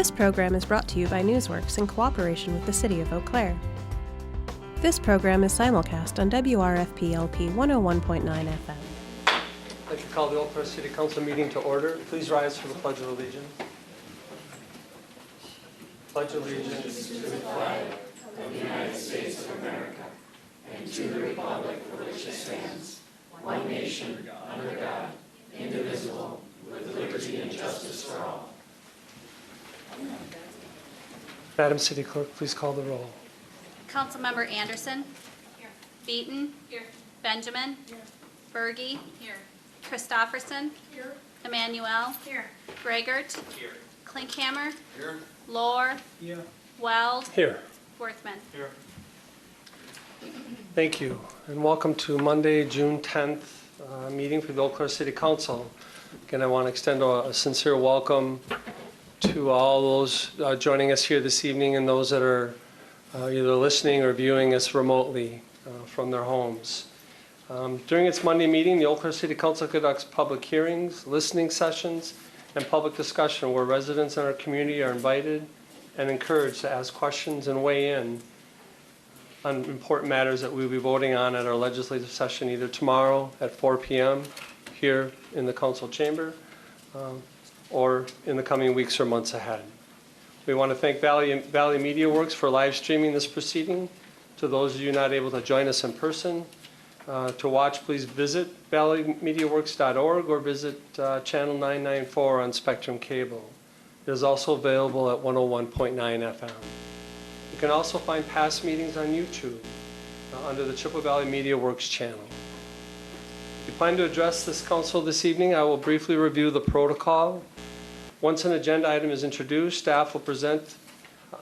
This program is brought to you by Newsworks in cooperation with the City of Eau Claire. This program is simulcast on WRFP-LP 101.9 FM. I'd like to call the Eau Claire City Council meeting to order. Please rise for the Pledge of Allegiance. Pledge allegiance to the flag of the United States of America and to the republic for which it stands, one nation, under God, indivisible, with liberty and justice for all. Madam City Clerk, please call the roll. Councilmember Anderson. Here. Beaton. Here. Benjamin. Here. Berge. Here. Christofferson. Here. Emmanuel. Here. Gregert. Here. Klinkhammer. Here. Lohr. Here. Weld. Here. Worthman. Here. Thank you, and welcome to Monday, June 10th meeting for the Eau Claire City Council. Again, I want to extend a sincere welcome to all those joining us here this evening and those that are either listening or viewing us remotely from their homes. During its Monday meeting, the Eau Claire City Council conducts public hearings, listening sessions, and public discussion where residents in our community are invited and encouraged to ask questions and weigh in on important matters that we'll be voting on at our legislative session either tomorrow at 4 p.m. here in the council chamber or in the coming weeks or months ahead. We want to thank Valley Media Works for live streaming this proceeding. To those of you not able to join us in person, to watch, please visit valleymediaworks.org or visit channel 994 on Spectrum Cable. It is also available at 101.9 FM. You can also find past meetings on YouTube under the Chippewa Valley Media Works channel. If you plan to address this council this evening, I will briefly review the protocol. Once an agenda item is introduced, staff will present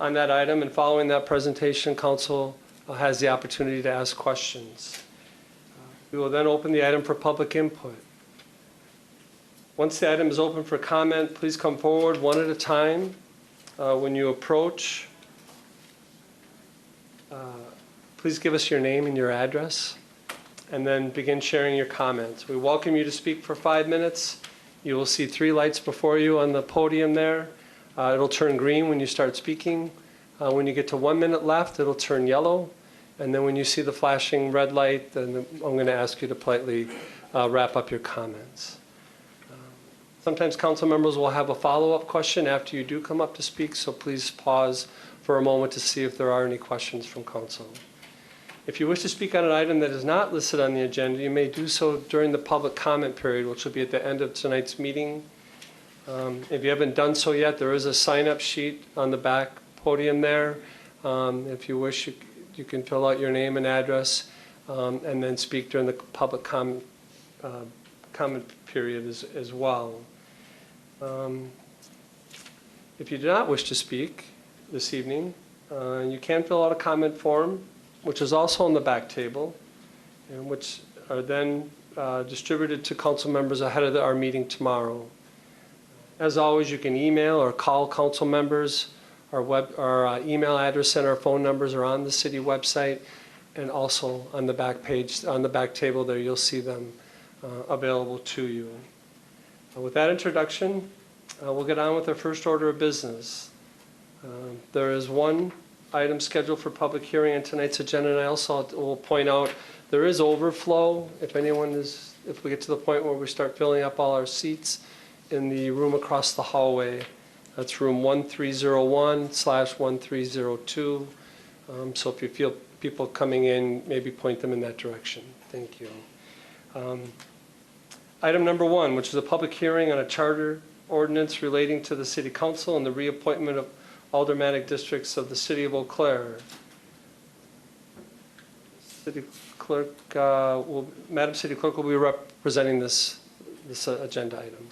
on that item, and following that presentation, council has the opportunity to ask questions. We will then open the item for public input. Once the item is open for comment, please come forward one at a time. When you approach, please give us your name and your address, and then begin sharing your comments. We welcome you to speak for 5 minutes. You will see 3 lights before you on the podium there. It'll turn green when you start speaking. When you get to 1 minute left, it'll turn yellow. And then when you see the flashing red light, then I'm going to ask you to politely wrap up your comments. Sometimes council members will have a follow-up question after you do come up to speak, so please pause for a moment to see if there are any questions from council. If you wish to speak on an item that is not listed on the agenda, you may do so during the public comment period, which will be at the end of tonight's meeting. If you haven't done so yet, there is a sign-up sheet on the back podium there. If you wish, you can fill out your name and address and then speak during the public comment period as well. If you do not wish to speak this evening, you can fill out a comment form, which is also on the back table, and which are then distributed to council members ahead of our meeting tomorrow. As always, you can email or call council members. Our email address and our phone numbers are on the city website, and also on the back page, on the back table there, you'll see them available to you. With that introduction, we'll get on with our first order of business. There is one item scheduled for public hearing on tonight's agenda, and I also will point out there is overflow if we get to the point where we start filling up all our seats in the room across the hallway. That's room 1301/1302. So if you feel people coming in, maybe point them in that direction. Thank you. Item number 1, which is a public hearing on a charter ordinance relating to the City Council and the reappointment of aldermanic districts of the City of Eau Claire. City Clerk, Madam City Clerk will be representing this agenda item.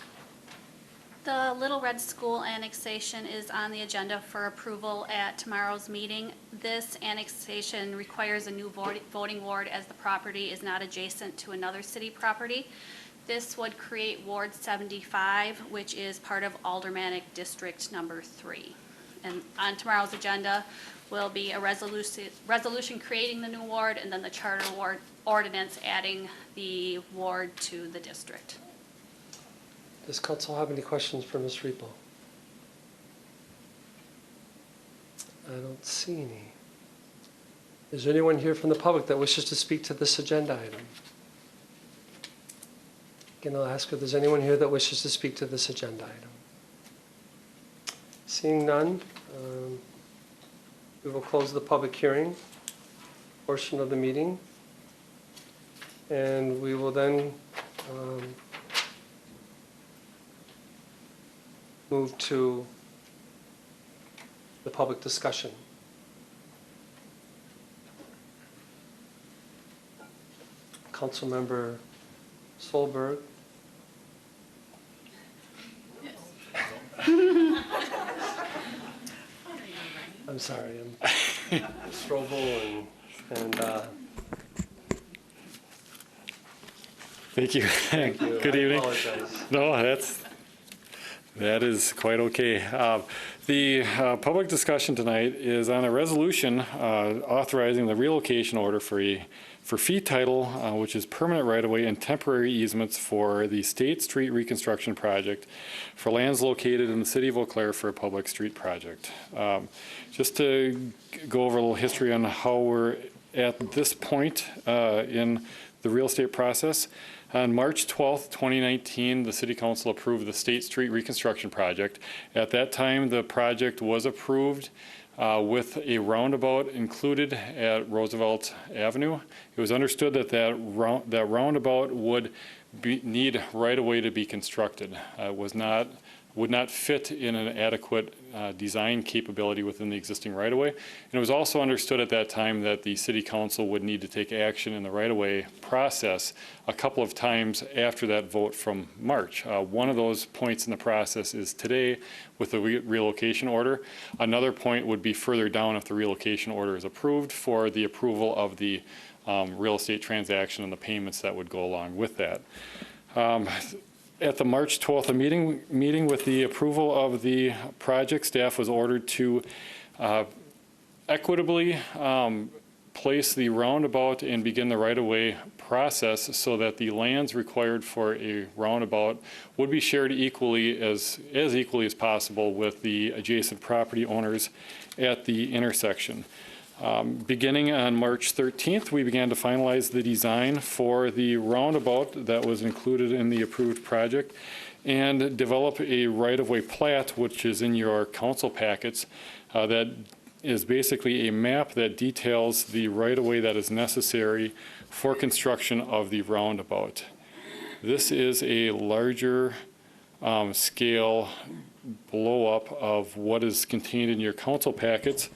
The Little Red School annexation is on the agenda for approval at tomorrow's meeting. This annexation requires a new voting ward as the property is not adjacent to another city property. This would create Ward 75, which is part of Aldermanic District number 3. And on tomorrow's agenda will be a resolution creating the new ward, and then the charter ward ordinance adding the ward to the district. Does council have any questions for Ms. Repo? I don't see any. Is there anyone here from the public that wishes to speak to this agenda item? Again, I'll ask if there's anyone here that wishes to speak to this agenda item. Seeing none, we will close the public hearing portion of the meeting. And we will then move to the public discussion. Councilmember Solberg. I'm sorry, I'm Strobel and Thank you. Good I evening. apologize. No, that is quite okay. The public discussion tonight is on a resolution authorizing the relocation order for fee title, which is permanent right-of-way and temporary easements for the State Street Reconstruction Project for lands located in the city of Eau Claire for a public street project. Just to go over a little history on how we're at this point in the real estate process. On March 12th, 2019, the City Council approved the State Street Reconstruction Project. At that time, the project was approved with a roundabout included at Roosevelt Avenue. It was understood that that roundabout would need right-of-way to be constructed. Would not fit in an adequate design capability within the existing right-of-way. And it was also understood at that time that the City Council would need to take action in the right-of-way process a couple of times after that vote from March. One of those points in the process is today with the relocation order. Another point would be further down if the relocation order is approved for the approval of the real estate transaction and the payments that would go along with that. At the March 12th meeting with the approval of the project, staff was ordered to equitably place the roundabout and begin the right-of-way process so that the lands required for a roundabout would be shared equally as equally as possible with the adjacent property owners at the intersection. Beginning on March 13th, we began to finalize the design for the roundabout that was included in the approved project and develop a right-of-way plat, which is in your council packets, that is basically a map that details the right-of-way that is necessary for construction of the roundabout. This is a larger scale blow-up of what is contained in your council packets.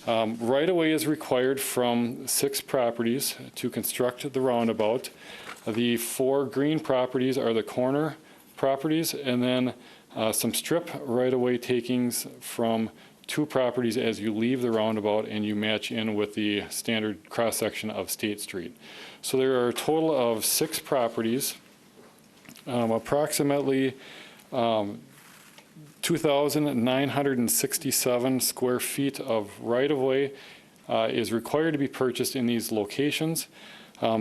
Right-of-way is required from 6 properties to construct the roundabout. The 4 green properties are the corner properties, and then some strip right-of-way takings from 2 properties as you leave the roundabout and you match in with the standard cross-section of State Street. So there are a total of 6 properties, approximately 2,967 square feet of right-of-way is required to be purchased in these locations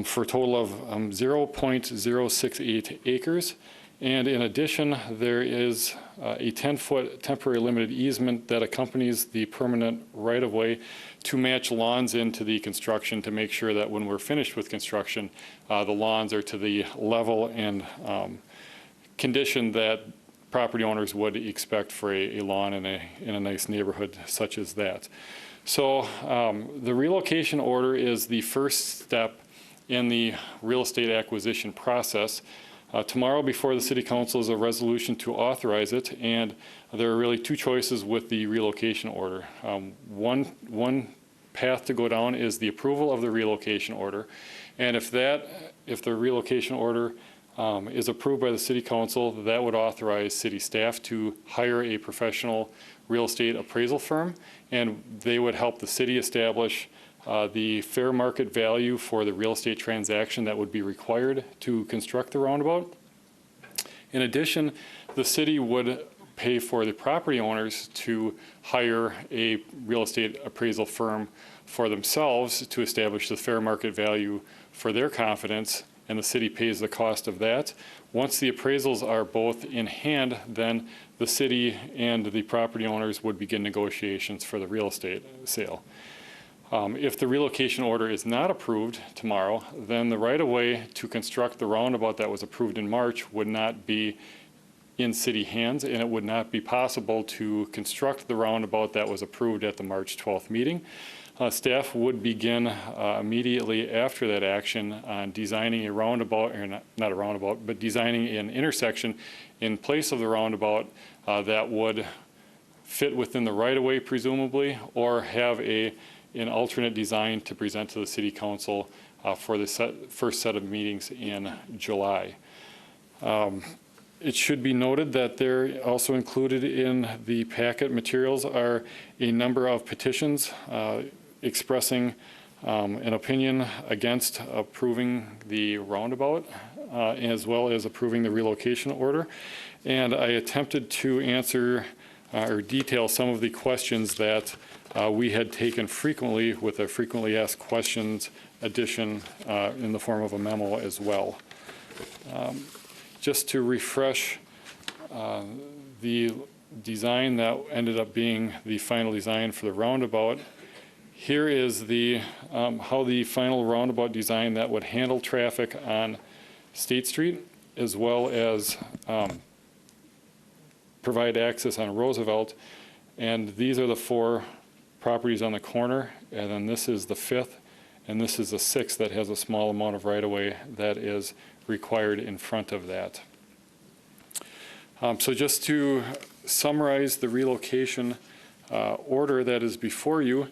for a total of 0.068 acres. And in addition, there is a 10-foot temporary limited easement that accompanies the permanent right-of-way to match lawns into the construction to make sure that when we're finished with construction, the lawns are to the level and condition that property owners would expect for a lawn in a nice neighborhood such as that. So the relocation order is the first step in the real estate acquisition process. Tomorrow before the City Council is a resolution to authorize it, and there are really 2 choices with the relocation order. One path to go down is the approval of the relocation order, and if the relocation order is approved by the City Council, that would authorize city staff to hire a professional real estate appraisal firm, and they would help the city establish the fair market value for the real estate transaction that would be required to construct the roundabout. In addition, the city would pay for the property owners to hire a real estate appraisal firm for themselves to establish the fair market value for their confidence and the city pays the cost of that. Once the appraisals are both in hand, then the city and the property owners would begin negotiations for the real estate sale. If the relocation order is not approved tomorrow, then the right-of-way to construct the roundabout that was approved in March would not be in city hands, and it would not be possible to construct the roundabout that was approved at the March 12th meeting. Staff would begin immediately after that action on designing a roundabout, or not a roundabout, but designing an intersection in place of the roundabout that would fit within the right-of-way presumably, or have an alternate design to present to the City Council for the first set of meetings in July. It should be noted that there also included in the packet materials are a number of petitions expressing an opinion against approving the roundabout as well as approving the relocation order. And I attempted to answer or detail some of the questions that we had taken frequently with a frequently asked questions addition in the form of a memo as well. Just to refresh the design that ended up being the final design for the roundabout, here is the how the final roundabout design that would handle traffic on State Street as well as provide access on Roosevelt. And these are the 4 properties on the corner, and then this is the 5th, and this is the 6th that has a small amount of right-of-way that is required in front of that. So just to summarize the relocation order that is before you,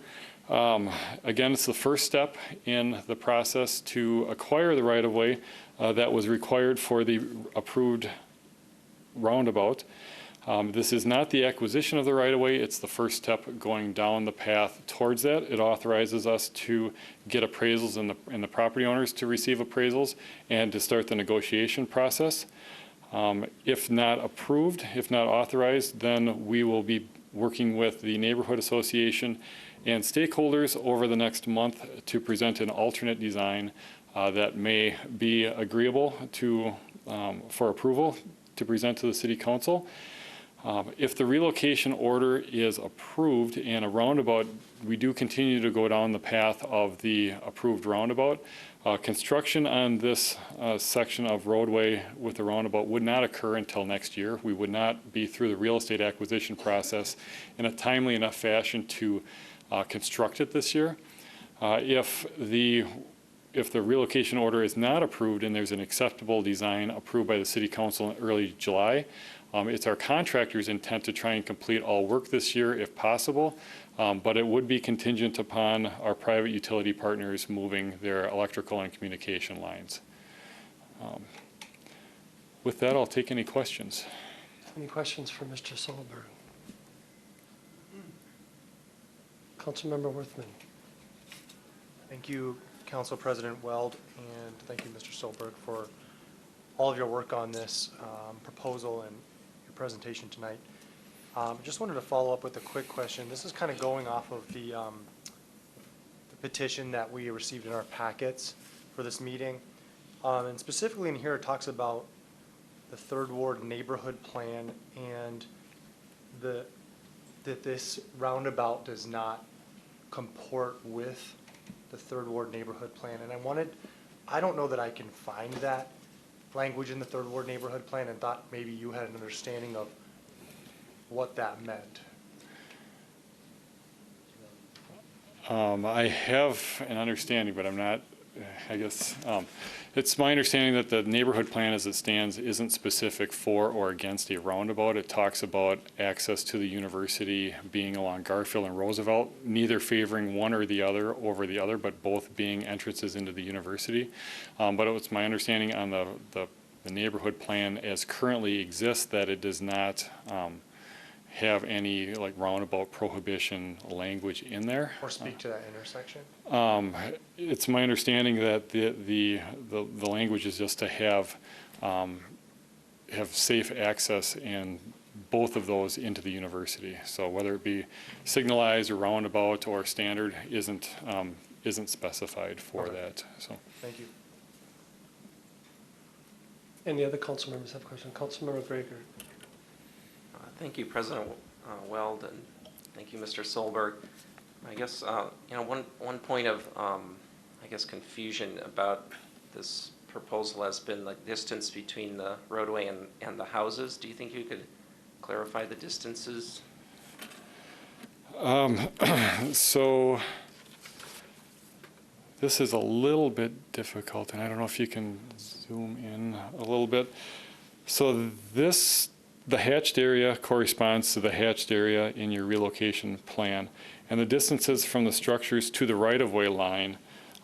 again, it's the first step in the process to acquire the right-of-way that was required for the approved roundabout. This is not the acquisition of the right-of-way, it's the first step going down the path towards that. It authorizes us to get appraisals and the property owners to receive appraisals and to start the negotiation process. If not approved, if not authorized, then we will be working with the neighborhood association and stakeholders over the next month to present an alternate design that may be agreeable to for approval to present to the City Council. If the relocation order is approved and a roundabout, we do continue to go down the path of the approved roundabout. Construction on this section of roadway with the roundabout would not occur until next year. We would not be through the real estate acquisition process in a timely enough fashion to construct it this year. If the relocation order is not approved and there's an acceptable design approved by the City Council in early July, it's our contractor's intent to try and complete all work this year if possible, but it would be contingent upon our private utility partners moving their electrical and communication lines. With that, I'll take any questions. Any questions for Mr. Solberg? Councilmember Worthman. Thank you, Council President Weld, and thank you, Mr. Solberg, for all of your work on this proposal and your presentation tonight. Just wanted to follow up with a quick question. This is kind of going off of the petition that we received in our packets for this meeting. And specifically in here, it talks about the Third Ward neighborhood plan and that this roundabout does not comport with the Third Ward neighborhood plan. And I don't know that I can find that language in the Third Ward neighborhood plan, and thought maybe you had an understanding of what that meant. I have an understanding, but I'm not, I guess, it's my understanding that the neighborhood plan as it stands isn't specific for or against a roundabout. It talks about access to the university being along Garfield and Roosevelt, neither favoring one or the other over the other, but both being entrances into the university. But it was my understanding on the neighborhood plan as currently exists that it does not have any like roundabout prohibition language in there. Or speak to that intersection? It's my understanding that the language is just to have safe access in both of those into the university. So whether it be signalized or roundabout or standard isn't specified for Okay. that. So Thank you. Any other council members have questions? Councilmember Gregor. Thank you, President Weld, and thank you, Mr. Solberg. I guess, one point of, I guess, confusion about this proposal has been the distance between the roadway and the houses. Do you think you could clarify the distances? So this is a little bit difficult, and I don't know if you can zoom in a little bit. So the hatched area corresponds to the hatched area in your relocation plan. And the distances from the structures to the right-of-way line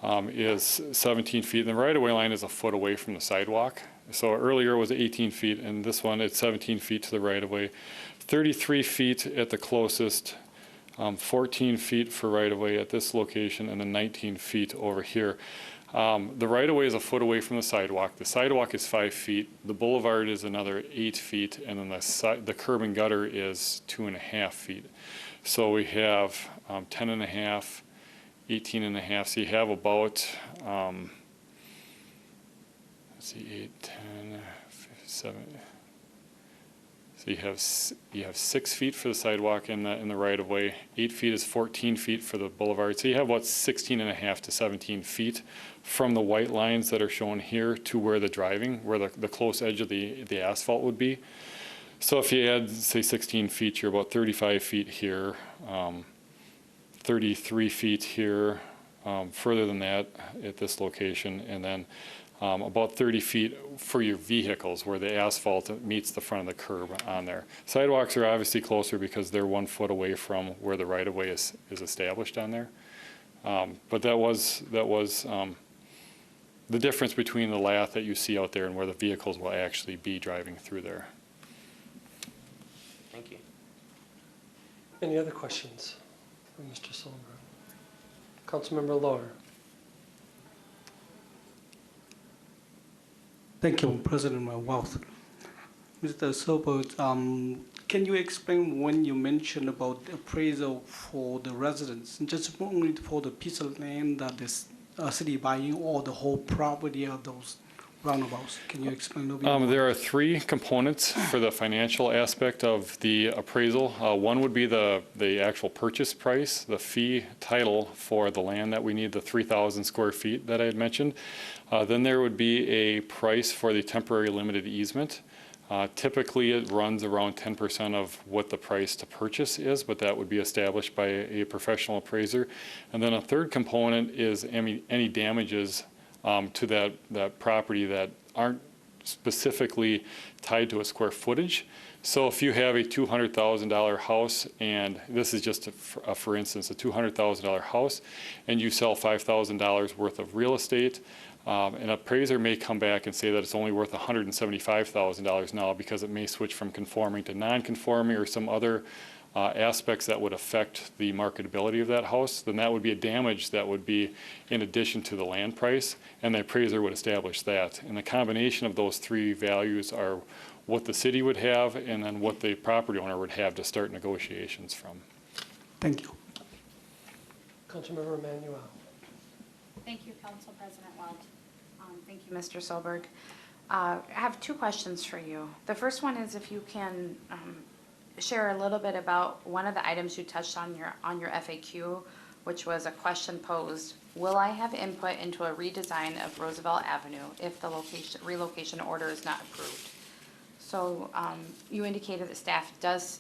is 17 feet. And the right-of-way line is a foot away from the sidewalk. So earlier it was 18 feet, and this one it's 17 feet to the right-of-way. 33 feet at the closest, 14 feet for right-of-way at this location, and then 19 feet over here. The right-of-way is a foot away from the sidewalk. The sidewalk is 5 feet. The boulevard is another 8 feet, and then the curb and gutter is 2.5 feet. So we have 10 and a half, 18 and a half. So you have about, let's see, 8, 10, 7. So you have 6 feet for the sidewalk in the right-of-way. 8 feet is 14 feet for the boulevard. So you have about 16 and a half to 17 feet from the white lines that are shown here to where where the close edge of the asphalt would be. So if you add, say, 16 feet, you're about 35 feet here, 33 feet here, further than that at this location, and then about 30 feet for your vehicles where the asphalt meets the front of the curb on there. Sidewalks are obviously closer because they're 1 foot away from where the right-of-way is established on there. But that was the difference between the lath that you see out there and where the vehicles will actually be driving through there. Thank you. Any other questions for Mr. Solberg? Councilmember Lohr. Thank you, President Wealth. Mr. Solberg, can you explain when you mentioned about the appraisal for the residents, just only for the piece of land that this city buying or the whole property of those roundabouts? Can you explain a little bit more? There are 3 components for the financial aspect of the appraisal. One would be the actual purchase price, the fee title for the land that we need, the 3,000 square feet that I had mentioned. Then there would be a price for the temporary limited easement. Typically, it runs around 10% of what the price to purchase is, but that would be established by a professional appraiser. And then a third component is any damages to that property that aren't specifically tied to a square footage. So if you have a $200,000 house, and this is just for instance, a $200,000 house, and you sell $5,000 worth of real estate, an appraiser may come back and say that it's only worth $175,000 now because it may switch from conforming to non-conforming or some other aspects that would affect the marketability of that house. Then that would be a damage that would be in addition to the land price, and the appraiser would establish that. And the combination of those 3 values are what the city would have and then what the property owner would have to start negotiations from. Thank you. Councilmember Emanuel. Thank you, Council President Weld. Thank you, Mr. Solberg. I have 2 questions for you. The first one is if you can share a little bit about one of the items you touched on your FAQ, which was a question posed: will I have input into a redesign of Roosevelt Avenue if the relocation order is not approved? So you indicated that staff does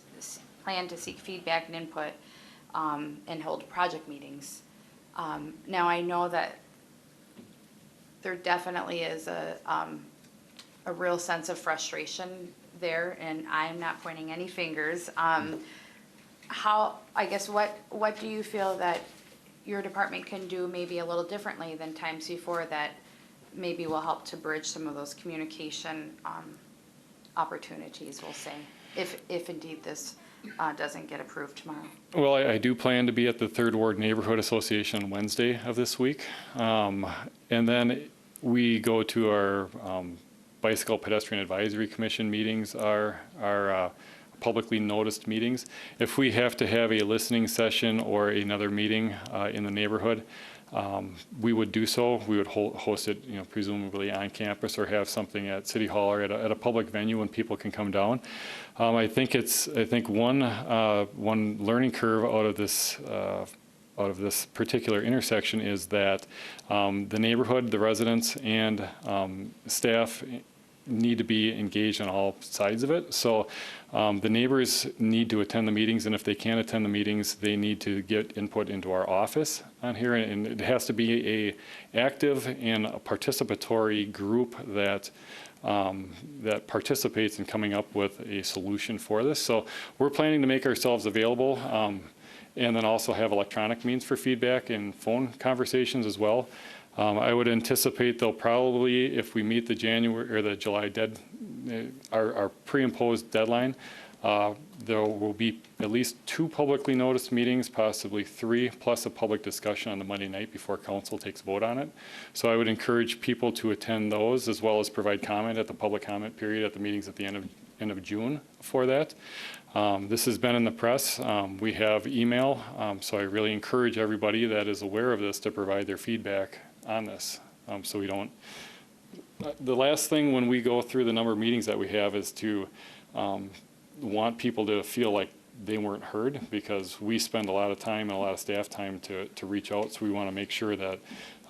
plan to seek feedback and input and hold project meetings. Now I know that there definitely is a real sense of frustration there, and I'm not pointing any fingers. I guess what do you feel that your department can do maybe a little differently than times before that maybe will help to bridge some of those communication opportunities, we'll say, if indeed this doesn't get approved tomorrow? Well, I do plan to be at the Third Ward Neighborhood Association on Wednesday of this week. And then we go to our Bicycle Pedestrian Advisory Commission meetings, our publicly noticed meetings. If we have to have a listening session or another meeting in the neighborhood, we would do so. We would host it, presumably on campus or have something at City Hall or at a public venue when people can come down. I think one learning curve out of this particular intersection is that the neighborhood, the residents, and staff need to be engaged on all sides of it. So the neighbors need to attend the meetings, and if they can't attend the meetings, they need to get input into our office on here, and it has to be a active and a participatory group that participates in coming up with a solution for this. So we're planning to make ourselves available, and then also have electronic means for feedback and phone conversations as well. I would anticipate they'll probably, if we meet the January or the July our pre-imposed deadline, there will be at least 2 publicly noticed meetings, possibly 3, plus a public discussion on the Monday night before council takes vote on it. So I would encourage people to attend those, as well as provide comment at the public comment period at the meetings at the end of June for that. This has been in the press. We have email, so I really encourage everybody that is aware of this to provide their feedback on this, so we don't. The last thing when we go through the number of meetings that we have is to want people to feel like they weren't heard, because we spend a lot of time and a lot of staff time to reach out, so we want to make sure that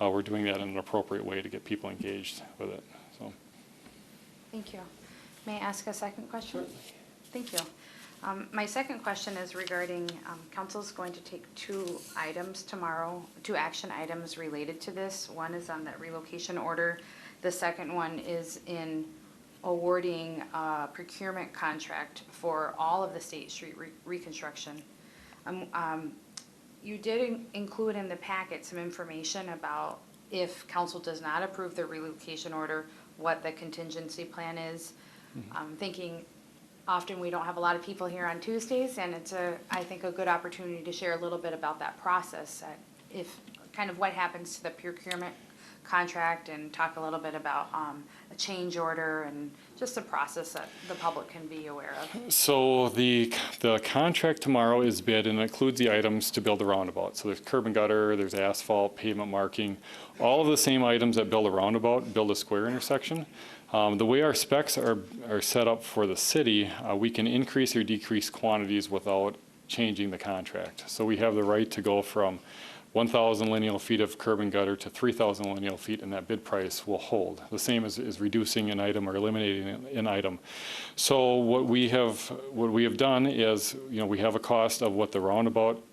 we're doing that in an appropriate way to get people engaged with it. So. Thank you. May I ask a second question? Thank you. My second question is regarding, council's going to take 2 items tomorrow, 2 action items related to this. One is on that relocation order. The second one is in awarding a procurement contract for all of the State Street reconstruction. You did include in the packet some information about if council does not approve the relocation order, what the contingency plan is. I'm thinking often we don't have a lot of people here on Tuesdays, and it's I think a good opportunity to share a little bit about that process, if kind of what happens to the procurement contract, and talk a little bit about a change order and just a process that the public can be aware of. So the contract tomorrow is bid, and it includes the items to build the roundabout. So there's curb and gutter, there's asphalt, pavement marking, all of the same items that build a roundabout, build a square intersection. The way our specs are set up for the city, we can increase or decrease quantities without changing the contract. So we have the right to go from 1,000 lineal feet of curb and gutter to 3,000 lineal feet, and that bid price will hold. The same as reducing an item or eliminating an item. So what we have done is, we have a cost of what the roundabout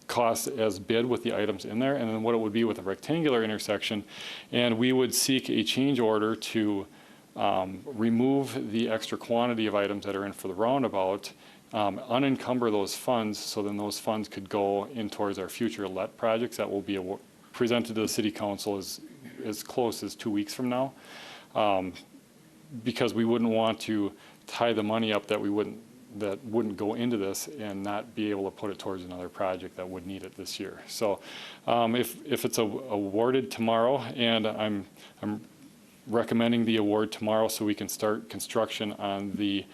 cost as bid with the items in there, and then what it would be with a rectangular intersection, and we would seek a change order to remove the extra quantity of items that are in for the roundabout, unencumber those funds, so then those funds could go in towards our future LET projects that will be presented to the city council as close as 2 weeks from now, because we wouldn't want to tie the money up that wouldn't go into this and not be able to put it towards another project that would need it this year. So if it's awarded tomorrow, and I'm recommending the award tomorrow so we can start construction on the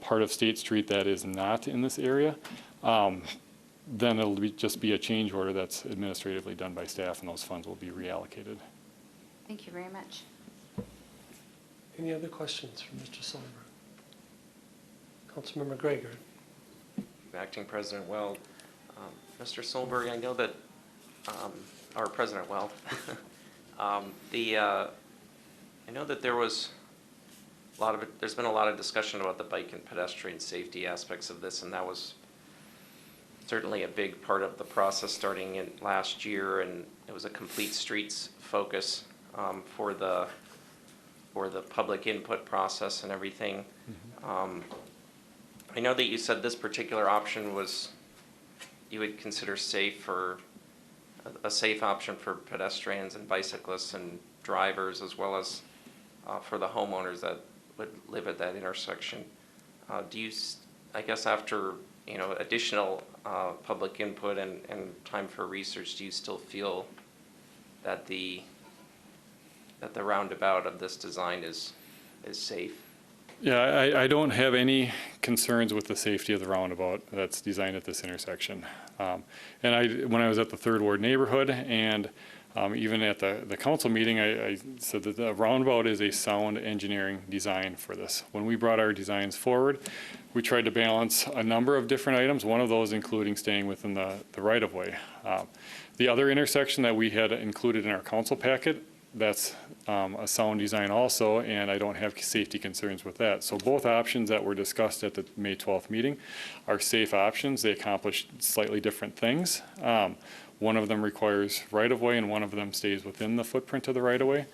part of State Street that is not in this area, then it'll just be a change order that's administratively done by staff, and those funds will be reallocated. Thank you very much. Any other questions from Mr. Silver? Councilmember Gregor. Acting President Weld. Mr. Solberg, I know that, or President Weld, I know that there's been a lot of discussion about the bike and pedestrian safety aspects of this, and that was certainly a big part of the process starting in last year, and it was a complete streets focus for the public input process and everything. I know that you said this particular option you would consider safe, for a safe option for pedestrians and bicyclists and drivers, as well as for the homeowners that would live at that intersection. Do you, I guess after additional public input and time for research, do you still feel that the roundabout of this design is safe? Yeah, I don't have any concerns with the safety of the roundabout that's designed at this intersection. And when I was at the Third Ward neighborhood and even at the council meeting, I said that the roundabout is a sound engineering design for this. When we brought our designs forward, we tried to balance a number of different items, one of those including staying within the right-of-way. The other intersection that we had included in our council packet, that's a sound design also, and I don't have safety concerns with that. So both options that were discussed at the May 12th meeting are safe options. They accomplish slightly different things. One of them requires right-of-way and one of them stays within the footprint of the right-of-way.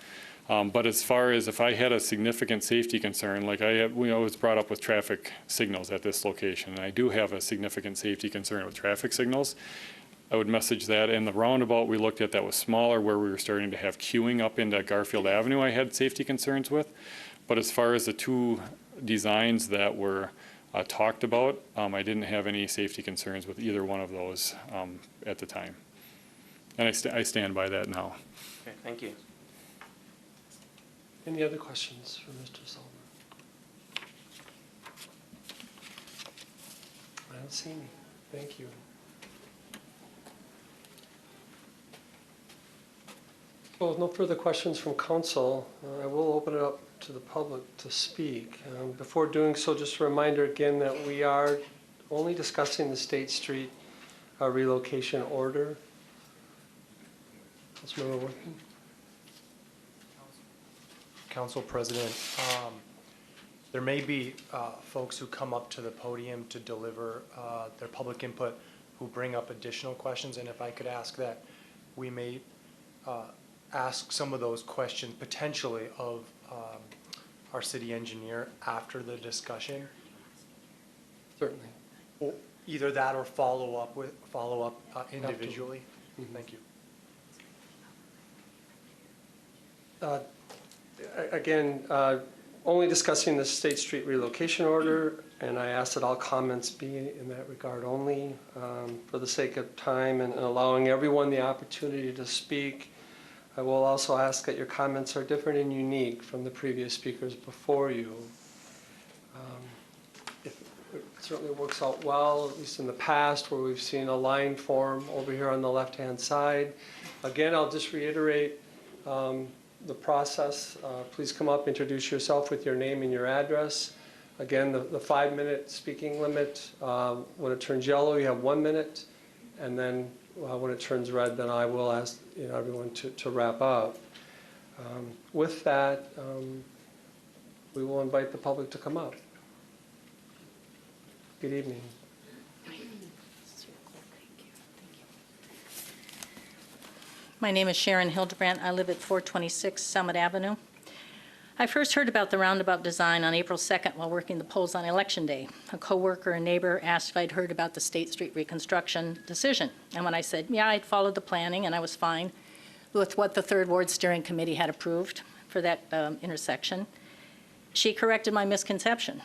But as far as if I had a significant safety concern, like it was brought up with traffic signals at this location, and I do have a significant safety concern with traffic signals, I would message that. And the roundabout we looked at that was smaller, where we were starting to have queuing up into Garfield Avenue, I had safety concerns with. But as far as the two designs that were talked about, I didn't have any safety concerns with either one of those at the time. And I stand by that now. Okay, thank you. Any other questions for Mr. Solberg? I don't see any. Thank you. Well, with no further questions from council, I will open it up to the public to speak. Before doing so, just a reminder again that we are only discussing the State Street relocation order. Councilmember Worthing? Council President, there may be folks who come up to the podium to deliver their public input who bring up additional questions, and if I could ask that we may ask some of those questions potentially of our city engineer after the discussion. Certainly. Or either that or follow up individually. Mm-hmm. Thank you. Again, only discussing the State Street relocation order, and I ask that all comments be in that regard only for the sake of time and allowing everyone the opportunity to speak. I will also ask that your comments are different and unique from the previous speakers before you. If it certainly works out well, at least in the past, where we've seen a line form over here on the left-hand side. Again, I'll just reiterate the process. Please come up, introduce yourself with your name and your address. Again, the 5-minute speaking limit. When it turns yellow, you have 1 minute, and then when it turns red, then I will ask everyone to wrap up. With that, we will invite the public to come up. Good evening. My name is Sharon Hildebrandt. I live at 426 Summit Avenue. I first heard about the roundabout design on April 2nd while working the polls on Election Day. A coworker and neighbor asked if I'd heard about the State Street reconstruction decision. And when I said, yeah, I'd followed the planning and I was fine with what the Third Ward Steering Committee had approved for that intersection, she corrected my misconception.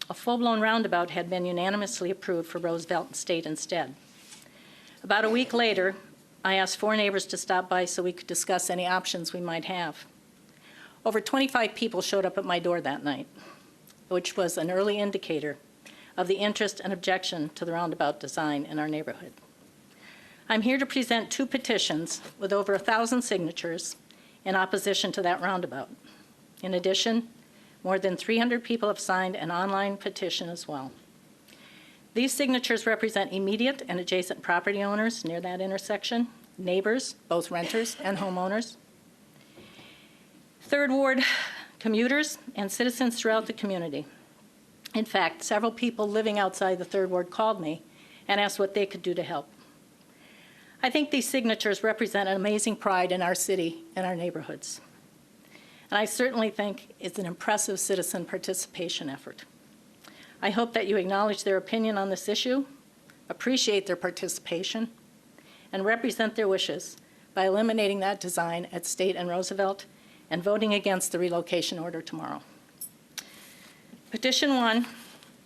A full-blown roundabout had been unanimously approved for Roosevelt State instead. About a week later, I asked 4 neighbors to stop by so we could discuss any options we might have. Over 25 people showed up at my door that night, which was an early indicator of the interest and objection to the roundabout design in our neighborhood. I'm here to present 2 petitions with over 1,000 signatures in opposition to that roundabout. In addition, more than 300 people have signed an online petition as well. These signatures represent immediate and adjacent property owners near that intersection, neighbors, both renters and homeowners, Third Ward commuters, and citizens throughout the community. In fact, several people living outside the Third Ward called me and asked what they could do to help. I think these signatures represent an amazing pride in our city and our neighborhoods. And I certainly think it's an impressive citizen participation effort. I hope that you acknowledge their opinion on this issue, appreciate their participation, and represent their wishes by eliminating that design at State and Roosevelt and voting against the relocation order tomorrow. Petition 1,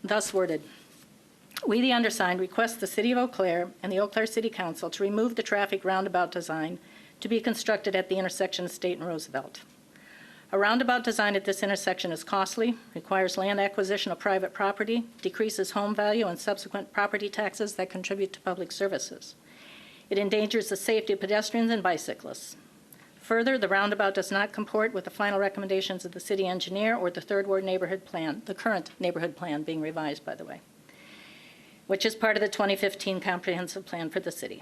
thus worded. We, the undersigned, request the City of Eau Claire and the Eau Claire City Council to remove the traffic roundabout design to be constructed at the intersection of State and Roosevelt. A roundabout design at this intersection is costly, requires land acquisition of private property, decreases home value and subsequent property taxes that contribute to public services. It endangers the safety of pedestrians and bicyclists. Further, the roundabout does not comport with the final recommendations of the city engineer or the Third Ward neighborhood plan, the current neighborhood plan being revised, by the way, which is part of the 2015 comprehensive plan for the city.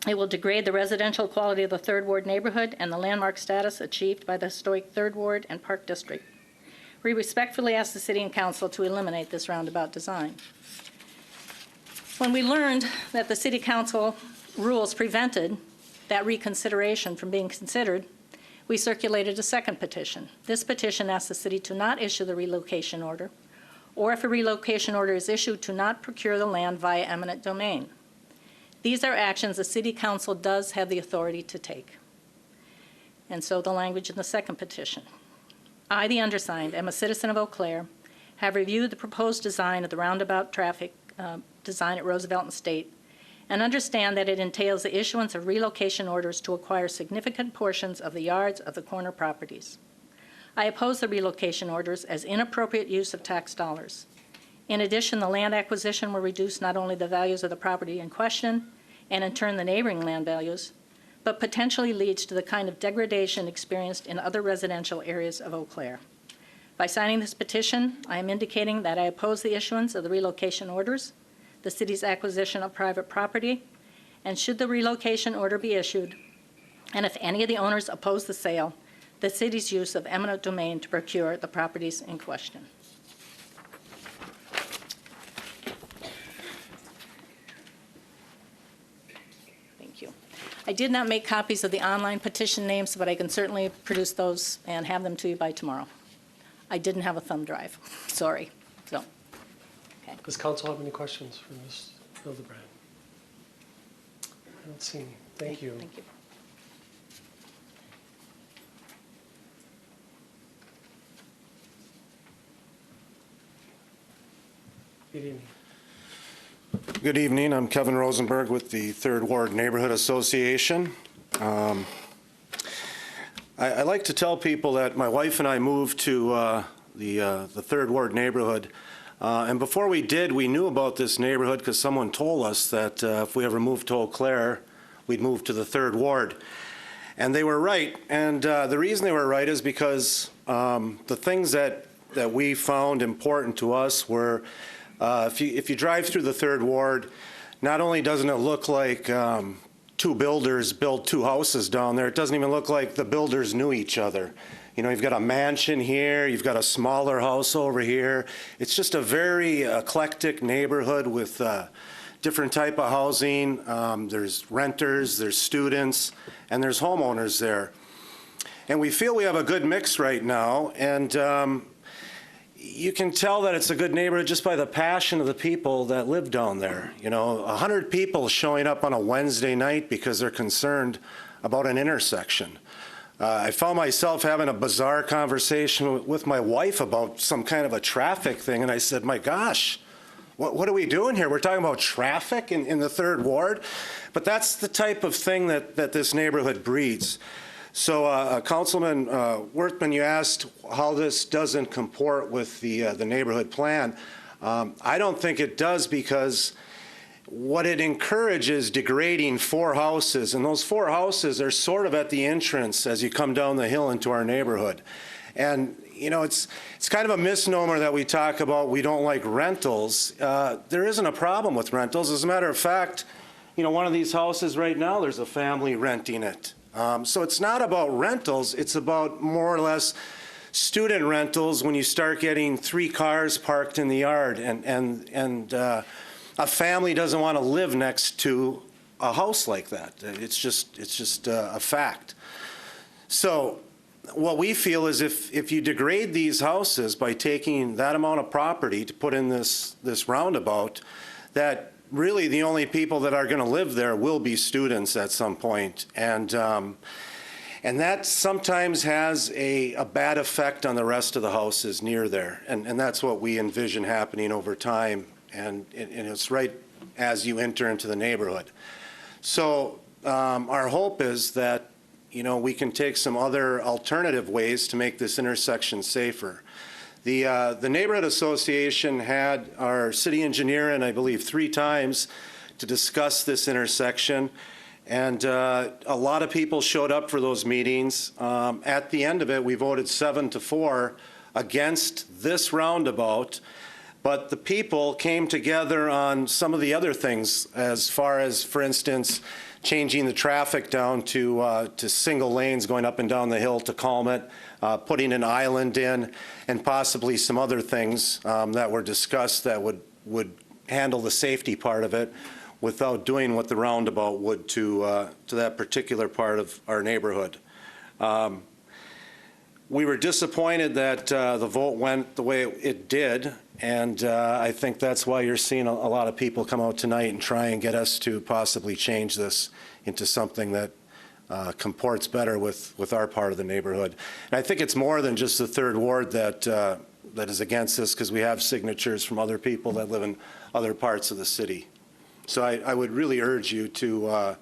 It will degrade the residential quality of the Third Ward neighborhood and the landmark status achieved by the historic Third Ward and Park District. We respectfully ask the City and Council to eliminate this roundabout design. When we learned that the City Council rules prevented that reconsideration from being considered, we circulated a second petition. This petition asks the city to not issue the relocation order, or if a relocation order is issued, to not procure the land via eminent domain. These are actions the City Council does have the authority to take. And so the language in the second petition. I, the undersigned, am a citizen of Eau Claire, have reviewed the proposed design of the roundabout traffic design at Roosevelt and State, and understand that it entails the issuance of relocation orders to acquire significant portions of the yards of the corner properties. I oppose the relocation orders as inappropriate use of tax dollars. In addition, the land acquisition will reduce not only the values of the property in question, and in turn the neighboring land values, but potentially leads to the kind of degradation experienced in other residential areas of Eau Claire. By signing this petition, I am indicating that I oppose the issuance of the relocation orders, the city's acquisition of private property, and should the relocation order be issued, and if any of the owners oppose the sale, the city's use of eminent domain to procure the properties in question. Thank you. I did not make copies of the online petition names, but I can certainly produce those and have them to you by tomorrow. I didn't have a thumb drive, sorry. So, okay. Does council have any questions for Ms. Hildebrand? I don't see any. Thank you. Thank you. Good evening. Good evening. I'm Kevin Rosenberg with the Third Ward Neighborhood Association. I like to tell people that my wife and I moved to the Third Ward neighborhood. And before we did, we knew about this neighborhood because someone told us that if we ever moved to Eau Claire, we'd move to the Third Ward. And they were right. And the reason they were right is because the things that we found important to us were if you drive through the Third Ward, not only doesn't it look like two builders built two houses down there, it doesn't even look like the builders knew each other. You know, you've got a mansion here, you've got a smaller house over here. It's just a very eclectic neighborhood with different type of housing. There's renters, there's students, and there's homeowners there. And we feel we have a good mix right now, and you can tell that it's a good neighborhood just by the passion of the people that live down there. You know, 100 people showing up on a Wednesday night because they're concerned about an intersection. I found myself having a bizarre conversation with my wife about some kind of a traffic thing, and I said, my gosh, what are we doing here? We're talking about traffic in the Third Ward? But that's the type of thing that this neighborhood breeds. So, Councilman Werthmann, you asked how this doesn't comport with the neighborhood plan. I don't think it does, because what it encourages degrading 4 houses, and those 4 houses are sort of at the entrance as you come down the hill into our neighborhood. And you know, it's kind of a misnomer that we talk about we don't like rentals. There isn't a problem with rentals. As a matter of fact, you know, one of these houses right now, there's a family renting it. So it's not about rentals, it's about more or less student rentals when you start getting 3 cars parked in the yard, and a family doesn't want to live next to a house like that. It's just a fact. So what we feel is if you degrade these houses by taking that amount of property to put in this roundabout, that really the only people that are going to live there will be students at some point. And that sometimes has a bad effect on the rest of the houses near there. And that's what we envision happening over time. And it's right as you enter into the neighborhood. So our hope is that, we can take some other alternative ways to make this intersection safer. The Neighborhood Association had our city engineer in, I believe, 3 times to discuss this intersection. And a lot of people showed up for those meetings. At the end of it, we voted 7-4 against this roundabout. But the people came together on some of the other things, as far as, for instance, changing the traffic down to single lanes going up and down the hill to calm it, putting an island in, and possibly some other things that were discussed that would handle the safety part of it without doing what the roundabout would to that particular part of our neighborhood. We were disappointed that the vote went the way it did, and I think that's why you're seeing a lot of people come out tonight and try and get us to possibly change this into something that comports better with our part of the neighborhood. And I think it's more than just the Third Ward that is against this, because we have signatures from other people that live in other parts of the city. So I would really urge you to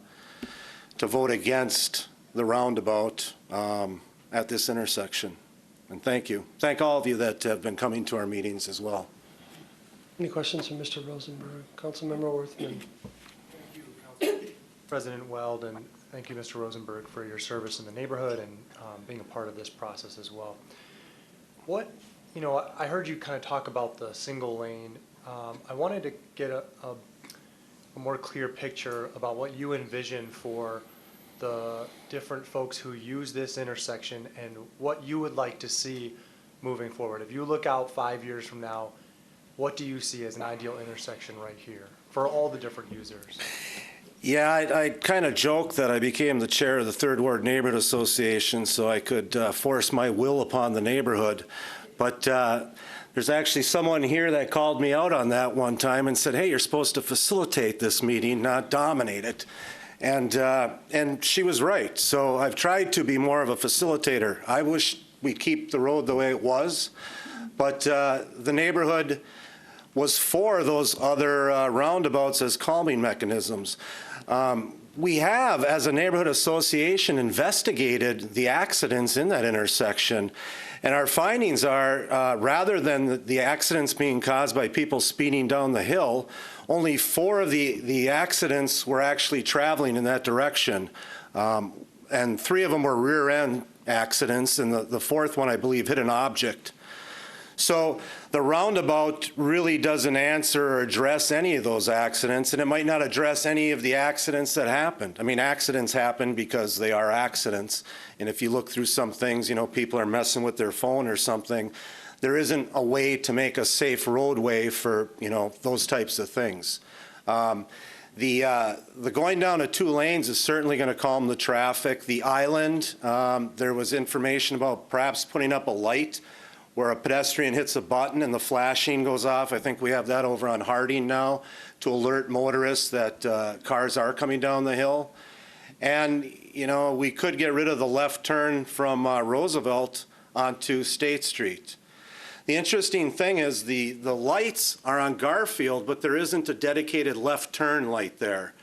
vote against the roundabout at this intersection. And thank you. Thank all of you that have been coming to our meetings as well. Any questions from Mr. Rosenberg? Councilmember Worthman. President Weld, and thank you, Mr. Rosenberg, for your service in the neighborhood and being a part of this process as well. I heard you kind of talk about the single lane. I wanted to get a more clear picture about what you envision for the different folks who use this intersection and what you would like to see moving forward. If you look out 5 years from now, what do you see as an ideal intersection right here for all the different users? Yeah, I kind of joke that I became the chair of the Third Ward Neighborhood Association so I could force my will upon the neighborhood. But there's actually someone here that called me out on that one time and said, hey, you're supposed to facilitate this meeting, not dominate it. And she was right. So I've tried to be more of a facilitator. I wish we keep the road the way it was, but the neighborhood was for those other roundabouts as calming mechanisms. We have, as a neighborhood association, investigated the accidents in that intersection. And our findings are, rather than the accidents being caused by people speeding down the hill, only 4 of the accidents were actually traveling in that direction. And 3 of them were rear end accidents, and the 4th one, I believe, hit an object. So the roundabout really doesn't answer or address any of those accidents, and it might not address any of the accidents that happened. I mean, accidents happen because they are accidents. And if you look through some things, people are messing with their phone or something. There isn't a way to make a safe roadway for, those types of things. The going down to 2 lanes is certainly going to calm the traffic. The island, there was information about perhaps putting up a light where a pedestrian hits a button and the flashing goes off. I think we have that over on Harding now to alert motorists that cars are coming down the hill. And, we could get rid of the left turn from Roosevelt onto State Street. The interesting thing is the lights are on Garfield, but there isn't a dedicated left turn light there.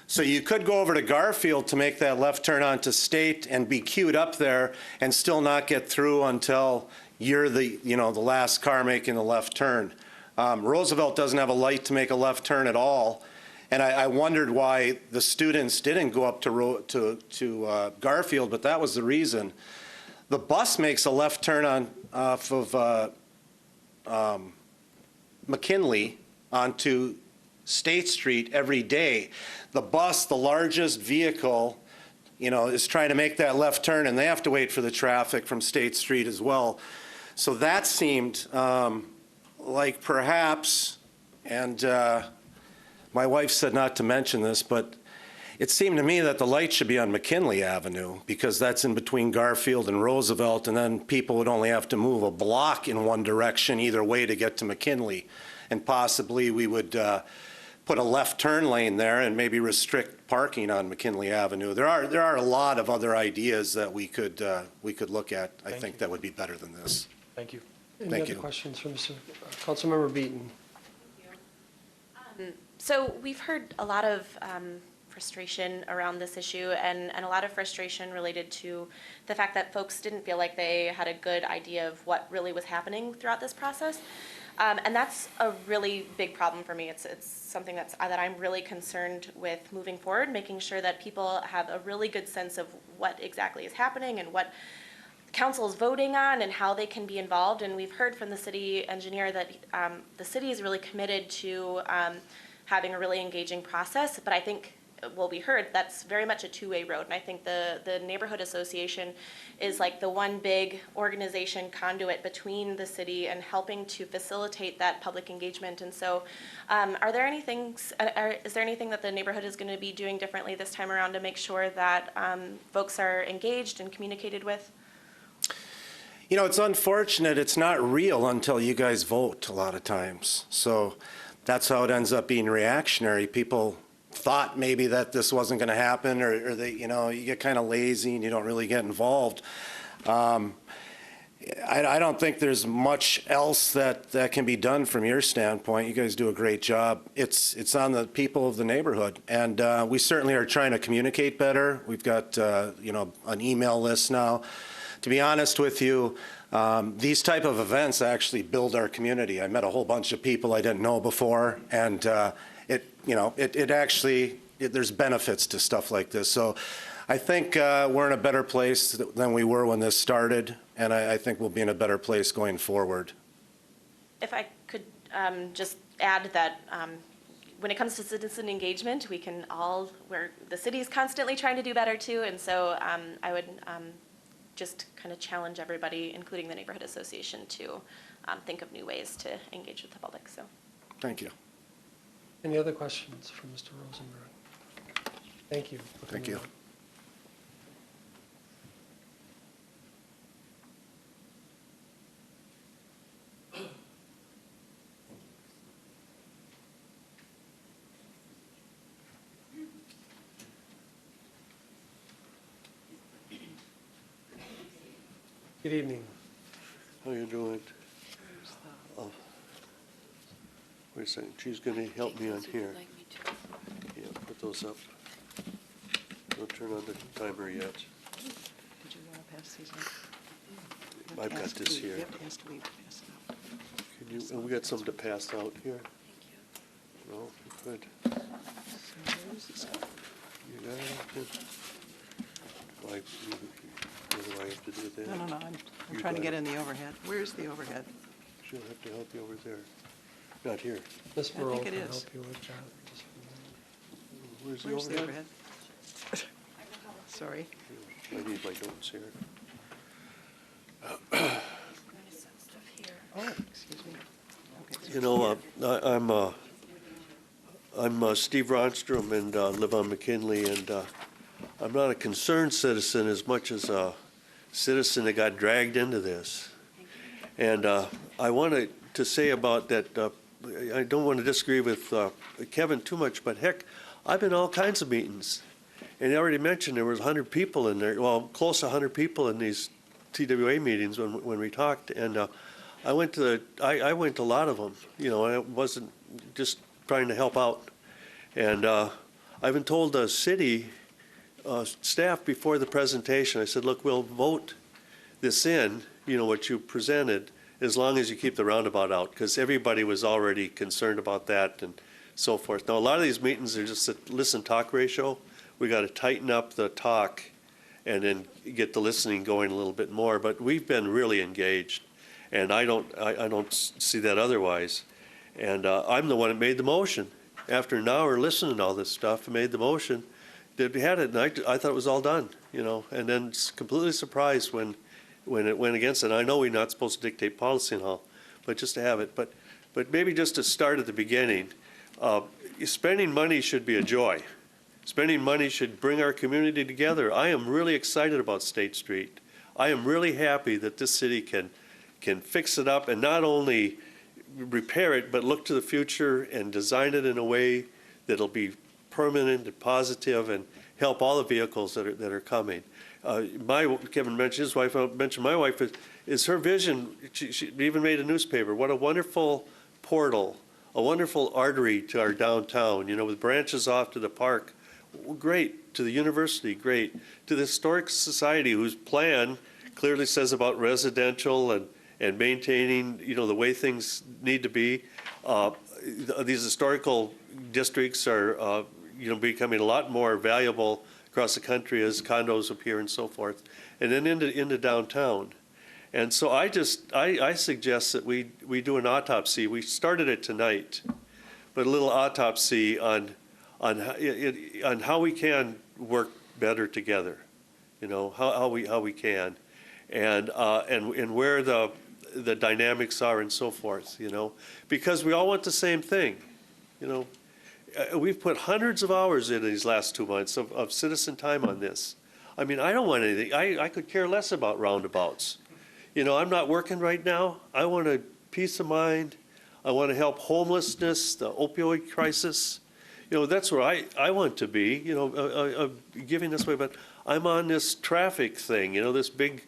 So you could go over to Garfield to make that left turn onto State and be queued up there and still not get through until you're the last car making the left turn. Roosevelt doesn't have a light to make a left turn at all, and I wondered why the students didn't go up to Garfield, but that was the reason. The bus makes a left turn off of McKinley onto State Street every day. The bus, the largest vehicle, is trying to make that left turn, and they have to wait for the traffic from State Street as well. So that seemed like perhaps, and my wife said not to mention this, but it seemed to me that the light should be on McKinley Avenue because that's in between Garfield and Roosevelt, and then people would only have to move a block in one direction either way to get to McKinley. And possibly we would put a left turn lane there and maybe restrict parking on McKinley Avenue. There are a lot of other ideas that we could look at. I think that would be better than this. Thank you. Any other questions from Councilmember Beaton? So we've heard a lot of frustration around this issue and a lot of frustration related to the fact that folks didn't feel like they had a good idea of what really was happening throughout this process. And that's a really big problem for me. It's something that I'm really concerned with moving forward, making sure that people have a really good sense of what exactly is happening and what council is voting on and how they can be involved. And we've heard from the city engineer that the city is really committed to having a really engaging process. But I think what we heard, that's very much a two-way road. And I think the neighborhood association is like the one big organization conduit between the city and helping to facilitate that public engagement. And so is there anything that the neighborhood is going to be doing differently this time around to make sure that folks are engaged and communicated with? You know, it's unfortunate. It's not real until you guys vote a lot of times. So that's how it ends up being reactionary. People thought maybe that this wasn't going to happen, or they, you know, you get kind of lazy and you don't really get involved. I don't think there's much else that can be done from your standpoint. You guys do a great job. It's on the people of the neighborhood, and we certainly are trying to communicate better. We've got you know, an email list now. To be honest with you, these type of events actually build our community. I met a whole bunch of people I didn't know before, and it actually, there's benefits to stuff like this. So I think we're in a better place than we were when this started, and I think we'll be in a better place going forward. If I could just add that when it comes to citizen engagement, we can all, the city is constantly trying to do better too, and so I would just kind of challenge everybody, including the neighborhood association, to think of new ways to engage with the public. So, thank you. Any other questions for Mr. Rosenberg? Thank you. Thank you. Good evening. How you doing? Wait a second, she's gonna help me on here. Yeah, put those up. Don't turn on the timer yet. Did you want to pass these out? I've got this here. Yep, ask Lee to pass it out. Can you, and we got some to pass out here? No, good. So where is this? You got it? Good. What do I have to do with that? No, I'm You trying to got get it. in the overhead. Where's the overhead? She'll have to help you over there. Not here. Ms. I Burrow think it can is. help you with that. Where's the Where's the overhead? overhead? Sorry. I need my notes here. Oh, excuse me. Okay. You know, I'm Steve Ronstrom and live on McKinley, and I'm not a concerned citizen as much as a citizen that got dragged into this. And I wanted to say about that, I don't want to disagree with Kevin too much, but heck, I've been to all kinds of meetings. And he already mentioned there was 100 people in there, well, close to 100 people in these TWA meetings when we talked. And I went to a lot of them. You know, I wasn't just trying to help out. And I even told the city staff before the presentation, I said, look, we'll vote this in, you know, what you presented, as long as you keep the roundabout out, because everybody was already concerned about that and so forth. Now, a lot of these meetings are just a listen-talk ratio. We got to tighten up the talk and then get the listening going a little bit more. But we've been really engaged, and I don't see that otherwise. And I'm the one that made the motion. After an hour listening to all this stuff, I made the motion that we had it, and I thought it was all done, you know. And then completely surprised when it went against it. I know we're not supposed to dictate policy and all, but just to have it. But maybe just to start at the beginning, spending money should be a joy. Spending money should bring our community together. I am really excited about State Street. I am really happy that this city can fix it up and not only repair it, but look to the future and design it in a way that'll be permanent and positive and help all the vehicles that are coming. Kevin mentioned his wife, I mentioned my wife, is her vision. She even made a newspaper. What a wonderful portal, a wonderful artery to our downtown, you know, with branches off to the park. great. To the university, great. To the Historic Society, whose plan clearly says about residential and maintaining, the way things need to be. These historical districts are, becoming a lot more valuable across the country as condos appear and so forth, and then into downtown. And so I suggest that we do an autopsy. We started it tonight, but a little autopsy on how we can work better together, how we can, and where the dynamics are and so forth, because we all want the same thing, We've put hundreds of hours in these last 2 months of citizen time on this. I mean, I don't want anything. I could care less about roundabouts. I'm not working right now. I want a peace of mind. I want to help homelessness, the opioid crisis. That's where I want to be, giving this way. But I'm on this traffic thing, this big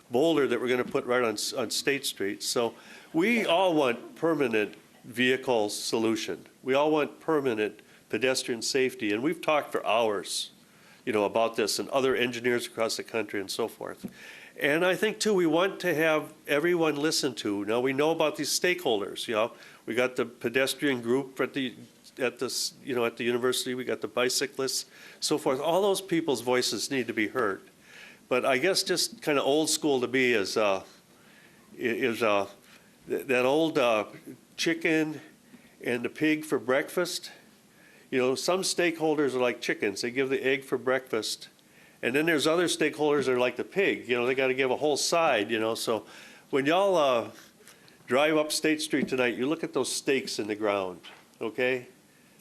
boulder that we're going to put right on State Street. So we all want permanent vehicle solution. We all want permanent pedestrian safety. And we've talked for hours, about this, and other engineers across the country and so forth. And I think, too, we want to have everyone listen to. Now, we know about these stakeholders, We got the pedestrian group at the university. We got the bicyclists, so forth. All those people's voices need to be heard. But I guess just kind of old school to me is that old chicken and the pig for breakfast. Some stakeholders are like chickens. They give the egg for breakfast. And then there's other stakeholders that are like the pig. They got to give a whole side, So when y'all drive up State Street tonight, you look at those stakes in the ground, okay?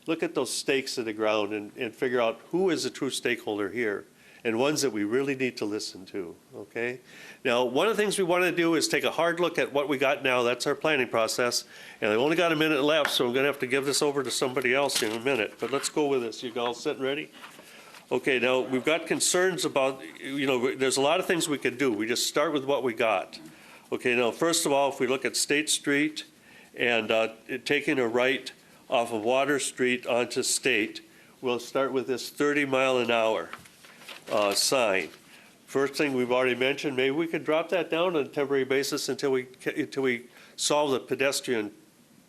Look at those stakes in the ground and figure out who is a true stakeholder here and ones that we really need to listen to, okay? Now, one of the things we want to do is take a hard look at what we got now. That's our planning process. And I've only got a minute left, so I'm going to have to give this over to somebody else in a minute. But let's go with this. You all set and ready? Okay, now, we've got concerns about, there's a lot of things we could do. We just start with what we got. Okay, now, first of all, if we look at State Street and taking a right off of Water Street onto State, we'll start with this 30-mile-an-hour sign. First thing we've already mentioned, maybe we could drop that down on a temporary basis until we solve the pedestrian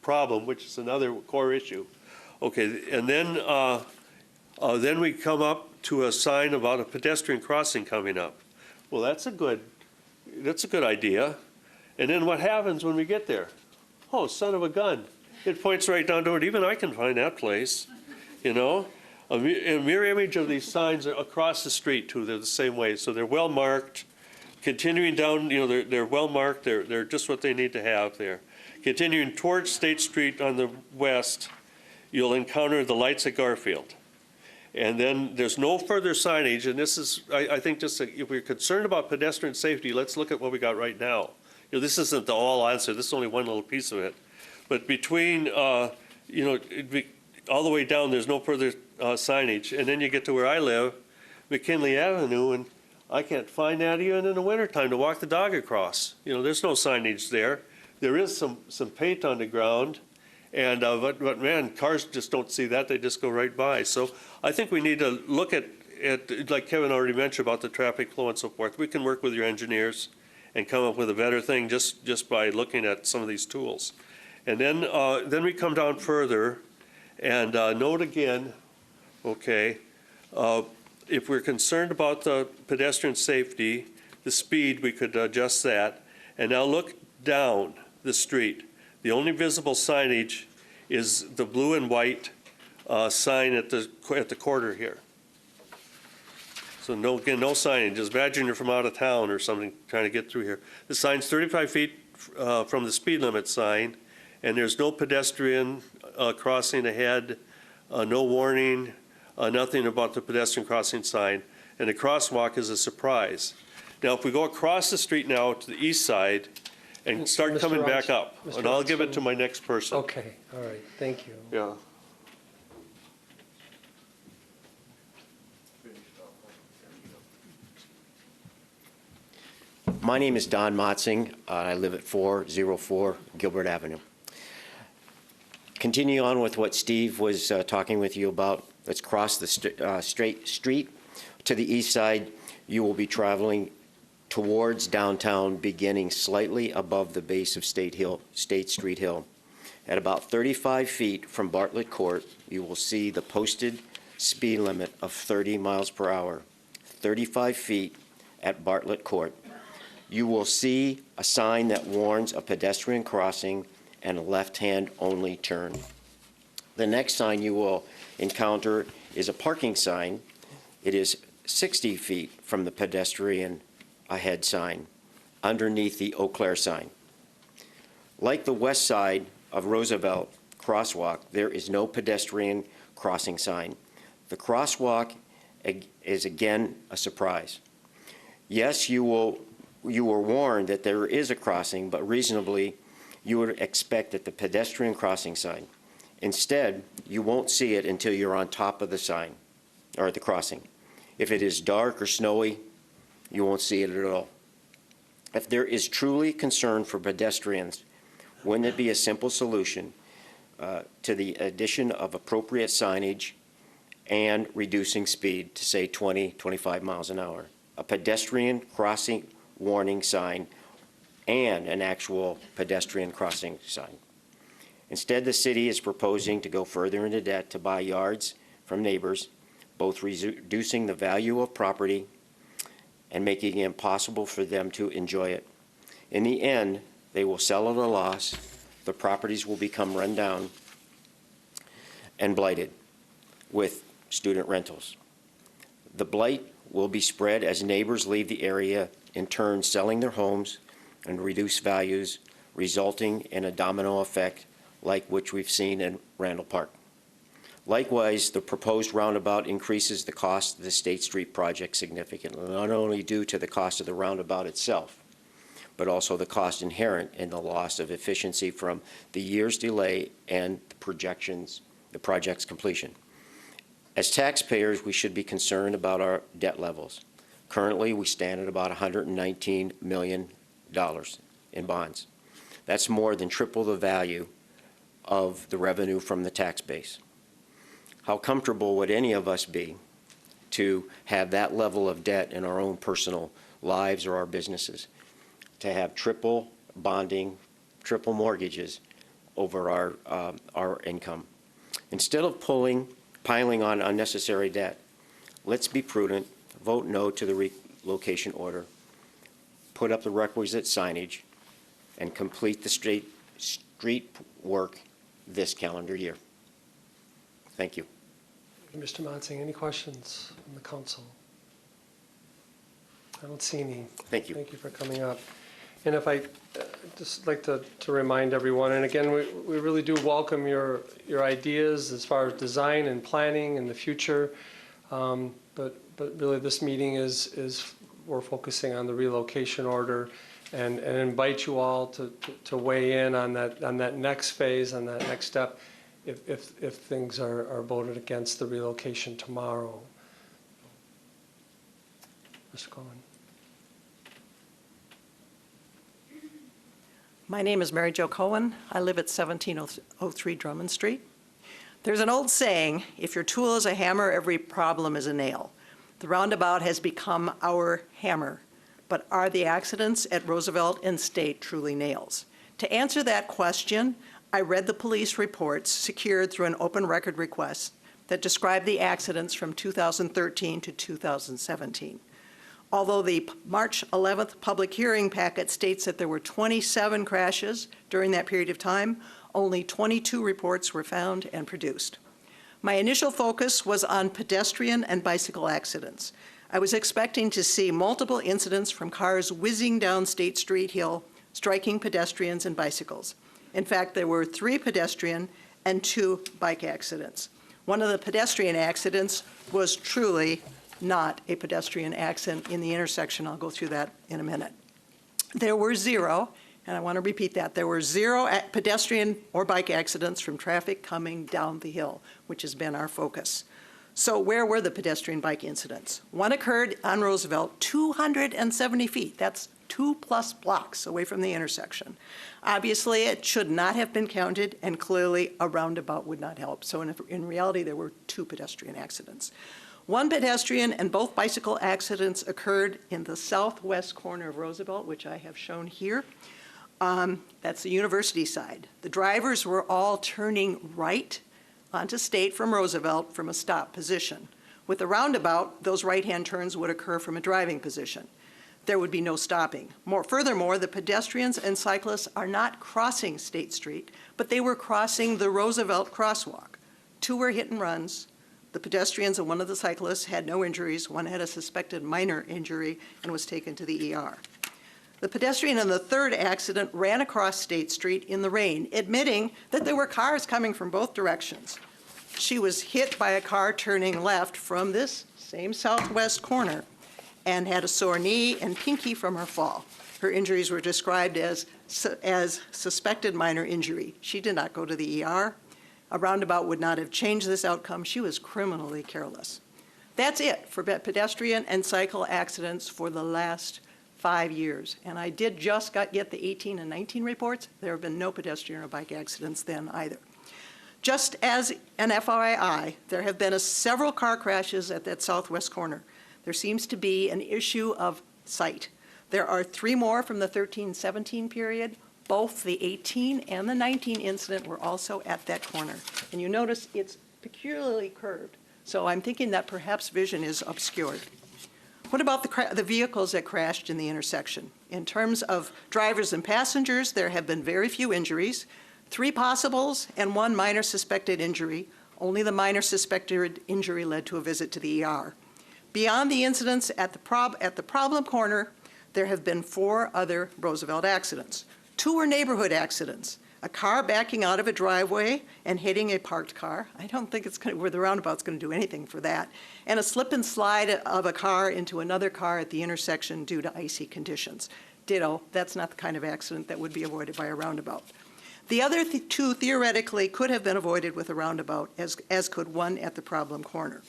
problem, which is another core issue. Okay, and then we come up to a sign about a pedestrian crossing coming up. Well, that's a good idea. And then what happens when we get there? Oh, son of a gun. It points right down to it. Even I can find that place, A mirror image of these signs are across the street, too. They're the same way. So they're well marked. Continuing down, they're well marked. They're just what they need to have there. Continuing towards State Street on the west, you'll encounter the lights at Garfield. And then there's no further signage, and this is, I think, if we're concerned about pedestrian safety, let's look at what we got right now. This isn't the all answer. This is only one little piece of it. But between, all the way down, there's no further signage. And then you get to where I live, McKinley Avenue, and I can't find that even in the wintertime to walk the dog across. There's no signage there. There is some paint on the ground. And but man, cars just don't see that. They just go right by. So I think we need to look at like Kevin already mentioned about the traffic flow and so forth. We can work with your engineers and come up with a better thing just by looking at some of these tools. And then we come down further and note again, okay, if we're concerned about the pedestrian safety, the speed, we could adjust that. And now look down the street. The only visible signage is the blue and white sign at the corner here. So no signage. Just imagine you're from out of town or something trying to get through here. The sign's 35 feet from the speed limit sign, and there's no pedestrian crossing ahead, no warning, nothing about the pedestrian crossing sign, and the crosswalk is a surprise. Now, if we go across the street now to the east side, and start Mr. coming back up, Mr. and I'll give it to my next person. Okay, all right, thank you. Yeah. My name is Don Motzing. I live at 404 Gilbert Avenue. Continue on with what Steve was talking with you about Let's cross the straight street. To the east side, you will be traveling towards downtown, beginning slightly above the base of State Street Hill. At about 35 feet from Bartlett Court, you will see the posted speed limit of 30 miles per hour. 35 feet at Bartlett Court. You will see a sign that warns a pedestrian crossing and a left-hand only turn. The next sign you will encounter is a parking sign. It is 60 feet from the pedestrian ahead sign, underneath the Eau Claire sign. Like the west side of Roosevelt crosswalk, there is no pedestrian crossing sign. The crosswalk is again a surprise. Yes, you were warned that there is a crossing, but reasonably you would expect that the pedestrian crossing sign. Instead, you won't see it until you're on top of the sign or the crossing. If it is dark or snowy, you won't see it at all. If there is truly concern for pedestrians, wouldn't it be a simple solution to the addition of appropriate signage and reducing speed to, say, 20, 25 miles an hour? A pedestrian crossing warning sign and an actual pedestrian crossing sign. Instead, the city is proposing to go further into debt to buy yards from neighbors, both reducing the value of property and making it impossible for them to enjoy it. In the end, they will sell at a loss, the properties will become run down and blighted with student rentals. The blight will be spread as neighbors leave the area, in turn selling their homes and reduced values, resulting in a domino effect like which we've seen in Randall Park. Likewise, the proposed roundabout increases the cost of the State Street project significantly, not only due to the cost of the roundabout itself, but also the cost inherent in the loss of efficiency from the year's delay and the project's completion. As taxpayers, we should be concerned about our debt levels. Currently, we stand at about $119 million in bonds. That's more than triple the value of the revenue from the tax base. How comfortable would any of us be to have that level of debt in our own personal lives or our businesses? To have triple bonding, triple mortgages over our income. Instead of piling on unnecessary debt, let's be prudent, vote no to the relocation order, put up the requisite signage, and complete the street work this calendar year. Thank you. Mr. Monsing, any questions from the council? I don't see any. Thank you. Thank you for coming up. And if I just like to remind everyone, and again, we really do welcome your ideas as far as design and planning in the future. But really this meeting is we're focusing on the relocation order and invite you all to weigh in on that next phase, on that next step, if things are voted against the relocation tomorrow. Mr. Cohen. My name is Mary Jo Cohen. I live at 1703 Drummond Street. There's an old saying, if your tool is a hammer, every problem is a nail. The roundabout has become our hammer. But are the accidents at Roosevelt and State truly nails? To answer that question, I read the police reports secured through an open record request that describe the accidents from 2013 to 2017. Although the March 11th public hearing packet states that there were 27 crashes during that period of time, only 22 reports were found and produced. My initial focus was on pedestrian and bicycle accidents. I was expecting to see multiple incidents from cars whizzing down State Street Hill, striking pedestrians and bicycles. In fact, there were 3 pedestrian and 2 bike accidents. One of the pedestrian accidents was truly not a pedestrian accident in the intersection. I'll go through that in a minute. There were 0, and I want to repeat that, there were 0 pedestrian or bike accidents from traffic coming down the hill, which has been our focus. So where were the pedestrian bike incidents? One occurred on Roosevelt, 270 feet. That's 2+ blocks away from the intersection. Obviously, it should not have been counted, and clearly a roundabout would not help. So in reality, there were 2 pedestrian accidents. 1 pedestrian and both bicycle accidents occurred in the southwest corner of Roosevelt, which I have shown here. That's the university side. The drivers were all turning right onto State from Roosevelt from a stop position. With the roundabout, those right-hand turns would occur from a driving position. There would be no stopping. Furthermore, the pedestrians and cyclists are not crossing State Street, but they were crossing the Roosevelt crosswalk. 2 were hit and runs. The pedestrians and 1 of the cyclists had no injuries. 1 had a suspected minor injury and was taken to the ER. The pedestrian in the 3rd accident ran across State Street in the rain, admitting that there were cars coming from both directions. She was hit by a car turning left from this same southwest corner and had a sore knee and pinky from her fall. Her injuries were described as suspected minor injury. She did not go to the ER. A roundabout would not have changed this outcome. She was criminally careless. That's it for pedestrian and cycle accidents for the last 5 years. And I did just get the 18 and 19 reports. There have been no pedestrian or bike accidents then either. Just as an FYI, there have been several car crashes at that southwest corner. There seems to be an issue of sight. There are 3 more from the 13-17 period. Both the 18 and the 19 incident were also at that corner. And you notice it's peculiarly curved. So I'm thinking that perhaps vision is obscured. What about the vehicles that crashed in the intersection? In terms of drivers and passengers, there have been very few injuries, 3 possibles and 1 minor suspected injury. Only the minor suspected injury led to a visit to the ER. Beyond the incidents at the problem corner, there have been 4 other Roosevelt accidents. 2 were neighborhood accidents. A car backing out of a driveway and hitting a parked car. I don't think where the roundabout's going to do anything for that. And a slip and slide of a car into another car at the intersection due to icy conditions. Ditto, that's not the kind of accident that would be avoided by a roundabout. The other 2 theoretically could have been avoided with a roundabout, as could 1 at the problem corner.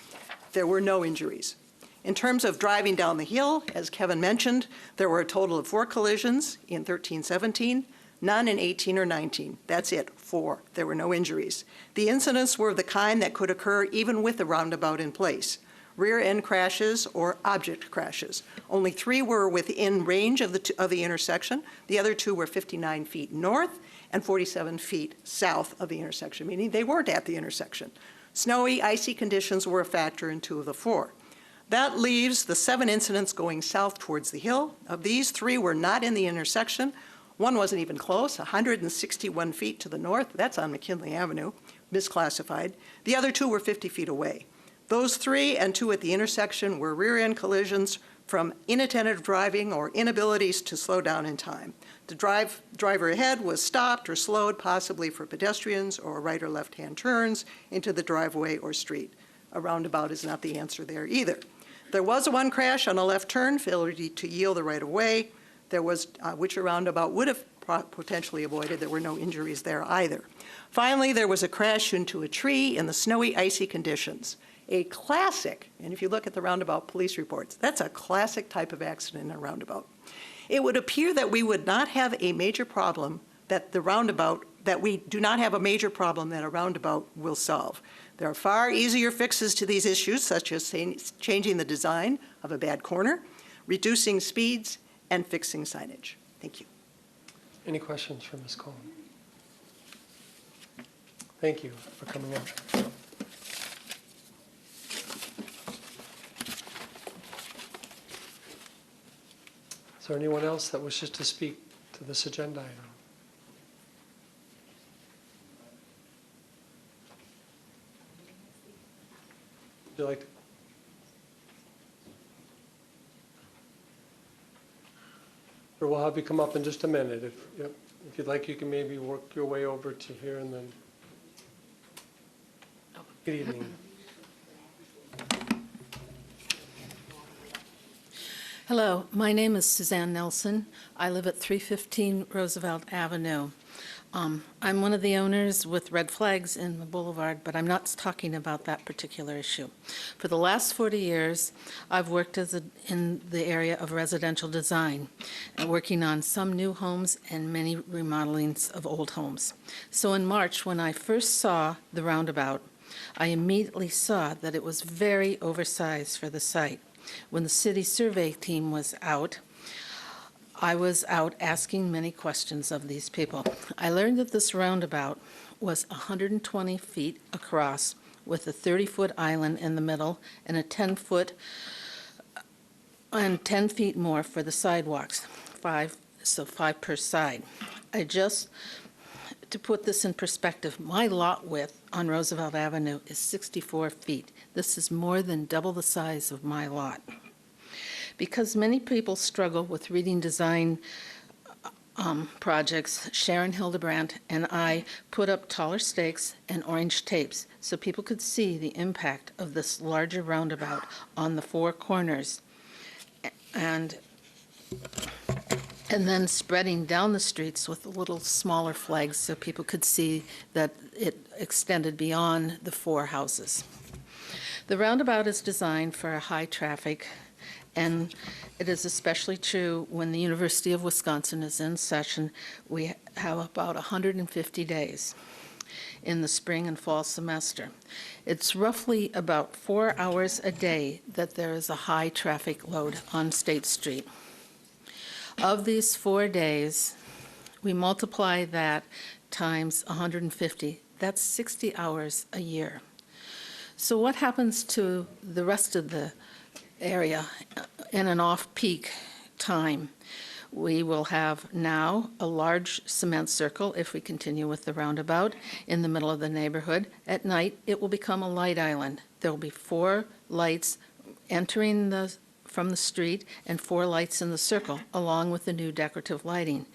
There were no injuries. In terms of driving down the hill, as Kevin mentioned, there were a total of 4 collisions in 13-17, none in 18 or 19. That's it, 4. There were no injuries. The incidents were the kind that could occur even with a roundabout in place. Rear-end crashes or object crashes. Only 3 were within range of the intersection. The other 2 were 59 feet north and 47 feet south of the intersection, meaning they weren't at the intersection. Snowy, icy conditions were a factor in 2 of the 4. That leaves the 7 incidents going south towards the hill. Of these, 3 were not in the intersection. 1 wasn't even close, 161 feet to the north. That's on McKinley Avenue, misclassified. The other 2 were 50 feet away. Those 3 and 2 at the intersection were rear-end collisions from inattentive driving or inabilities to slow down in time. The driver ahead was stopped or slowed, possibly for pedestrians or right or left-hand turns into the driveway or street. A roundabout is not the answer there either. There was 1 crash on a left turn, failure to yield the right of way. There was, which a roundabout would have potentially avoided. There were no injuries there either. Finally, there was a crash into a tree in the snowy, icy conditions. A classic, and if you look at the roundabout police reports, that's a classic type of accident in a roundabout. It would appear that we would not have a major problem that we do not have a major problem that a roundabout will solve. There are far easier fixes to these issues, such as changing the design of a bad corner, reducing speeds, and fixing signage. Thank you. Any questions for Ms. Cohen? Thank you for coming up. Is there anyone else that wishes to speak to this agenda item? Would you like to? Or we'll have you come up in just a minute. If you'd like, you can maybe work your way over to here and then. Good evening. Hello, my name is Suzanne Nelson. I live at 315 Roosevelt Avenue. I'm one of the owners with red flags in the boulevard, but I'm not talking about that particular issue. For the last 40 years, I've worked in the area of residential design, and working on some new homes and many remodelings of old homes. So in March, when I first saw the roundabout, I immediately saw that it was very oversized for the site. When the city survey team was out, I was out asking many questions of these people. I learned that this roundabout was 120 feet across with a 30-foot island in the middle and a 10-foot and 10 feet more for the sidewalks, five per side. To put this in perspective, my lot width on Roosevelt Avenue is 64 feet. This is more than double the size of my lot. Because many people struggle with reading design projects, Sharon Hildebrandt and I put up taller stakes and orange tapes so people could see the impact of this larger roundabout on the four corners, and then spreading down the streets with little smaller flags so people could see that it extended beyond the four houses. The roundabout is designed for a high traffic, and it is especially true when the University of Wisconsin is in session. We have about 150 days in the spring and fall semester. It's roughly about 4 hours a day that there is a high traffic load on State Street. Of these 4 days, we multiply that times 150. That's 60 hours a year. So what happens to the rest of the area in an off-peak time? We will have now a large cement circle, if we continue with the roundabout, in the middle of the neighborhood. At night, it will become a light island. There will be 4 lights entering from the street and 4 lights in the circle, along with the new decorative lighting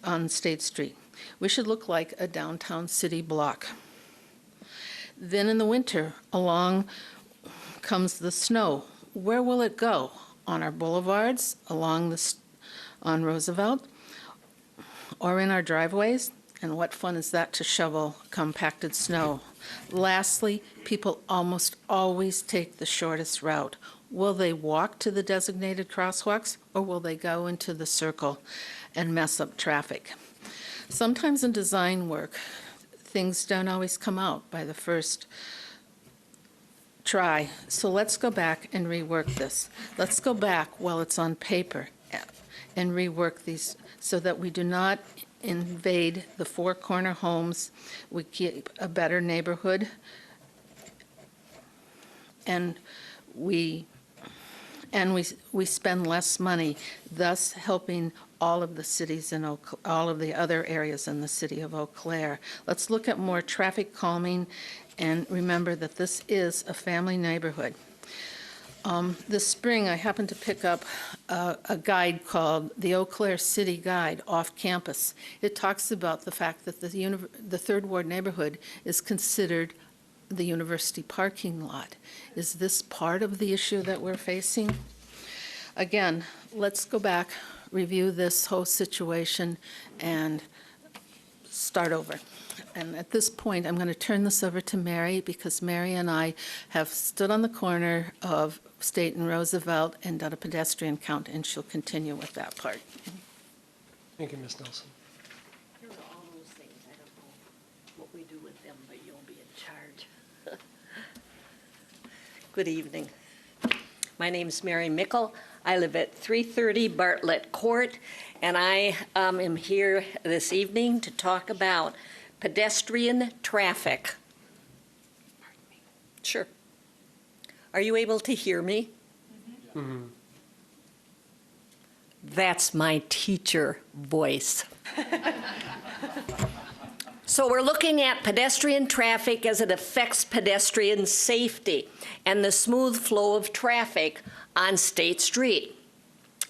on State Street. We should look like a downtown city block. Then in the winter, along comes the snow. Where will it go? On our boulevards, on Roosevelt, or in our driveways? And what fun is that to shovel compacted snow? Lastly, people almost always take the shortest route. Will they walk to the designated crosswalks, or will they go into the circle and mess up traffic? Sometimes in design work, things don't always come out by the first try. So let's go back and rework this. Let's go back while it's on paper and rework these so that we do not invade the 4 corner homes. We keep a better neighborhood, and we spend less money, thus helping all of the cities in all of the other areas in the city of Eau Claire. Let's look at more traffic calming, and remember that this is a family neighborhood. This spring, I happened to pick up a guide called the Eau Claire City Guide off campus. It talks about the fact that the Third Ward neighborhood is considered the university parking lot. Is this part of the issue that we're facing? Again, let's go back, review this whole situation, and start over. And at this point, I'm going to turn this over to Mary, because Mary and I have stood on the corner of State and Roosevelt and done a pedestrian count, and she'll continue with that part. Thank you, Ms. Nelson. Here are all those things. I don't know what we do with them, but you'll be in charge. Good evening. My name's Mary Mickle. I live at 330 Bartlett Court, and I am here this evening to talk about pedestrian traffic. Pardon me. Sure. Are you able to hear me? Mm-hmm. That's my teacher voice. So we're looking at pedestrian traffic as it affects pedestrian safety and the smooth flow of traffic on State Street.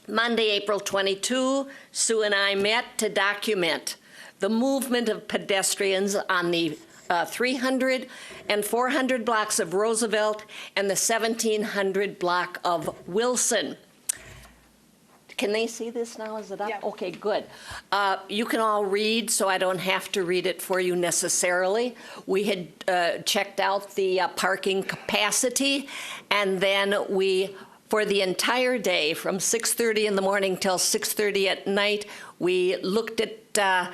Monday, April 22, Sue and I met to document the movement of pedestrians on the 300 and 400 blocks of Roosevelt and the 1700 block of Wilson. Can they see this now? Is it up? Yeah. Okay, good. You can all read, so I don't have to read it for you necessarily. We had checked out the parking capacity, and then we, for the entire day, from 6:30 in the morning till 6:30 at night, we looked at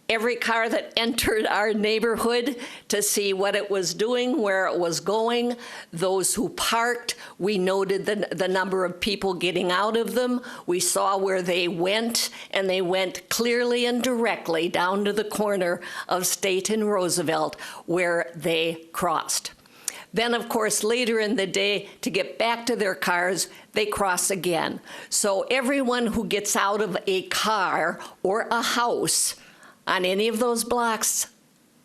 every car that entered our neighborhood to see what it was doing, where it was going. Those who parked, we noted the number of people getting out of them. We saw where they went, and they went clearly and directly down to the corner of State and Roosevelt where they crossed. Then, of course, later in the day, to get back to their cars, they cross again. So everyone who gets out of a car or a house on any of those blocks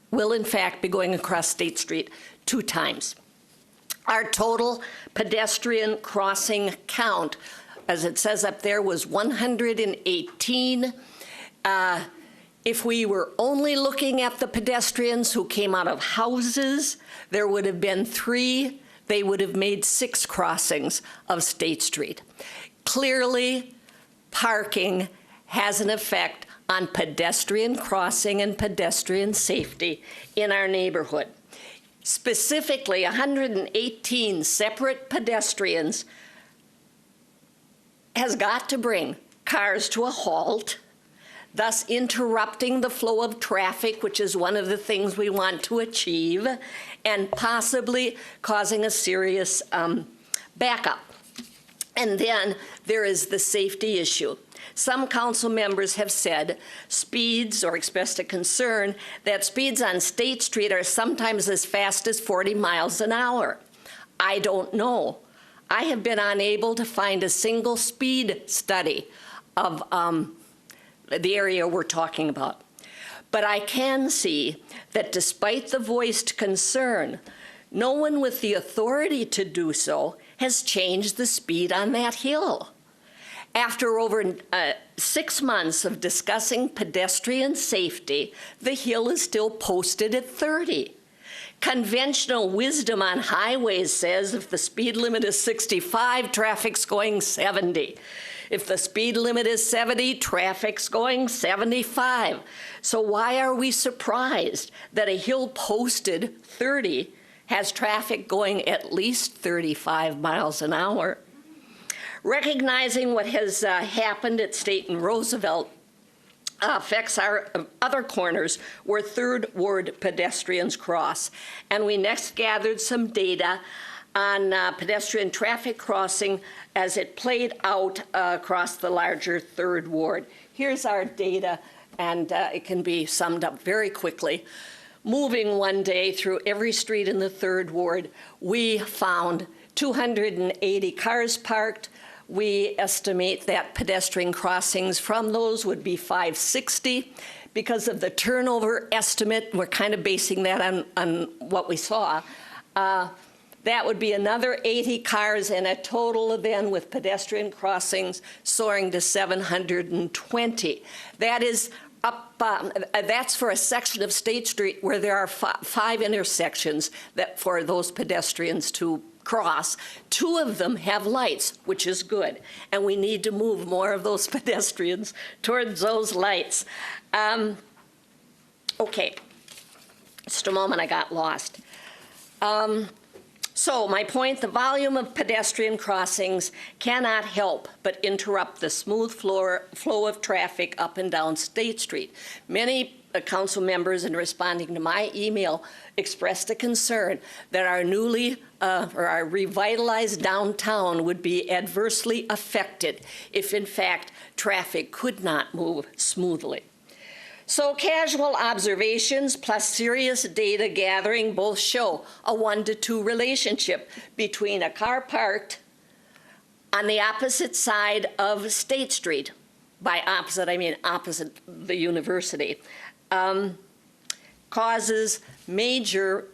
will in fact be going across State Street 2 times. Our total pedestrian crossing count, as it says up there, was 118. If we were only looking at the pedestrians who came out of houses, there would have been 3. They would have made 6 crossings of State Street. Clearly, parking has an effect on pedestrian crossing and pedestrian safety in our neighborhood. Specifically, 118 separate pedestrians has got to bring cars to a halt, thus interrupting the flow of traffic, which is one of the things we want to achieve, and possibly causing a serious backup. And then there is the safety issue. Some council members have said speeds, or expressed a concern that speeds on State Street are sometimes as fast as 40 miles an hour. I don't know. I have been unable to find a single speed study of the area we're talking about. But I can see that despite the voiced concern, no one with the authority to do so has changed the speed on that hill. After over 6 months of discussing pedestrian safety, the hill is still posted at 30. Conventional wisdom on highways says if the speed limit is 65, traffic's going 70. If the speed limit is 70, traffic's going 75. So why are we surprised that a hill posted 30 has traffic going at least 35 miles an hour? Recognizing what has happened at State and Roosevelt affects our other corners where 3rd Ward pedestrians cross. And we next gathered some data on pedestrian traffic crossing as it played out across the larger 3rd Ward. Here's our data, and it can be summed up very quickly. Moving one day through every street in the 3rd Ward, we found 280 cars parked. We estimate that pedestrian crossings from those would be 560. Because of the turnover estimate, we're kind of basing that on what we saw. That would be another 80 cars, and a total then with pedestrian crossings soaring to 720. That is up, that's for a section of State Street where there are 5 intersections that for those pedestrians to cross. 2 of them have lights, which is good, and we need to move more of those pedestrians towards those lights. Okay, just a moment, I got lost. So my point, the volume of pedestrian crossings cannot help but interrupt the smooth flow of traffic up and down State Street. Many council members, in responding to my email, expressed a concern that our newly or our revitalized downtown would be adversely affected if, in fact, traffic could not move smoothly. So casual observations plus serious data gathering both show a 1-to-2 relationship between a car parked on the opposite side of State Street. By opposite, I mean opposite the university. Causes major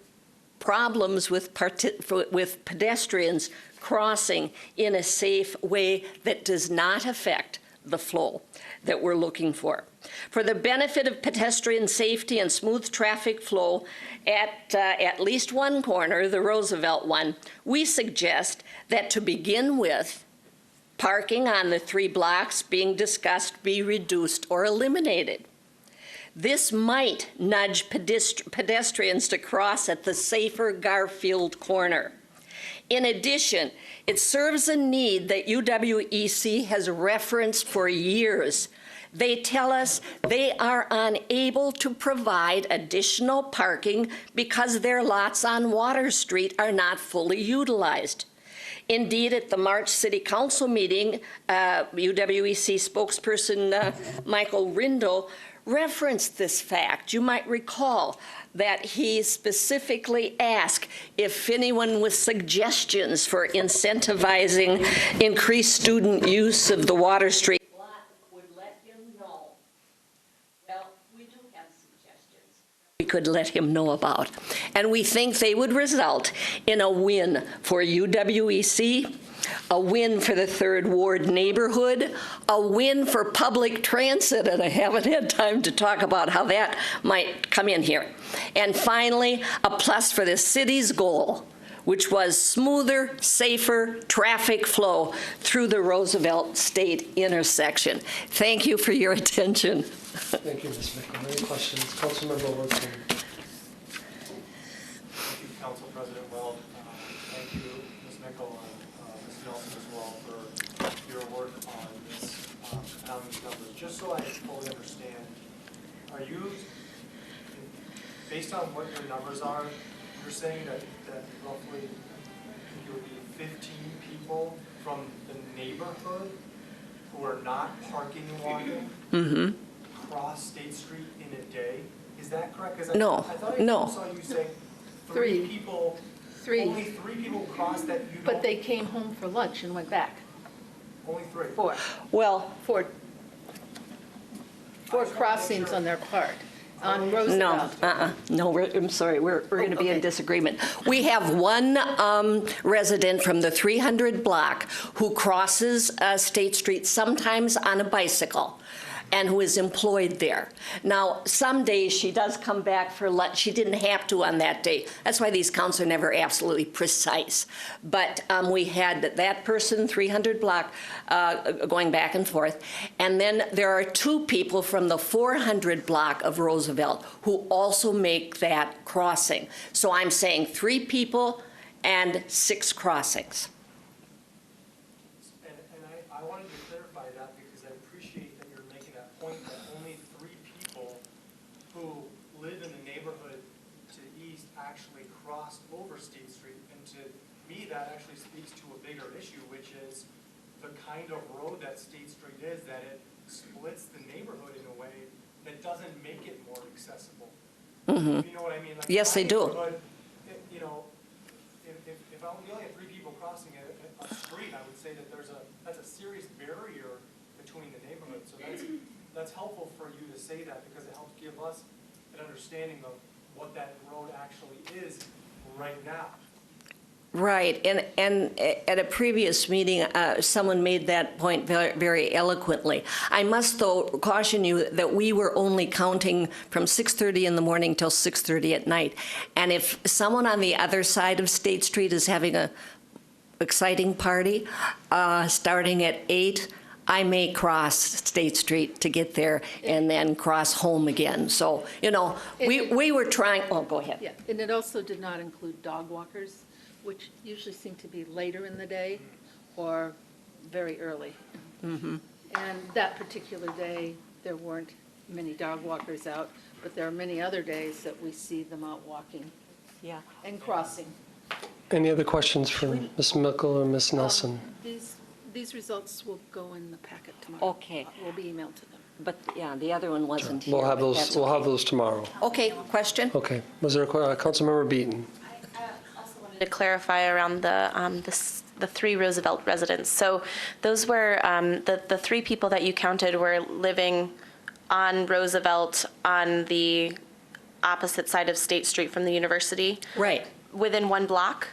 problems with pedestrians crossing in a safe way that does not affect the flow that we're looking for. For the benefit of pedestrian safety and smooth traffic flow at least one corner, the Roosevelt one, we suggest that to begin with, parking on the 3 blocks being discussed be reduced or eliminated. This might nudge pedestrians to cross at the safer Garfield corner. In addition, it serves a need that UWEC has referenced for years. They tell us they are unable to provide additional parking because their lots on Water Street are not fully utilized. Indeed, at the March City Council meeting, UWEC spokesperson Michael Rindle referenced this fact. You might recall that he specifically asked if anyone with suggestions for incentivizing increased student use of the Water Street lot would let him know. Well, we do have suggestions we could let him know about. And we think they would result in a win for UWEC, a win for the 3rd Ward neighborhood, a win for public transit, and I haven't had time to talk about how that might come in here. And finally, a plus for the city's goal, which was smoother, safer traffic flow through the Roosevelt State intersection. Thank you for your attention. Thank you, Ms. Mickle. Any questions? Councilmember Woodson. Thank you, Council President Weld. Thank you, Ms. Mickle, and Ms. Nelson as well for your work on this, on these numbers. Just so I fully understand, are you, based on what your numbers are, you're saying that roughly it would be 15 people from the neighborhood who are not parking and walking cross State Street in a day? Is that correct? 'Cause No, I thought no. I saw you say Three. people, Three. only 3 people crossed that you But don't, they came home for lunch and went back. only 3? 4. Well, Four crossings on their part, on no, Roosevelt. no, I'm sorry, we're going to be in disagreement. We have one resident from the 300 block who crosses State Street sometimes on a bicycle and who is employed there. Now, some days she does come back for lunch. She didn't have to on that day. That's why these counts are never absolutely precise. But we had that person, 300 block, going back and forth. And then there are 2 people from the 400 block of Roosevelt who also make that crossing. So I'm saying 3 people and 6 crossings. And I wanted to clarify that because I appreciate that you're making that point that only 3 people who live in the neighborhood to the east actually crossed over State Street. And to me, that actually speaks to a bigger issue, which is the kind of road that State Street is, that it splits the neighborhood in a way that doesn't make it more accessible. You know what I mean? Like Yes, they do. You know, if we only have 3 people crossing a street, I would say that that's a serious barrier between the neighborhoods. So that's helpful for you to say that because it helps give us an understanding of what that road actually is right now. Right, and at a previous meeting, someone made that point very, very eloquently. I must, though, caution you that we were only counting from 6:30 in the morning till 6:30 at night. And if someone on the other side of State Street is having a exciting party, starting at 8, I may cross State Street to get there and then cross home again. So, you know, we were trying, oh, go ahead. Yeah, and it also did not include dog walkers, which usually seem to be later in the day or very early. And that particular day, there weren't many dog walkers out, but there are many other days that we see them out walking and crossing. Any other questions for Ms. Mickle or Ms. Nelson? These results will go in the packet tomorrow. Okay. Will be emailed to them. But, yeah, the other one wasn't here. We'll have but those. that's We'll have okay. those tomorrow. Okay, question? Okay. Was there a Councilmember Beaton? To clarify around the 3 Roosevelt residents. So those were, the 3 people that you counted were living on Roosevelt on the opposite side of State Street from the university? Right. Within 1 block?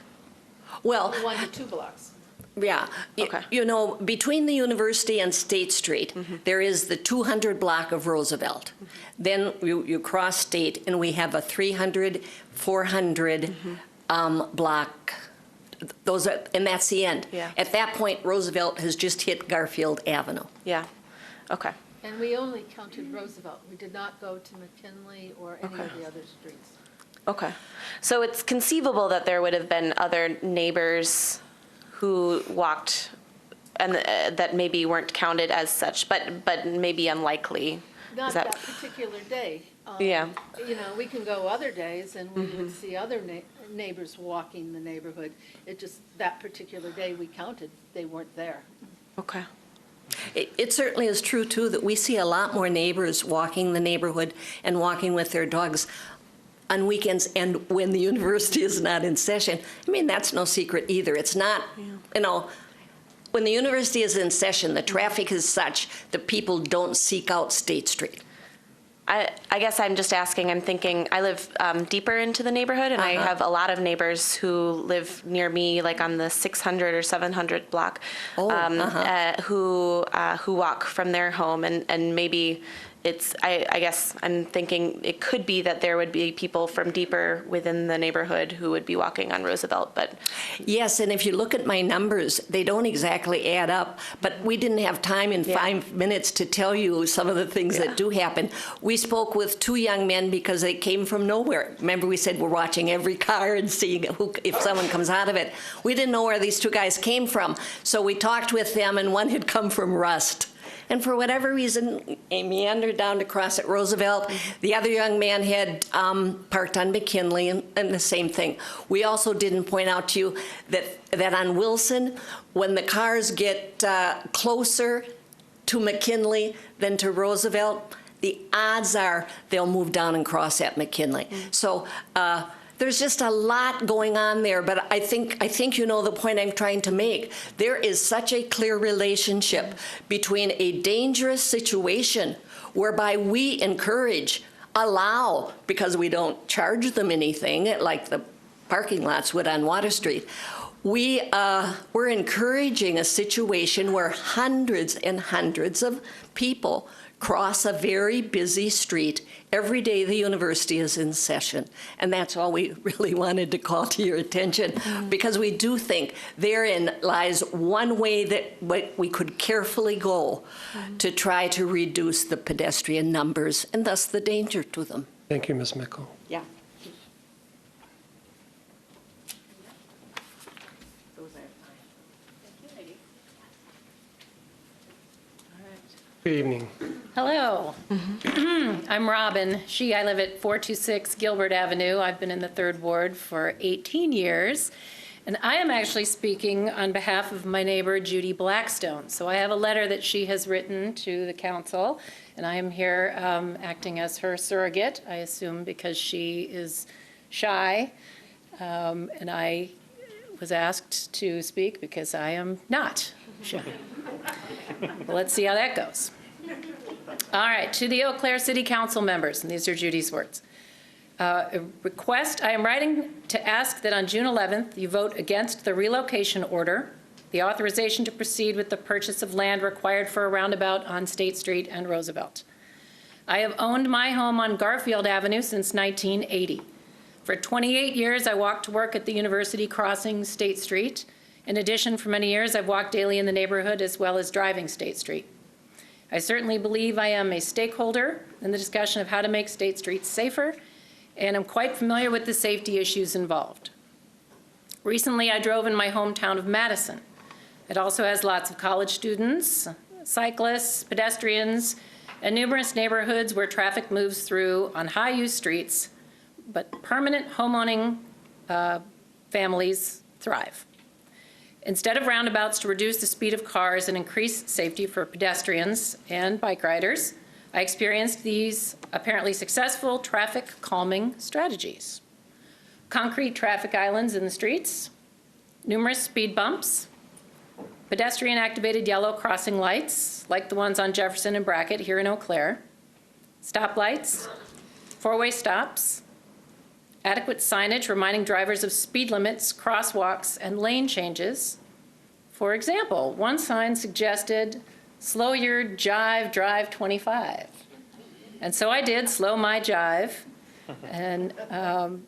Well, 1 to 2 blocks. Yeah. Okay. You know, between the university and State Street, there is the 200 block of Roosevelt. Then you cross State, and we have a 300, 400 block. And that's the end. Yeah. At that point, Roosevelt has just hit Garfield Avenue. Yeah, okay. And we only counted Roosevelt. We did not go to McKinley or any of the other streets. Okay. So it's conceivable that there would have been other neighbors who walked and that maybe weren't counted as such, but maybe unlikely. Not Is that particular day. Yeah. You know, we can go other days and we would see other neighbors walking the neighborhood. It just, that particular day we counted, they weren't there. Okay. It certainly is true, too, that we see a lot more neighbors walking the neighborhood and walking with their dogs on weekends and when the university is not in session. I mean, that's no secret either. It's not, you know, when the university is in session, the traffic is such that people don't seek out State Street. I guess I'm just asking, I'm thinking, I live deeper into the neighborhood, and I have a lot of neighbors who live near me, like on the 600 or 700 block, who walk from their home, and maybe it's, I guess I'm thinking it could be that there would be people from deeper within the neighborhood who would be walking on Roosevelt, but. Yes, and if you look at my numbers, they don't exactly add up, but we didn't have time in 5 minutes to tell you some of the things that do happen. We spoke with 2 young men because they came from nowhere. Remember, we said we're watching every car and seeing if someone comes out of it. We didn't know where these 2 guys came from, so we talked with them, and one had come from Rust. And for whatever reason, he meandered down to cross at Roosevelt. The other young man had parked on McKinley, and the same thing. We also didn't point out to you that on Wilson, when the cars get closer to McKinley than to Roosevelt, the odds are they'll move down and cross at McKinley. So there's just a lot going on there, but I think you know the point I'm trying to make. There is such a clear relationship between a dangerous situation whereby we encourage, allow, because we don't charge them anything like the parking lots would on Water Street. We're encouraging a situation where hundreds and hundreds of people cross a very busy street every day the university is in session. And that's all we really wanted to call to your attention, because we do think therein lies one way that we could carefully go to try to reduce the pedestrian numbers and thus the danger to them. Thank you, Ms. Mickle. Yeah. Good evening. Hello. I'm Robin. I live at 426 Gilbert Avenue. I've been in the 3rd Ward for 18 years. And I am actually speaking on behalf of my neighbor, Judy Blackstone. So I have a letter that she has written to the council, and I am here acting as her surrogate, I assume because she is shy. And I was asked to speak because I am not shy. Well, let's see how that goes. All right, to the Eau Claire City Council members, and these are Judy's words. A request, I am writing to ask that on June 11th, you vote against the relocation order, the authorization to proceed with the purchase of land required for a roundabout on State Street and Roosevelt. I have owned my home on Garfield Avenue since 1980. For 28 years, I walked to work at the university crossing State Street. In addition, for many years, I've walked daily in the neighborhood as well as driving State Street. I certainly believe I am a stakeholder in the discussion of how to make State Street safer, and I'm quite familiar with the safety issues involved. Recently, I drove in my hometown of Madison. It also has lots of college students, cyclists, pedestrians, and numerous neighborhoods where traffic moves through on high-use streets, but permanent homeowning families thrive. Instead of roundabouts to reduce the speed of cars and increase safety for pedestrians and bike riders, I experienced these apparently successful traffic calming strategies. Concrete traffic islands in the streets, numerous speed bumps, pedestrian activated yellow crossing lights, like the ones on Jefferson and Brackett here in Eau Claire, stoplights, 4-way stops, adequate signage reminding drivers of speed limits, crosswalks, and lane changes, For example, one sign suggested, slow your jive, drive 25. And so I did slow my jive. And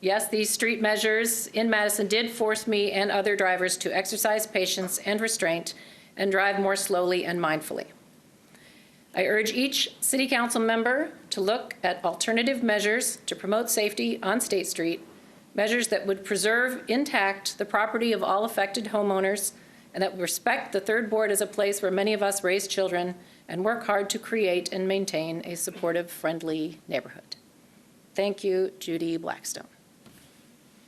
yes, these street measures in Madison did force me and other drivers to exercise patience and restraint and drive more slowly and mindfully. I urge each city council member to look at alternative measures to promote safety on State Street, measures that would preserve intact the property of all affected homeowners and that would respect the Third Ward as a place where many of us raise children and work hard to create and maintain a supportive, friendly neighborhood. Thank you, Judy Blackstone.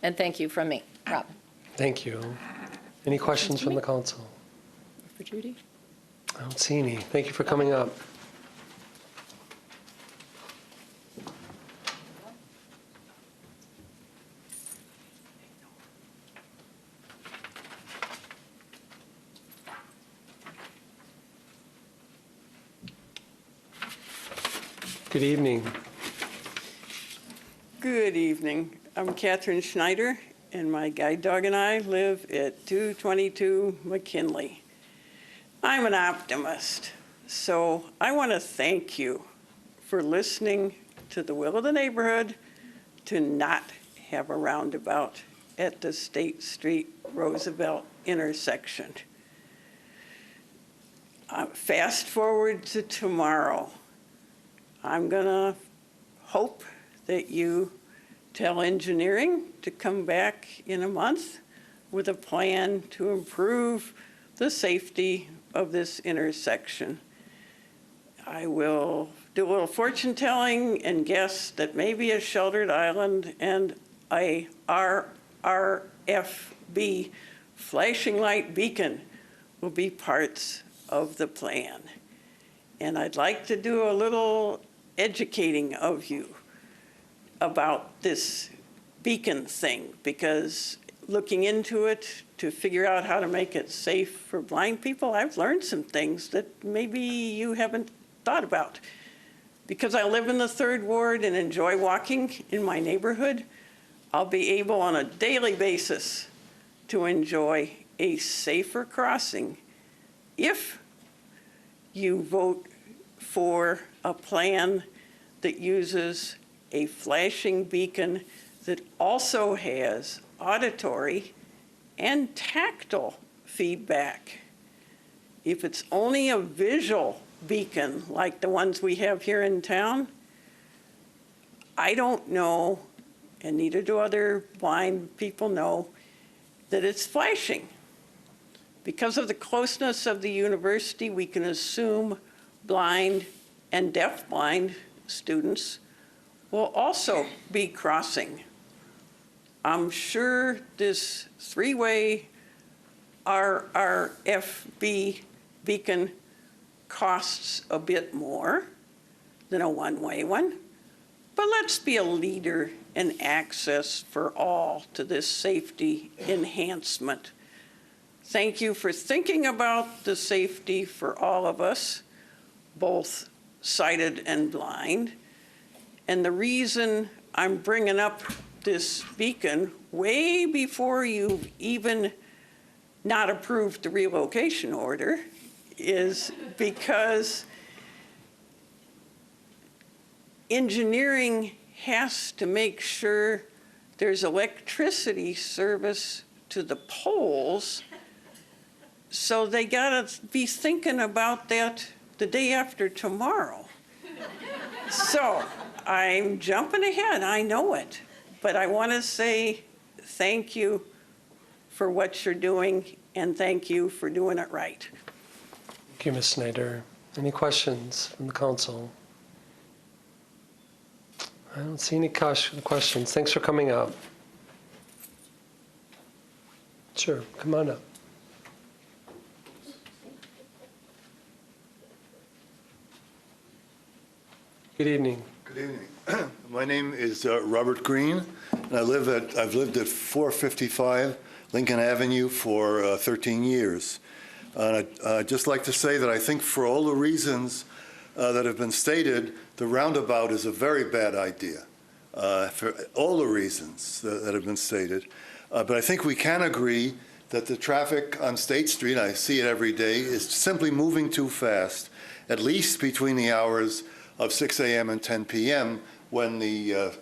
And thank you from me, Robin. Thank you. Any questions from the council? For Judy? I don't see any. Thank you for coming up. Good evening. Good evening. I'm Catherine Schneider, and my guide dog and I live at 222 McKinley. I'm an optimist, so I want to thank you for listening to the will of the neighborhood to not have a roundabout at the State Street Roosevelt intersection. Fast forward to tomorrow. I'm going to hope that you tell engineering to come back in a month with a plan to improve the safety of this intersection. I will do a little fortune telling and guess that maybe a sheltered island and a RRFB flashing light beacon will be parts of the plan. And I'd like to do a little educating of you about this beacon thing, because looking into it to figure out how to make it safe for blind people, I've learned some things that maybe you haven't thought about. Because I live in the Third Ward and enjoy walking in my neighborhood, I'll be able on a daily basis to enjoy a safer crossing if you vote for a plan that uses a flashing beacon that also has auditory and tactile feedback. If it's only a visual beacon like the ones we have here in town, I don't know, and neither do other blind people know, that it's flashing. Because of the closeness of the university, we can assume blind and deafblind students will also be crossing. I'm sure this three-way RRFB beacon costs a bit more than a one-way one, but let's be a leader in access for all to this safety enhancement. Thank you for thinking about the safety for all of us, both sighted and blind. And the reason I'm bringing up this beacon way before you've even not approved the relocation order is because engineering has to make sure there's electricity service to the poles, so they gotta be thinking about that the day after tomorrow. So I'm jumping ahead, I know it, but I want to say thank you for what you're doing, and thank you for doing it right. Thank you, Ms. Snyder. Any questions from the council? I don't see any questions. Thanks for coming up. Sure, come on up. Good evening. Good evening. My name is Robert Green, and I've lived at 455 Lincoln Avenue for 13 years. And I'd just like to say that I think for all the reasons that have been stated, the roundabout is a very bad idea, for all the reasons that have been stated. But I think we can agree that the traffic on State Street, I see it every day, is simply moving too fast, at least between the hours of 6 a.m. and 10 p.m. when the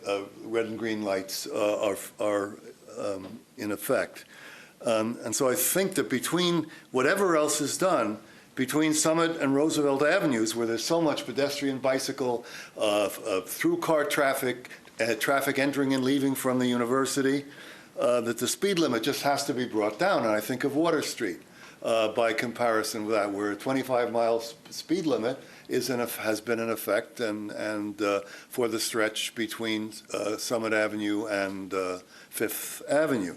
red and green lights are in effect. And so I think that between whatever else is done, between Summit and Roosevelt Avenues, where there's so much pedestrian, bicycle, through-car traffic, traffic entering and leaving from the university, that the speed limit just has to be brought down. And I think of Water Street by comparison with that, where a 25-mile speed limit has been in effect, and for the stretch between Summit Avenue and Fifth Avenue.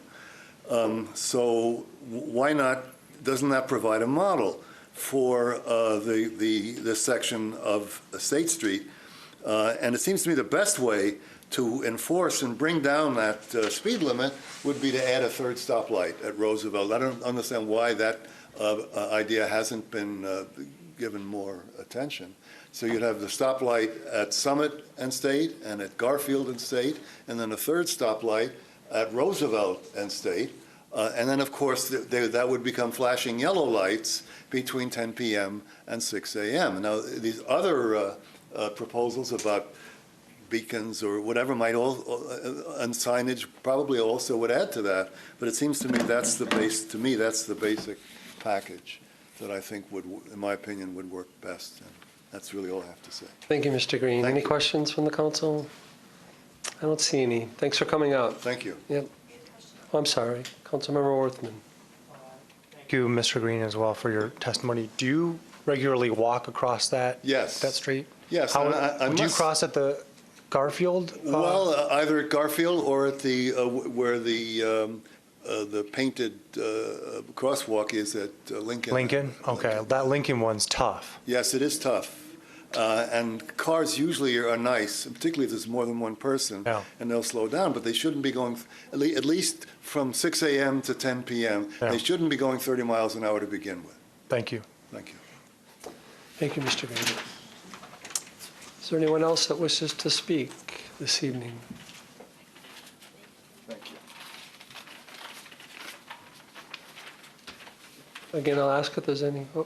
So why not, doesn't that provide a model for this section of State Street? And it seems to me the best way to enforce and bring down that speed limit would be to add a third stoplight at Roosevelt. I don't understand why that idea hasn't been given more attention. So you'd have the stoplight at Summit and State and at Garfield and State, and then a third stoplight at Roosevelt and State. And then, of course, that would become flashing yellow lights between 10 p.m. and 6 a.m. Now, these other proposals about beacons or whatever might and signage probably also would add to that. But it seems to me that's the basic package that I think would, in my opinion, would work best. And that's really all I have to say. Thank you, Mr. Green. Any questions from the council? I don't see any. Thanks for coming out. Thank you. Yep. Oh, I'm sorry. Councilmember Worthman. Thank you, Mr. Green, as well, for your testimony. Do you regularly walk across that street? Yes. Do you cross at the Garfield? Well, either at Garfield or at the where the painted crosswalk is at Lincoln. Lincoln? Okay, that Lincoln one's tough. Yes, it is tough. And cars usually are nice, particularly if there's more than one person, and they'll slow down, but they shouldn't be going, at least from 6 a.m. to 10 p.m., they shouldn't be going 30 miles an hour to begin with. Thank you. Thank you. Thank you, Mr. Green. Is there anyone else that wishes to speak this evening? Thank you. Again, I'll ask if there's any. Oh.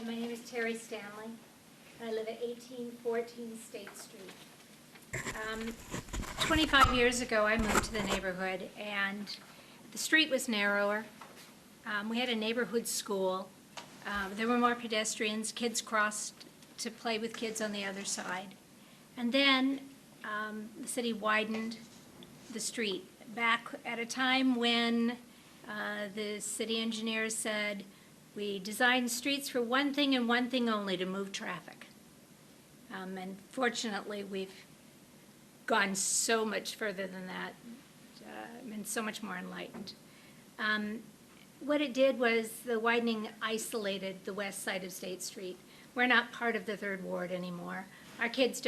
My name is Terry Stanley. I live at 1814 State Street. 25 years ago, I moved to the neighborhood, and the street was narrower. We had a neighborhood school. There were more pedestrians. Kids crossed to play with kids on the other side. And then the city widened the street back at a time when the city engineers said, we designed streets for one thing and one thing only, to move traffic. And fortunately, we've gone so much further than that and so much more enlightened. What it did was the widening isolated the west side of State Street. We're not part of the Third Ward anymore. Our kids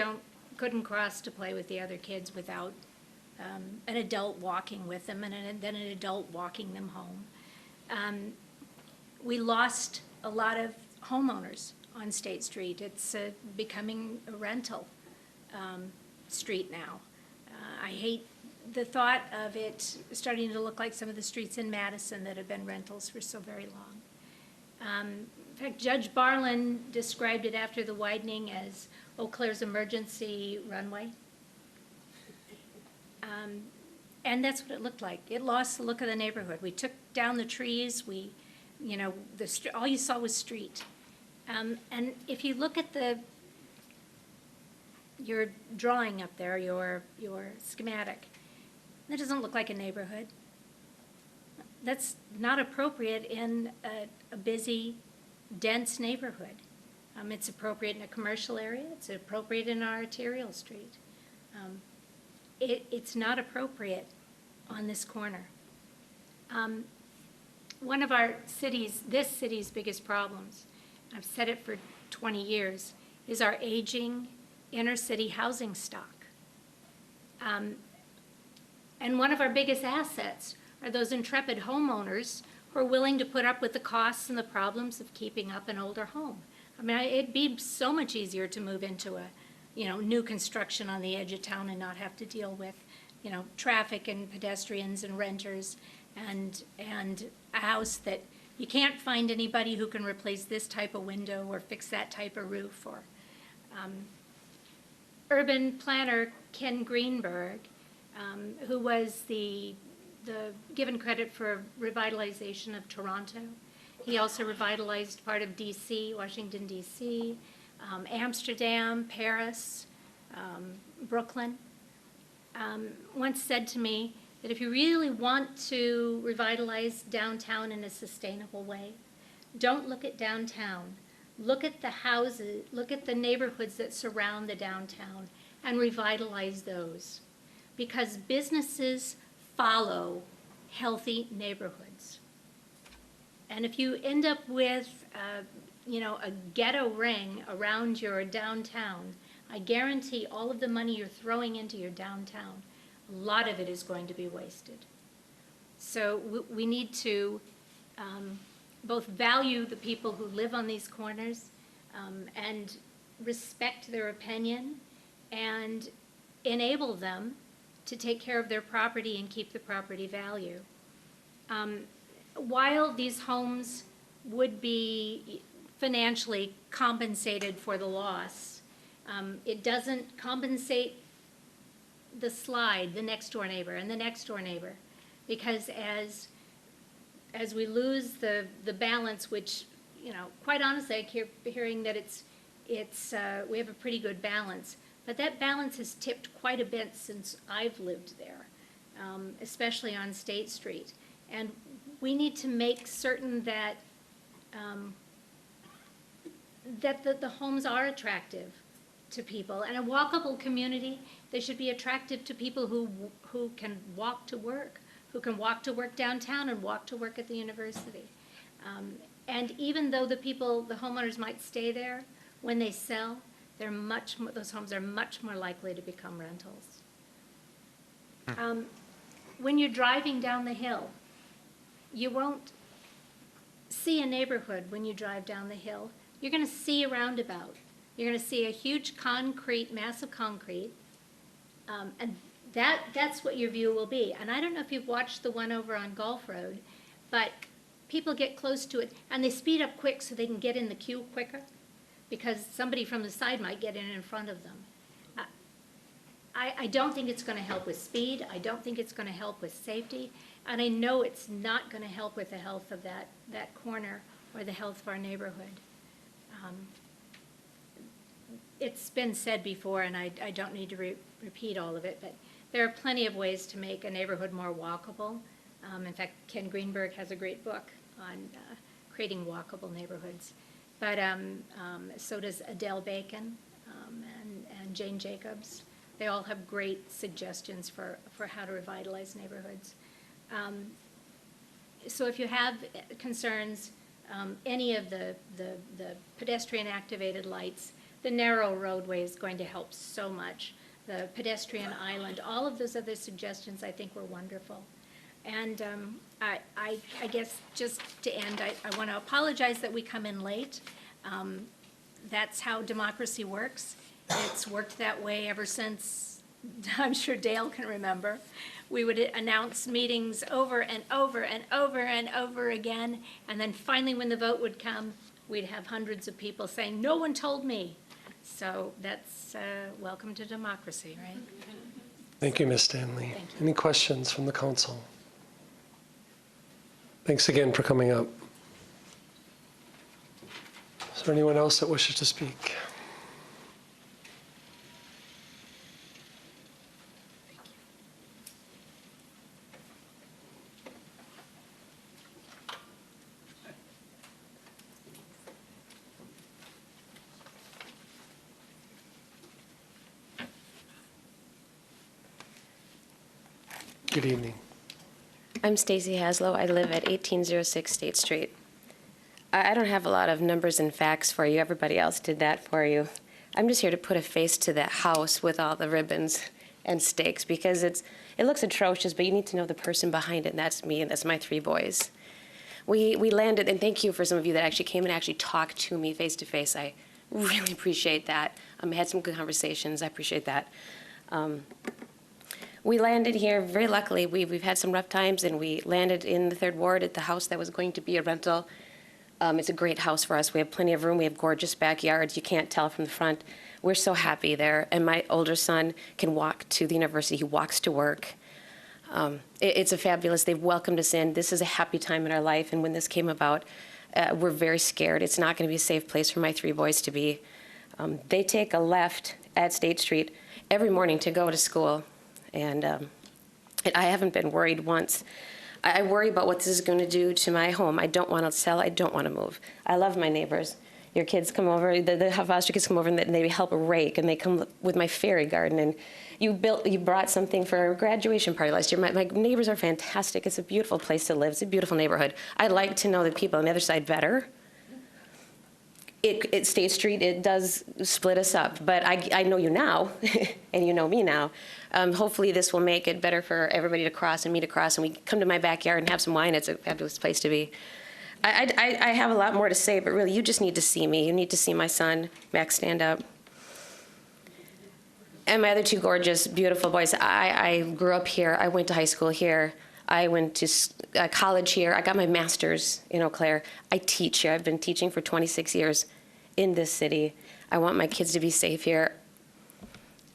couldn't cross to play with the other kids without an adult walking with them and then an adult walking them home. We lost a lot of homeowners on State Street. It's becoming a rental street now. I hate the thought of it starting to look like some of the streets in Madison that have been rentals for so very long. In fact, Judge Barlin described it after the widening as Eau Claire's emergency runway. And that's what it looked like. It lost the look of the neighborhood. We took down the trees. All you saw was street. And if you look at your drawing up there, your schematic, that doesn't look like a neighborhood. That's not appropriate in a busy, dense neighborhood. It's appropriate in a commercial area. It's appropriate in our arterial street. It's not appropriate on this corner. One of this city's biggest problems, I've said it for 20 years, is our aging inner city housing stock. And one of our biggest assets are those intrepid homeowners who are willing to put up with the costs and the problems of keeping up an older home. I mean, it'd be so much easier to move into a, new construction on the edge of town and not have to deal with, traffic and pedestrians and renters and a house that you can't find anybody who can replace this type of window or fix that type of roof. Or urban planner Ken Greenberg, who was the given credit for revitalization of Toronto. He also revitalized part of DC, Washington DC, Amsterdam, Paris, Brooklyn. Once said to me that if you really want to revitalize downtown in a sustainable way, don't look at downtown. Look at the houses, look at the neighborhoods that surround the downtown and revitalize those. Because businesses follow healthy neighborhoods. And if you end up with, a ghetto ring around your downtown, I guarantee all of the money you're throwing into your downtown, a lot of it is going to be wasted. So we need to both value the people who live on these corners and respect their opinion and enable them to take care of their property and keep the property value. While these homes would be financially compensated for the loss, it doesn't compensate the slide, the next door neighbor and the next door neighbor, because as we lose the balance, which, quite honestly, I keep hearing that we have a pretty good balance, but that balance has tipped quite a bit since I've lived there, especially on State Street. And we need to make certain that the homes are attractive to people. And a walkable community, they should be attractive to people who can walk to work, who can walk to work downtown and walk to work at the university. And even though the homeowners might stay there, when they sell, those homes are much more likely to become rentals. When you're driving down the hill, you won't see a neighborhood when you drive down the hill. You're going to see a roundabout. You're going to see a huge massive concrete, and that's what your view will be. And I don't know if you've watched the one over on Gulf Road, but people get close to it, and they speed up quick so they can get in the queue quicker, because somebody from the side might get in front of them. I don't think it's going to help with speed. I don't think it's going to help with safety. And I know it's not going to help with the health of that corner or the health of our neighborhood. It's been said before, and I don't need to repeat all of it, but there are plenty of ways to make a neighborhood more walkable. In fact, Ken Greenberg has a great book on creating walkable neighborhoods. But so does Adele Bacon and Jane Jacobs. They all have great suggestions for how to revitalize neighborhoods. So if you have concerns, any of the pedestrian-activated lights, the narrow roadway is going to help so much. The pedestrian island, all of those other suggestions I think were wonderful. And I guess just to end, I want to apologize that we come in late. That's how democracy works. It's worked that way ever since, I'm sure Dale can remember. We would announce meetings over and over and over and over again, and then finally when the vote would come, we'd have hundreds of people saying, "No one told me." So that's welcome to democracy, right? Thank you, Ms. Stanley. Thank you. Any questions from the council? Thanks again for coming up. Is there anyone else that wishes to speak? Good evening. I'm Stacy Haslow. I live at 1806 State Street. I don't have a lot of numbers and facts for you. Everybody else did that for you. I'm just here to put a face to that house with all the ribbons and stakes, because it looks atrocious, but you need to know the person behind it, and that's me, and that's my 3 boys. We landed, and thank you for some of you that actually came and actually talked to me face to face. I really appreciate that. I had some good conversations. I appreciate that. We landed here very luckily. We've had some rough times, and we landed in the 3rd Ward at the house that was going to be a rental. It's a great house for us. We have plenty of room. We have gorgeous backyards. You can't tell from the front. We're so happy there. And my older son can walk to the university. He walks to work. It's a fabulous, they've welcomed us in. This is a happy time in our life. And when this came about, we're very scared. It's not going to be a safe place for my 3 boys to be. They take a left at State Street every morning to go to school. And I haven't been worried once. I worry about what this is going to do to my home. I don't want to sell. I don't want to move. I love my neighbors. Your kids come over, the foster kids come over, and they help rake, and they come with my fairy garden. And you brought something for our graduation party last year. My neighbors are fantastic. It's a beautiful place to live. It's a beautiful neighborhood. I'd like to know the people on the other side better. State Street, it does split us up, but I know you now, and you know me now. Hopefully this will make it better for everybody to cross and me to cross, and we come to my backyard and have some wine. It's a fabulous place to be. I have a lot more to say, but really you just need to see me. You need to see my son. Max, stand up. And my other 2 gorgeous, beautiful boys. I grew up here. I went to high school here. I went to college here. I got my master's in Eau Claire. I teach here. I've been teaching for 26 years in this city. I want my kids to be safe here.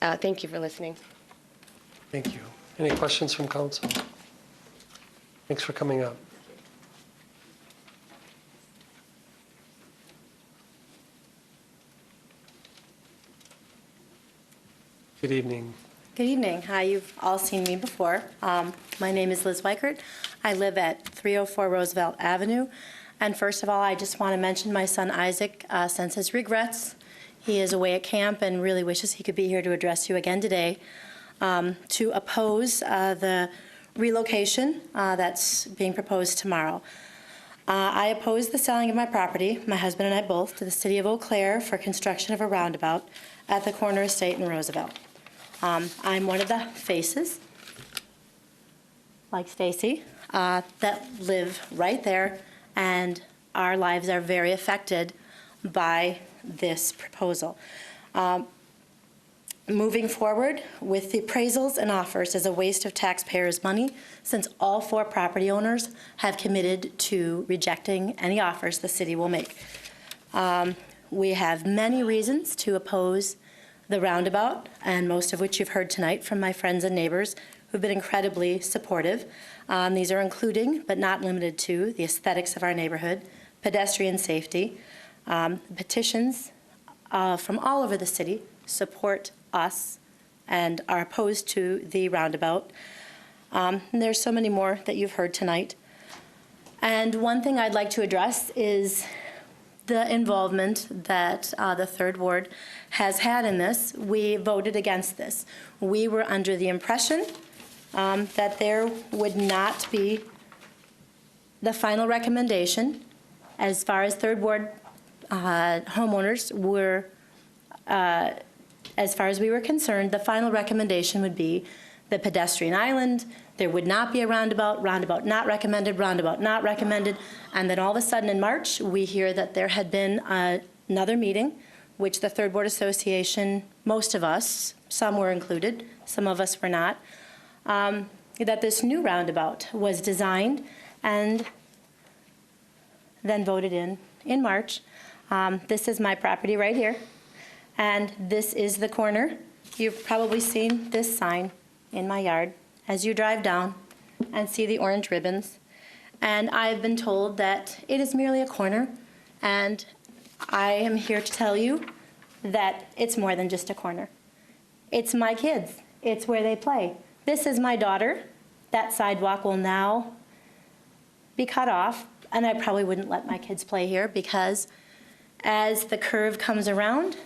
Thank you for listening. Thank you. Any questions from council? Thanks for coming up. Good evening. Good evening. Hi, you've all seen me before. My name is Liz Weichert. I live at 304 Roosevelt Avenue. And first of all, I just want to mention my son Isaac sends his regrets. He is away at camp and really wishes he could be here to address you again today to oppose the relocation that's being proposed tomorrow. I oppose the selling of my property, my husband and I both, to the city of Eau Claire for construction of a roundabout at the corner estate in Roosevelt. I'm one of the faces, like Stacy, that live right there, and our lives are very affected by this proposal. Moving forward with the appraisals and offers is a waste of taxpayers' money, since all 4 property owners have committed to rejecting any offers the city will make. We have many reasons to oppose the roundabout, and most of which you've heard tonight from my friends and neighbors who've been incredibly supportive. These are including, but not limited to, the aesthetics of our neighborhood, pedestrian safety. Petitions from all over the city support us and are opposed to the roundabout. And there's so many more that you've heard tonight. And one thing I'd like to address is the involvement that the 3rd Ward has had in this. We voted against this. We were under the impression that there would not be the final recommendation as far as 3rd Ward homeowners were, as far as we were concerned, the final recommendation would be the pedestrian island. There would not be a roundabout, roundabout not recommended, roundabout not recommended. And then all of a sudden in March, we hear that there had been another meeting, which the 3rd Ward Association, most of us, some were included, some of us were not, that this new roundabout was designed and then voted in March. This is my property right here, and this is the corner. You've probably seen this sign in my yard as you drive down and see the orange ribbons. And I've been told that it is merely a corner, and I am here to tell you that it's more than just a corner. It's my kids. It's where they play. This is my daughter. That sidewalk will now be cut off, and I probably wouldn't let my kids play here because as the curve comes around,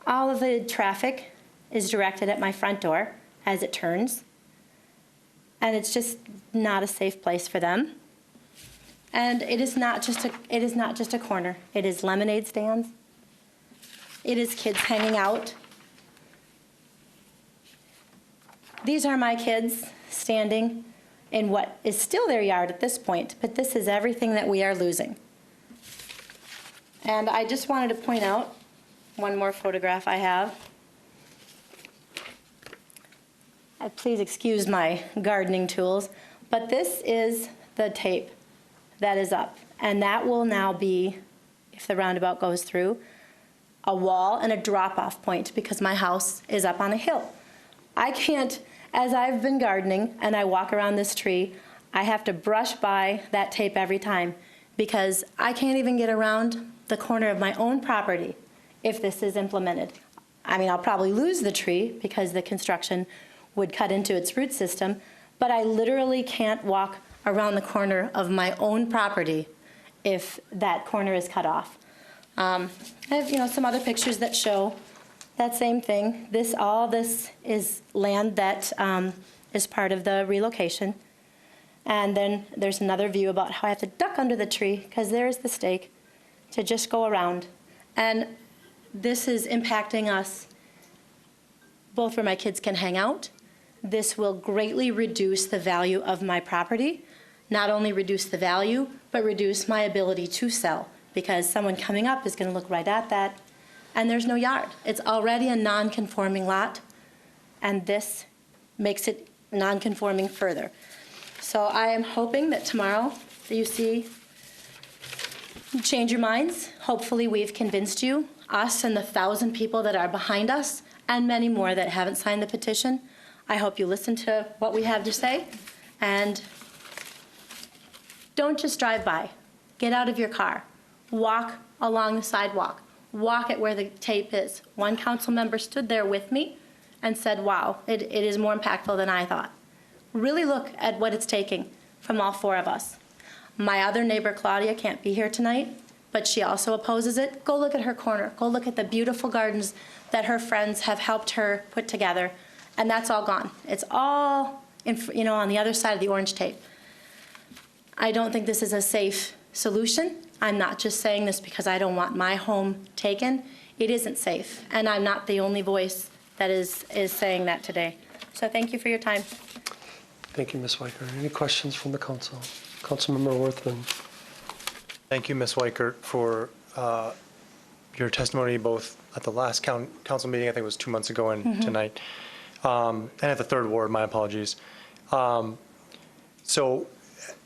all of the traffic is directed at my front door as it turns, and it's just not a safe place for them. And it is not just a corner. It is lemonade stands. It is kids hanging out. These are my kids standing in what is still their yard at this point, but this is everything that we are losing. And I just wanted to point out one more photograph I have. Please excuse my gardening tools, but this is the tape that is up. And that will now be, if the roundabout goes through, a wall and a drop-off point because my house is up on a hill. I can't, as I've been gardening and I walk around this tree, I have to brush by that tape every time because I can't even get around the corner of my own property if this is implemented. I mean, I'll probably lose the tree because the construction would cut into its root system, but I literally can't walk around the corner of my own property if that corner is cut off. I have, some other pictures that show that same thing. All this is land that is part of the relocation. And then there's another view about how I have to duck under the tree because there's the stake to just go around. And this is impacting us both where my kids can hang out. This will greatly reduce the value of my property. Not only reduce the value, but reduce my ability to sell because someone coming up is going to look right at that and there's no yard. It's already a non-conforming lot and this makes it non-conforming further. So I am hoping that tomorrow that you change your minds. Hopefully we've convinced you, us and the 1,000 people that are behind us and many more that haven't signed the petition. I hope you listen to what we have to say and don't just drive by. Get out of your car. Walk along the sidewalk. Walk at where the tape is. One council member stood there with me and said, wow, it is more impactful than I thought. Really look at what it's taking from all 4 of us. My other neighbor, Claudia, can't be here tonight, but she also opposes it. Go look at her corner. Go look at the beautiful gardens that her friends have helped her put together. And that's all gone. It's all on the other side of the orange tape. I don't think this is a safe solution. I'm not just saying this because I don't want my home taken. It isn't safe, and I'm not the only voice that is saying that today. So thank you for your time. Thank you, Ms. Weichert. Any questions from the council? Councilmember Worthman. Thank you, Ms. Weichert, for your testimony both at the last council meeting, I think it was 2 months ago, and tonight, and at the third ward, my apologies. So,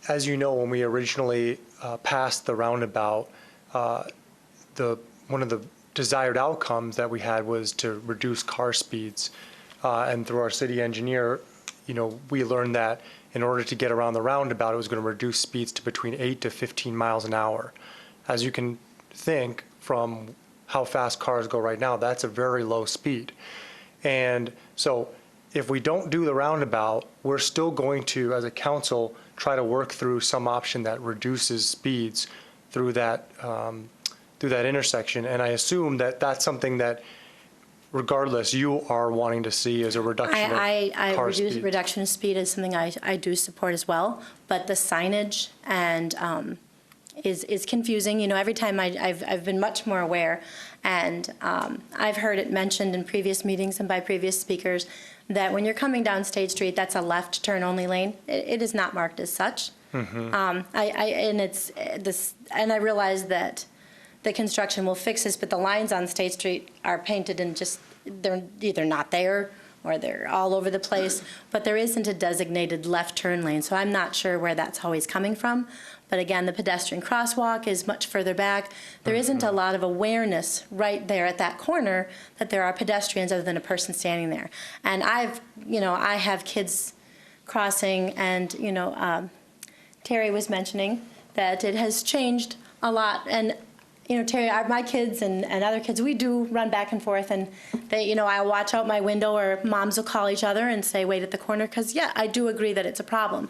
as you know, when we originally passed the roundabout, one of the desired outcomes that we had was to reduce car speeds. And through our city engineer, we learned that in order to get around the roundabout, it was going to reduce speeds to between 8 to 15 miles an hour. As you can think from how fast cars go right now, that's a very low speed. And so if we don't do the roundabout, we're still going to, as a council, try to work through some option that reduces speeds through that intersection. And I assume that that's something that, regardless, you are wanting to see as a reduction of car speeds. Reduction of speed is something I do support as well, but the signage and is confusing. Every time I've been much more aware, and I've heard it mentioned in previous meetings and by previous speakers that when you're coming down State Street, that's a left turn only lane. It is not marked as such. And I realize that the construction will fix this, but the lines on State Street are painted and they're either not there or they're all over the place, but there isn't a designated left turn lane, so I'm not sure where that's always coming from. But again, the pedestrian crosswalk is much further back. There isn't a lot of awareness right there at that corner that there are pedestrians other than a person standing there. And I have kids crossing, and Terry was mentioning that it has changed a lot. And Terry, my kids and other kids, we do run back and forth, and they, I watch out my window, or moms will call each other and say, wait at the corner, because yeah, I do agree that it's a problem.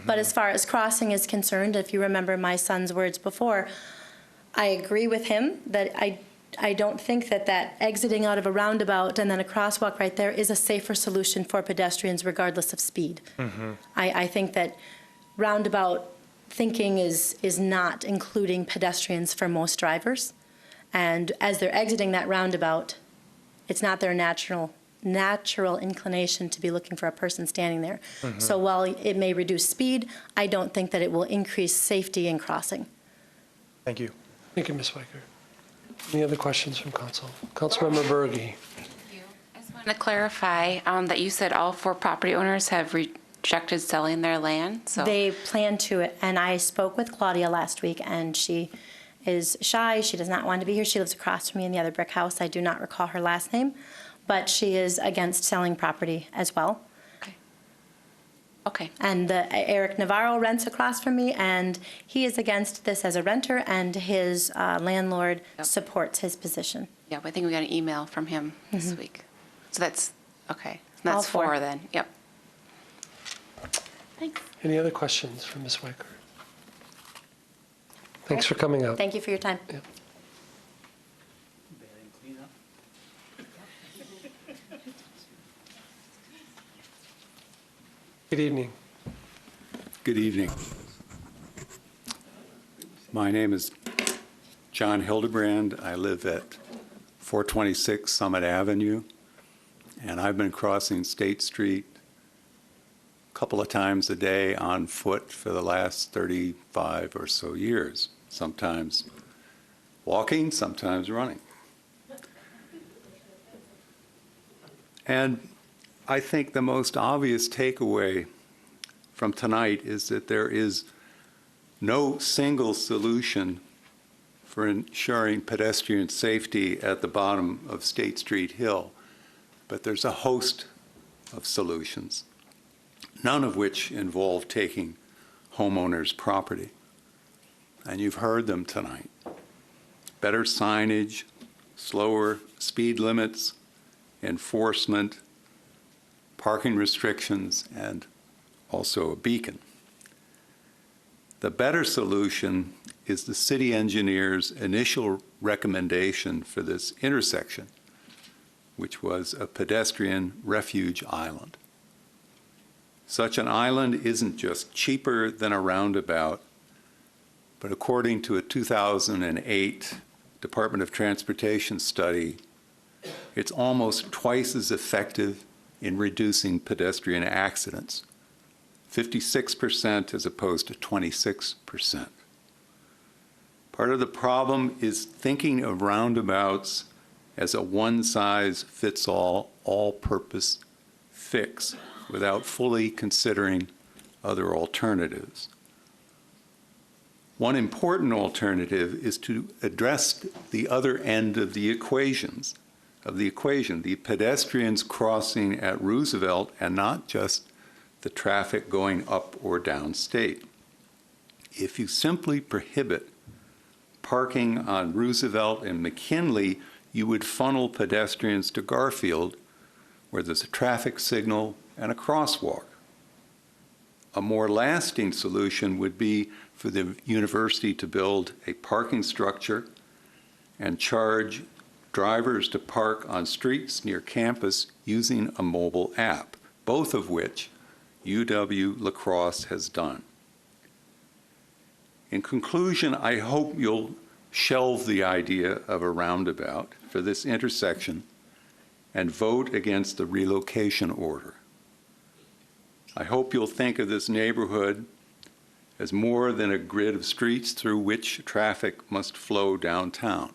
But as far as crossing is concerned, if you remember my son's words before, I agree with him that I don't think that exiting out of a roundabout and then a crosswalk right there is a safer solution for pedestrians regardless of speed. I think that roundabout thinking is not including pedestrians for most drivers. And as they're exiting that roundabout, it's not their natural natural inclination to be looking for a person standing there. So while it may reduce speed, I don't think that it will increase safety in crossing. Thank you. Thank you, Ms. Weicker. Any other questions from council? Councilmember Berge. To clarify, that you said all 4 property owners have rejected selling their land, so. They plan to, and I spoke with Claudia last week, and she is shy. She does not want to be here. She lives across from me in the other brick house. I do not recall her last name, but she is against selling property as well. Okay. And Eric Navarro rents across from me, and he is against this as a renter, and his landlord supports his position. Yeah, I think we got an email from him this week. So that's, okay. All That's 4 4. then, yep. Thanks. Any other questions from Ms. Weicker? Thanks for coming out. Thank you for your time. Good evening. Good evening. My name is John Hildebrand. I live at 426 Summit Avenue, and I've been crossing State Street a couple of times a day on foot for the last 35 or so years, sometimes walking, sometimes running. And I think the most obvious takeaway from tonight is that there is no single solution for ensuring pedestrian safety at the bottom of State Street Hill, but there's a host of solutions, none of which involve taking homeowners' property. And you've heard them tonight. Better signage, slower speed limits, enforcement, parking restrictions, and also a beacon. The better solution is the city engineer's initial recommendation for this intersection, which was a pedestrian refuge island. Such an island isn't just cheaper than a roundabout, but according to a 2008 Department of Transportation study, it's almost twice as effective in reducing pedestrian accidents, 56% as opposed to 26%. Part of the problem is thinking of roundabouts as a one-size-fits-all, all-purpose fix without fully considering other alternatives. One important alternative is to address the other end of the equation, the pedestrians crossing at Roosevelt and not just the traffic going up or down state. If you simply prohibit parking on Roosevelt and McKinley, you would funnel pedestrians to Garfield, where there's a traffic signal and a crosswalk. A more lasting solution would be for the university to build a parking structure and charge drivers to park on streets near campus using a mobile app, both of which UW-La Crosse has done. In conclusion, I hope you'll shelve the idea of a roundabout for this intersection and vote against the relocation order. I hope you'll think of this neighborhood as more than a grid of streets through which traffic must flow downtown.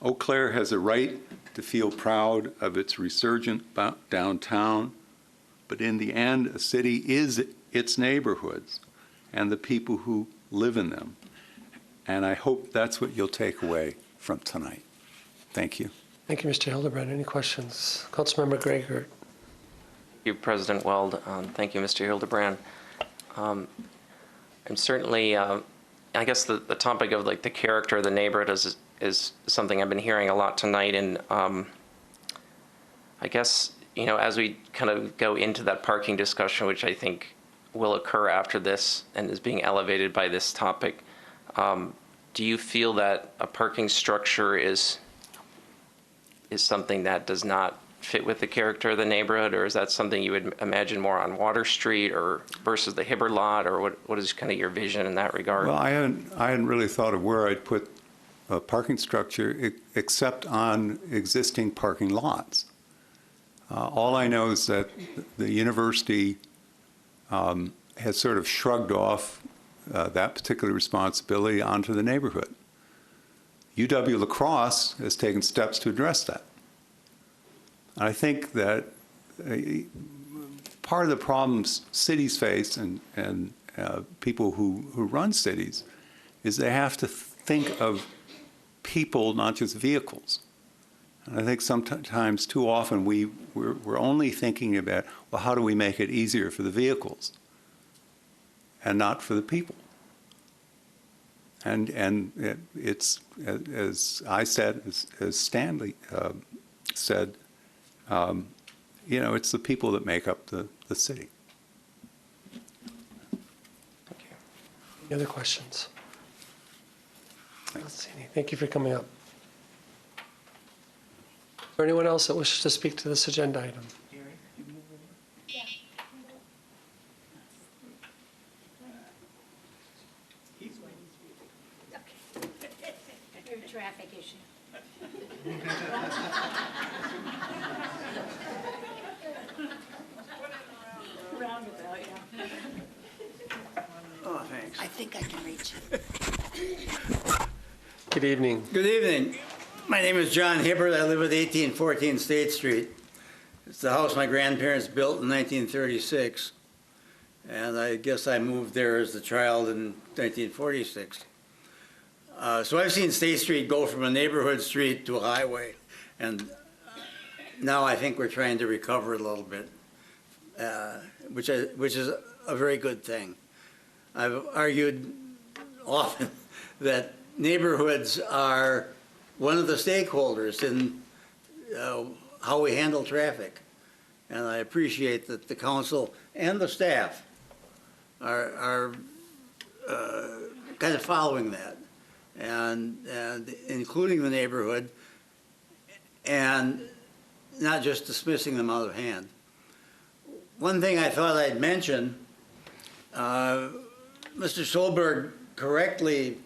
Eau Claire has a right to feel proud of its resurgent downtown, but in the end, a city is its neighborhoods and the people who live in them. And I hope that's what you'll take away from tonight. Thank you. Thank you, Mr. Hildebrand. Any questions? Councilmember Gregor. Thank you, President Weld. Thank you, Mr. Hildebrand. I'm certainly, I guess the topic of like the character of the neighborhood is something I've been hearing a lot tonight. And I guess, you know, as we kind of go into that parking discussion, which I think will occur after this and is being elevated by this topic, do you feel that a parking structure is something that does not fit with the character of the neighborhood, or is that something you would imagine more on Water Street or versus the Hibbert lot, or what is kind of your vision in that regard? Well, I hadn't really thought of where I'd put a parking structure except on existing parking lots. All I know is that the university has sort of shrugged off that particular responsibility onto the neighborhood. UW La Crosse has taken steps to address that. I think that part of the problems cities face and people who run cities is they have to think of people, not just vehicles. And I think sometimes too often we're only thinking about, well, how do we make it easier for the vehicles and not for the people? And it's, as I said, as Stanley said, you know, it's the people that make up the city. Any other questions? I don't see any. Thank you for coming up. Is there anyone else that wishes to speak to this agenda item? Traffic issue. Roundabout, yeah. Oh, thanks. I think I can reach it. Good evening. Good evening. My name is John Hibbert. I live at 1814 State Street. It's the house my grandparents built in 1936. And I guess I moved there as a child in 1946. So I've seen State Street go from a neighborhood street to a highway. And now I think we're trying to recover it a little bit, which is a very good thing. I've argued often that neighborhoods are one of the stakeholders in how we handle traffic. And I appreciate that the council and the staff are kind of following that and including the neighborhood and not just dismissing them out of hand. One thing I thought I'd mention, Mr. Solberg correctly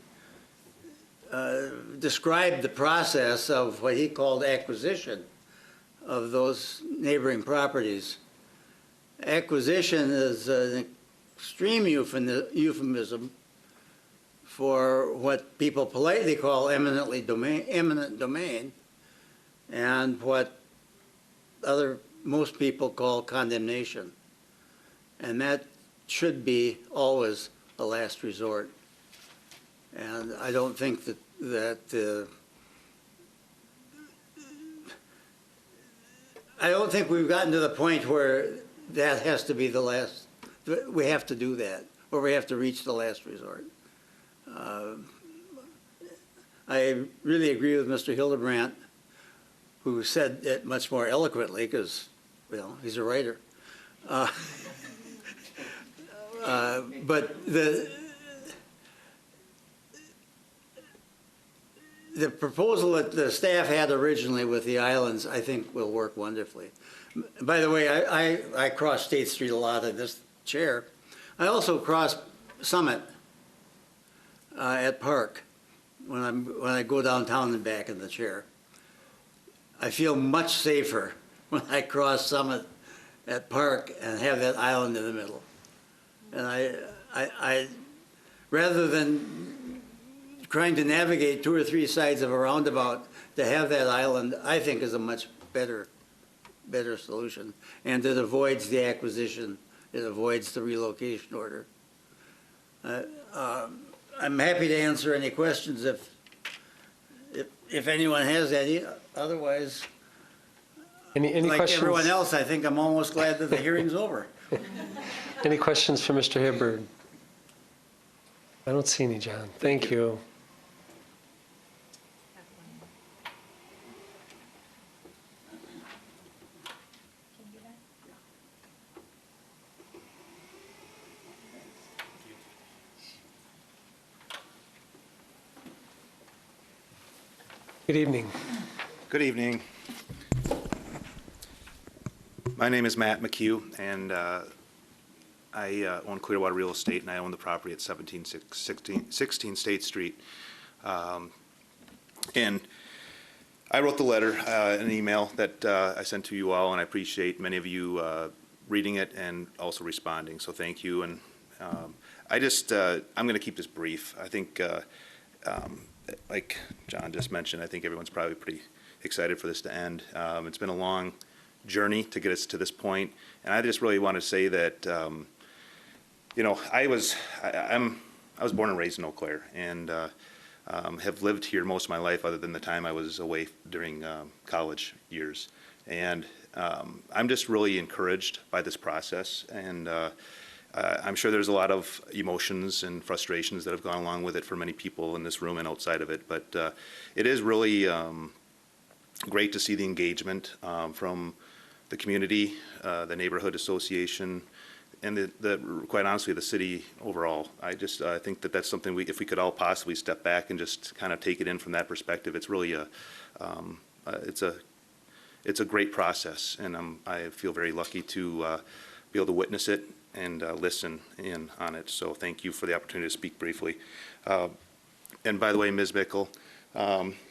described the process of what he called acquisition of those neighboring properties. Acquisition is an extreme euphemism for what people politely call eminent domain, and what most people call condemnation. And that should be always a last resort. And I don't think I don't think we've gotten to the point where that has to be the last, we have to do that, or we have to reach the last resort. I really agree with Mr. Hildebrandt, who said it much more eloquently, because, well, he's a writer. But the proposal that the staff had originally with the islands, I think, will work wonderfully. By the way, I cross State Street a lot in this chair. I also cross Summit at Park when I go downtown and back in the chair. I feel much safer when I cross Summit at Park and have that island in the middle. And I rather than trying to navigate 2 or 3 sides of a roundabout, to have that island, I think, is a much better solution. And it avoids the acquisition, it avoids the relocation order. I'm happy to answer any questions if anyone has any. Otherwise, any like questions? everyone else, I think I'm almost glad that the hearing's over. Any questions for Mr. Hibbert? I don't see any, John. Thank you. Good evening. Good evening. My name is Matt McHugh, and I own Clearwater Real Estate, and I own the property at 16 State Street. And I wrote the letter, an email that I sent to you all, and I appreciate many of you reading it and also responding, so thank you. And I'm going to keep this brief. I think, like John just mentioned, I think everyone's probably pretty excited for this to end. It's been a long journey to get us to this point, and I just really want to say that, you know, I was born and raised in Eau Claire, and have lived here most of my life other than the time I was away during college years. And I'm just really encouraged by this process, and I'm sure there's a lot of emotions and frustrations that have gone along with it for many people in this room and outside of it, but it is really great to see the engagement from the community, the neighborhood association, and quite honestly, the city overall. I think that that's something if we could all possibly step back and just kind of take it in from that perspective, it's really it's a great process, and I feel very lucky to be able to witness it and listen in on it. So thank you for the opportunity to speak briefly. And by the way, Ms. Mickle,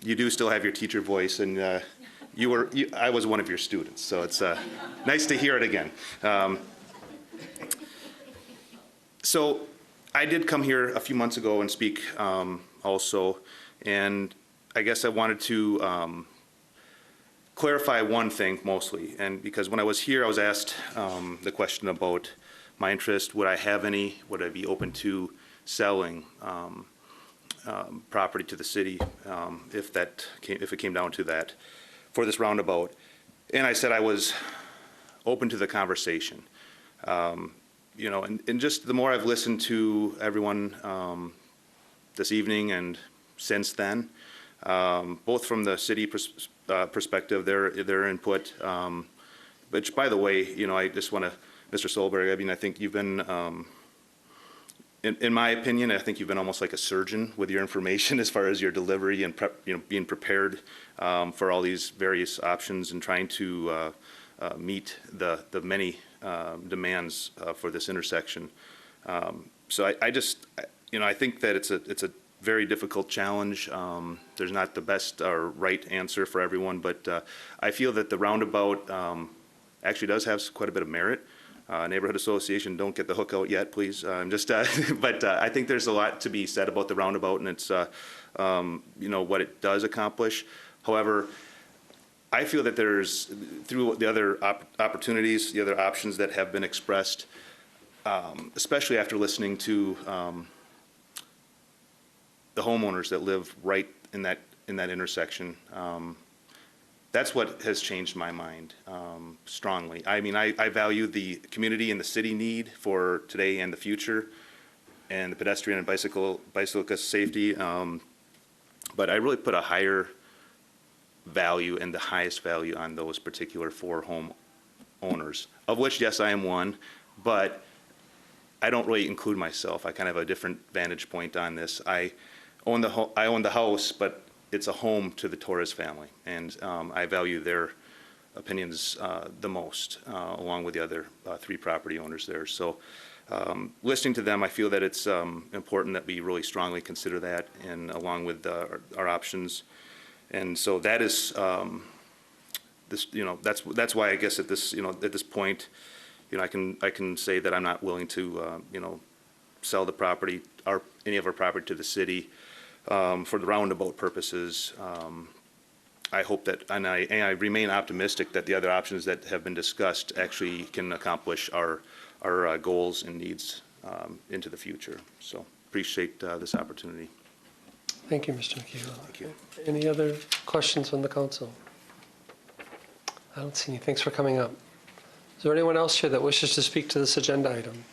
you do still have your teacher voice, and I was one of your students, so it's nice to hear it again. So I did come here a few months ago and speak also, and I guess I wanted to clarify one thing mostly, and because when I was here, I was asked the question about my interest, would I have any, would I be open to selling property to the city if it came down to that for this roundabout, and I said I was open to the conversation. You know, and just the more I've listened to everyone this evening and since then, both from the city perspective, their input, which, by the way, you know, I just want to, Mr. Solberg, I mean, I think you've been, in my opinion, I think you've been almost like a surgeon with your information as far as your delivery and being prepared for all these various options and trying to meet the many demands for this intersection. So I just, you know, I think that it's a very difficult challenge. There's not the best or right answer for everyone, but I feel that the roundabout actually does have quite a bit of merit. Neighborhood Association, don't get the hook out yet, please. But I think there's a lot to be said about the roundabout, and it's, you know, what it does accomplish. However, I feel that there's, through the other opportunities, the other options that have been expressed, especially after listening to the homeowners that live right in that intersection, that's what has changed my mind strongly. I mean, I value the community and the city need for today and the future, and the pedestrian and bicyclist safety, but I really put a higher value and the highest value on those particular 4 home owners, of which, yes, I am one, but I don't really include myself. I kind of have a different vantage point on this. I own the house, but it's a home to the Torres family, and I value their opinions the most, along with the other 3 property owners there. So listening to them, I feel that it's important that we really strongly consider that, and along with our options. And so that is this, you know, that's why I guess at this, you know, at this point, you know, I can say that I'm not willing to, you know, sell the property, any of our property to the city for the roundabout purposes. I hope that, and I remain optimistic that the other options that have been discussed actually can accomplish our goals and needs into the future. So appreciate this opportunity. Thank you, Mr. McHugh. Thank you. Any other questions from the council? I don't see any. Thanks for coming up. Is there anyone else here that wishes to speak to this agenda item?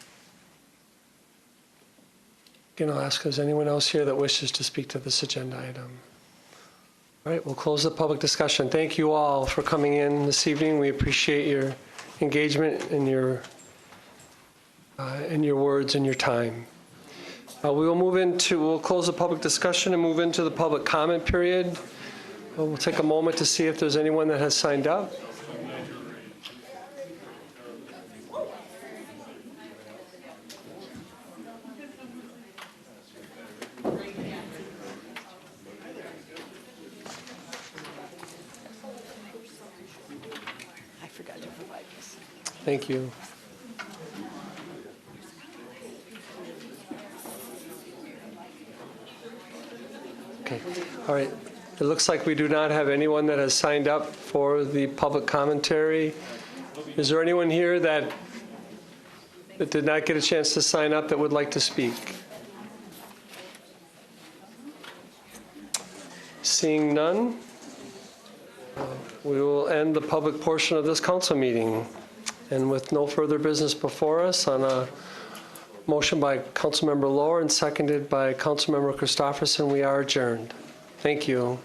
Again, I'll ask, is anyone else here that wishes to speak to this agenda item? All right, we'll close the public discussion. Thank you all for coming in this evening. We appreciate your engagement and your words and your time. We'll close the public discussion and move into the public comment period. We'll take a moment to see if there's anyone that has signed up. Thank you. Okay, all right. It looks like we do not have anyone that has signed up for the public commentary. Is there anyone here that did not get a chance to sign up that would like to speak? Seeing none, we will end the public portion of this council meeting. And with no further business before us, on a motion by Councilmember Lohr and seconded by Councilmember Christopherson, we are adjourned. Thank you.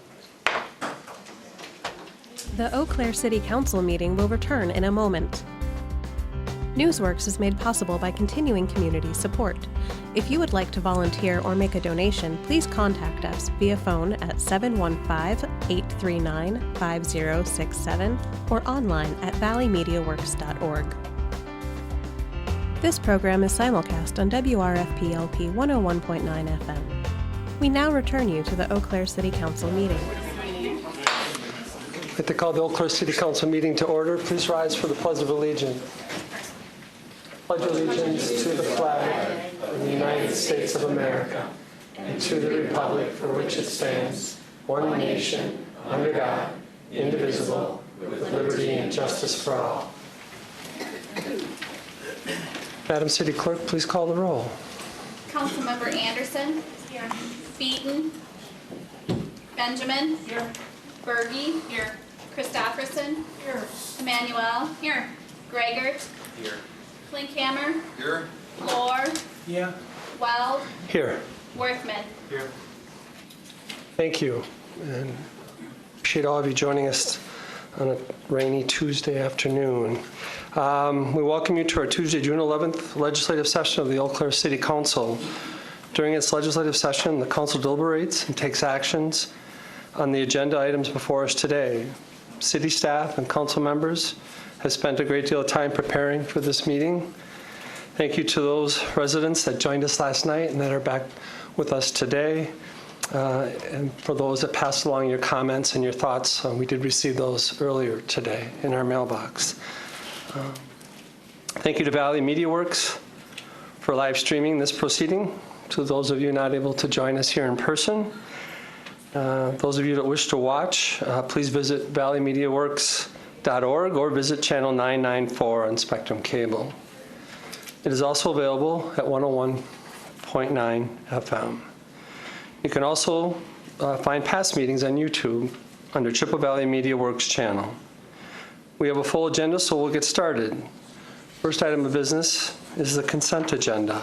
The Eau Claire City Council meeting will return in a moment. Newsworks is made possible by continuing community support. If you would like to volunteer or make a donation, please contact us via phone at 715-839-5067 or online at valleymediaworks.org. This program is simulcast on WRFP-LP 101.9 FM. We now return you to the Eau Claire City Council meeting. I'd like to call the Eau Claire City Council meeting to order. Please rise for the Pledge of Allegiance. Pledge allegiance to the flag of the United States of America and to the republic for which it stands, one nation, under God, indivisible, with liberty and justice for all. Madam City Clerk, please call the roll. Councilmember Anderson. Here. Beaton. Benjamin. Here. Berge. Here. Christopherson. Here. Emmanuel. Here. Gregert. Here. Klinkhammer. Here. Lohr. Yeah. Weld. Here. Worthman. Here. Thank you. And appreciate all of you joining us on a rainy Tuesday afternoon. We welcome you to our Tuesday, June 11th legislative session of the Eau Claire City Council. During its legislative session, the council deliberates and takes actions on the agenda items before us today. City staff and council members have spent a great deal of time preparing for this meeting. Thank you to those residents that joined us last night and that are back with us today. And for those that passed along your comments and your thoughts, we did receive those earlier today in our mailbox. Thank you to Valley Media Works for live streaming this proceeding. To those of you not able to join us here in person, those of you that wish to watch, please visit valleymediaworks.org or visit channel 994 on Spectrum Cable. It is also available at 101.9 FM. You can also find past meetings on YouTube under Chippewa Valley Media Works channel. We have a full agenda, so we'll get started. First item of business is the consent agenda.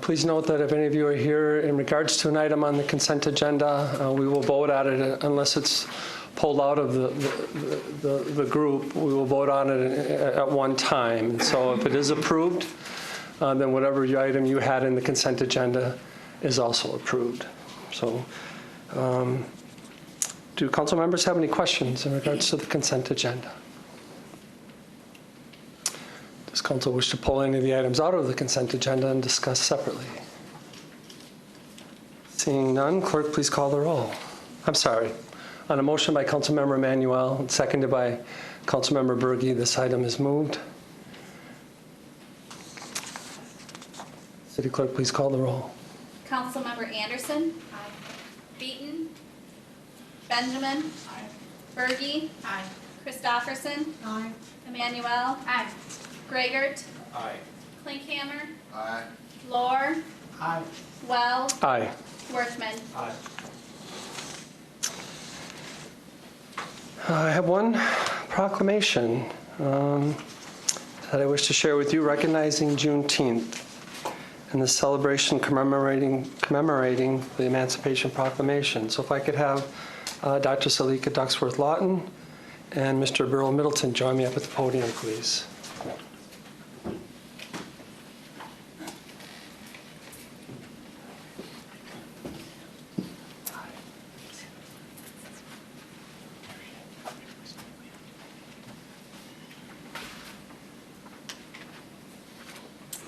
Please note that if any of you are here in regards to an item on the consent agenda, we will vote on it unless it's pulled out of the group. We will vote on it at one time. And so if it is approved, then whatever item you had in the consent agenda is also approved. So do council members have any questions in regards to the consent agenda? Does council wish to pull any of the items out of the consent agenda and discuss separately? Seeing none, clerk, please call the roll. I'm sorry. On a motion by Councilmember Emmanuel and seconded by Councilmember Berge, this item is moved. City Clerk, please call the roll. Councilmember Anderson. Aye. Beaton. Benjamin. Aye. Berge. Aye. Christopherson. Aye. Emmanuel. Aye. Gregert. Aye. Klinkhammer. Aye. Lohr. Aye. Weld. Aye. Worthman. Aye. I have one proclamation that I wish to share with you, recognizing Juneteenth and the celebration commemorating the Emancipation Proclamation. So if I could have Dr. Salika Ducksworth-Lawton and Mr. Burl Middleton join me up at the podium, please.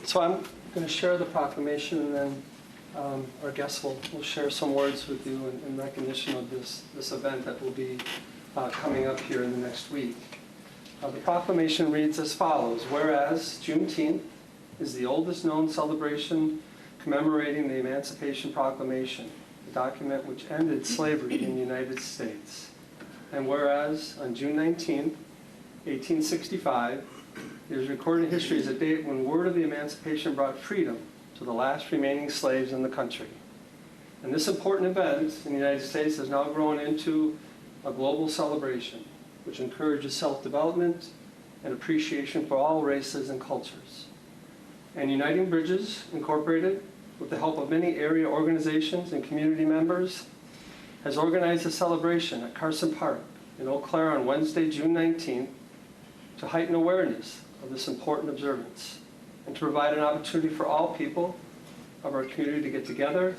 So I'm going to share the proclamation, and then our guests will share some words with you in recognition of this event that will be coming up here in the next week. The proclamation reads as follows: whereas Juneteenth is the oldest known celebration commemorating the Emancipation Proclamation, the document which ended slavery in the United States. And whereas on June 19th, 1865, it is recorded in history as a date when word of the emancipation brought freedom to the last remaining slaves in the country. And this important event in the United States has now grown into a global celebration which encourages self-development and appreciation for all races and cultures. And Uniting Bridges Incorporated, with the help of many area organizations and community members, has organized a celebration at Carson Park in Eau Claire on Wednesday, June 19th, to heighten awareness of this important observance and to provide an opportunity for all people of our community to get together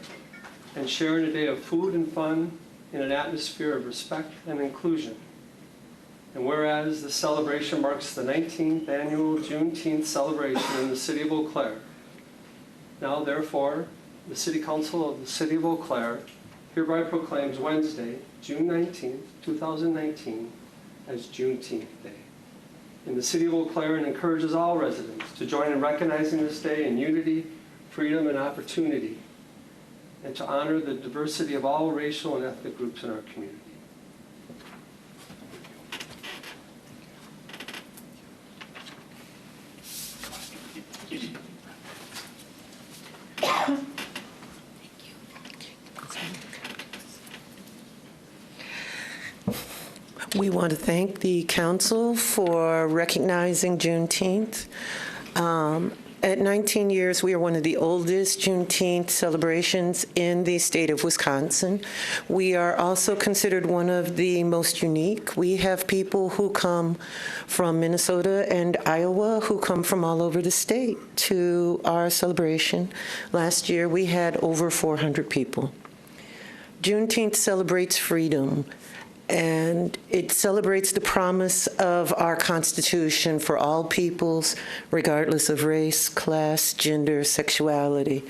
and share in a day of food and fun in an atmosphere of respect and inclusion. And whereas this celebration marks the 19th annual Juneteenth celebration in the city of Eau Claire, now therefore, the City Council of the City of Eau Claire hereby proclaims Wednesday, June 19th, 2019, as Juneteenth Day in the City of Eau Claire, and encourages all residents to join in recognizing this day in unity, freedom, and opportunity, and to honor the diversity of all racial and ethnic groups in our community. We want to thank the council for recognizing Juneteenth. At 19 years, we are one of the oldest Juneteenth celebrations in the state of Wisconsin. We are also considered one of the most unique. We have people who come from Minnesota and Iowa who come from all over the state to our celebration. Last year, we had over 400 people. Juneteenth celebrates freedom. And it celebrates the promise of our Constitution for all peoples, regardless of race, class, gender, sexuality.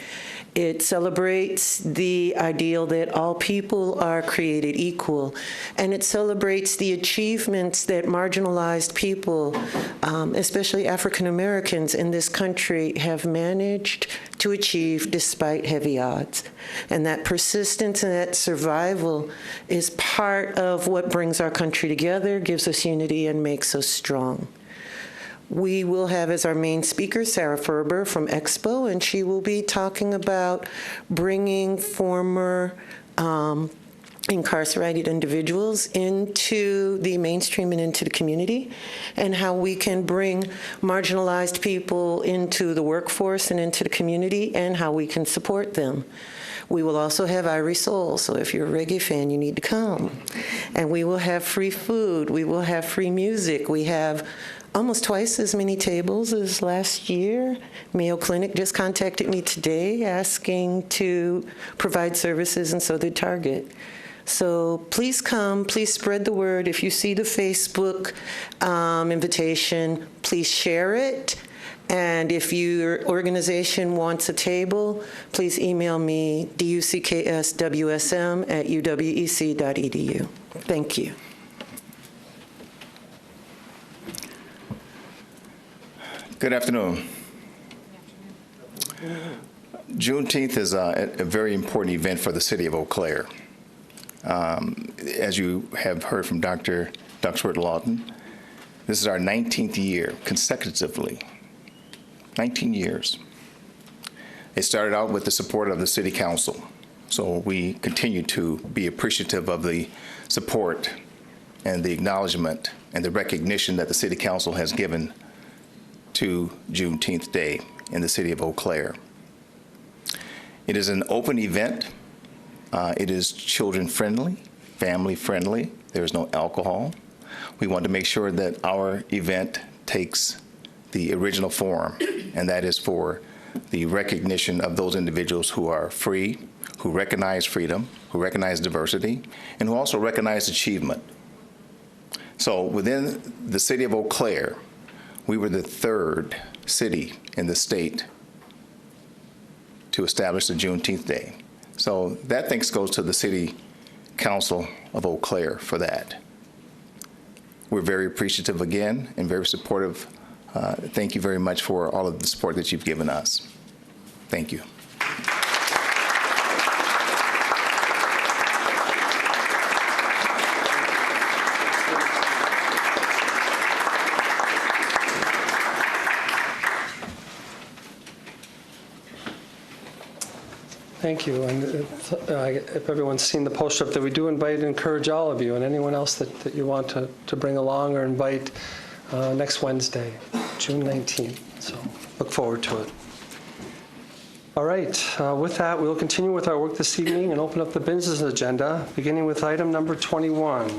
It celebrates the ideal that all people are created equal. And it celebrates the achievements that marginalized people, especially African Americans in this country, have managed to achieve despite heavy odds. And that persistence and that survival is part of what brings our country together, gives us unity, and makes us strong. We will have as our main speaker Sarah Ferber from Expo, and she will be talking about bringing former incarcerated individuals into the mainstream and into the community, and how we can bring marginalized people into the workforce and into the community, and how we can support them. We will also have Irie Soul, so if you're a reggae fan, you need to come. And we will have free food. We will have free music. We have almost twice as many tables as last year. Mayo Clinic just contacted me today asking to provide services, and so did Target. So please come, please spread the word. If you see the Facebook invitation, please share it. And if your organization wants a table, please email me, ducswsm@uwec.edu. Thank you. Good afternoon. Juneteenth is a very important event for the city of Eau Claire. As you have heard from Dr. Duxworth Lawton, this is our 19th year consecutively. 19 years. It started out with the support of the City Council, so we continue to be appreciative of the support and the acknowledgement and the recognition that the City Council has given to Juneteenth Day in the city of Eau Claire. It is an open event. It is children-friendly, family-friendly. There is no alcohol. We want to make sure that our event takes the original form, and that is for the recognition of those individuals who are free, who recognize freedom, who recognize diversity, and who also recognize achievement. So within the city of Eau Claire, we were the third city in the state to establish the Juneteenth Day. So that thanks goes to the City Council of Eau Claire for that. We're very appreciative again and very supportive. Thank you very much for all of the support that you've given us. Thank you. Thank you. And if everyone's seen the poster up there, we do invite and encourage all of you and anyone else that you want to bring along or invite next Wednesday, June 19th. So look forward to it. All right. With that, we'll continue with our work this evening and open up the business agenda, beginning with item number 21.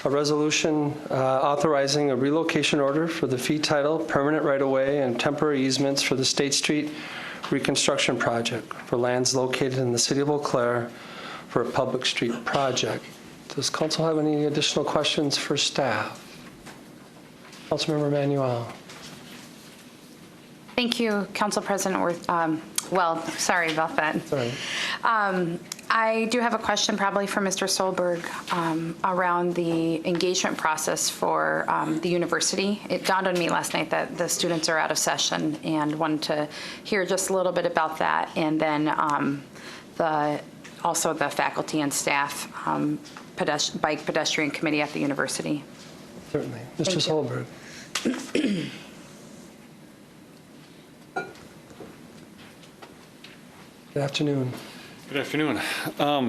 A resolution authorizing a relocation order for the fee title, permanent right-of-way, and temporary easements for the State Street reconstruction project for lands located in the city of Eau Claire for a public street project. Does council have any additional questions for staff? Councilmember Manuel. Thank you, Council President Worth. Well, sorry about that. Sorry. I do have a question probably for Mr. Solberg around the engagement process for the university. It dawned on me last night that the students are out of session and wanted to hear just a little bit about that. And then also the faculty and staff bike pedestrian committee at the university. Certainly. Mr. Solberg. Good afternoon. Good afternoon. I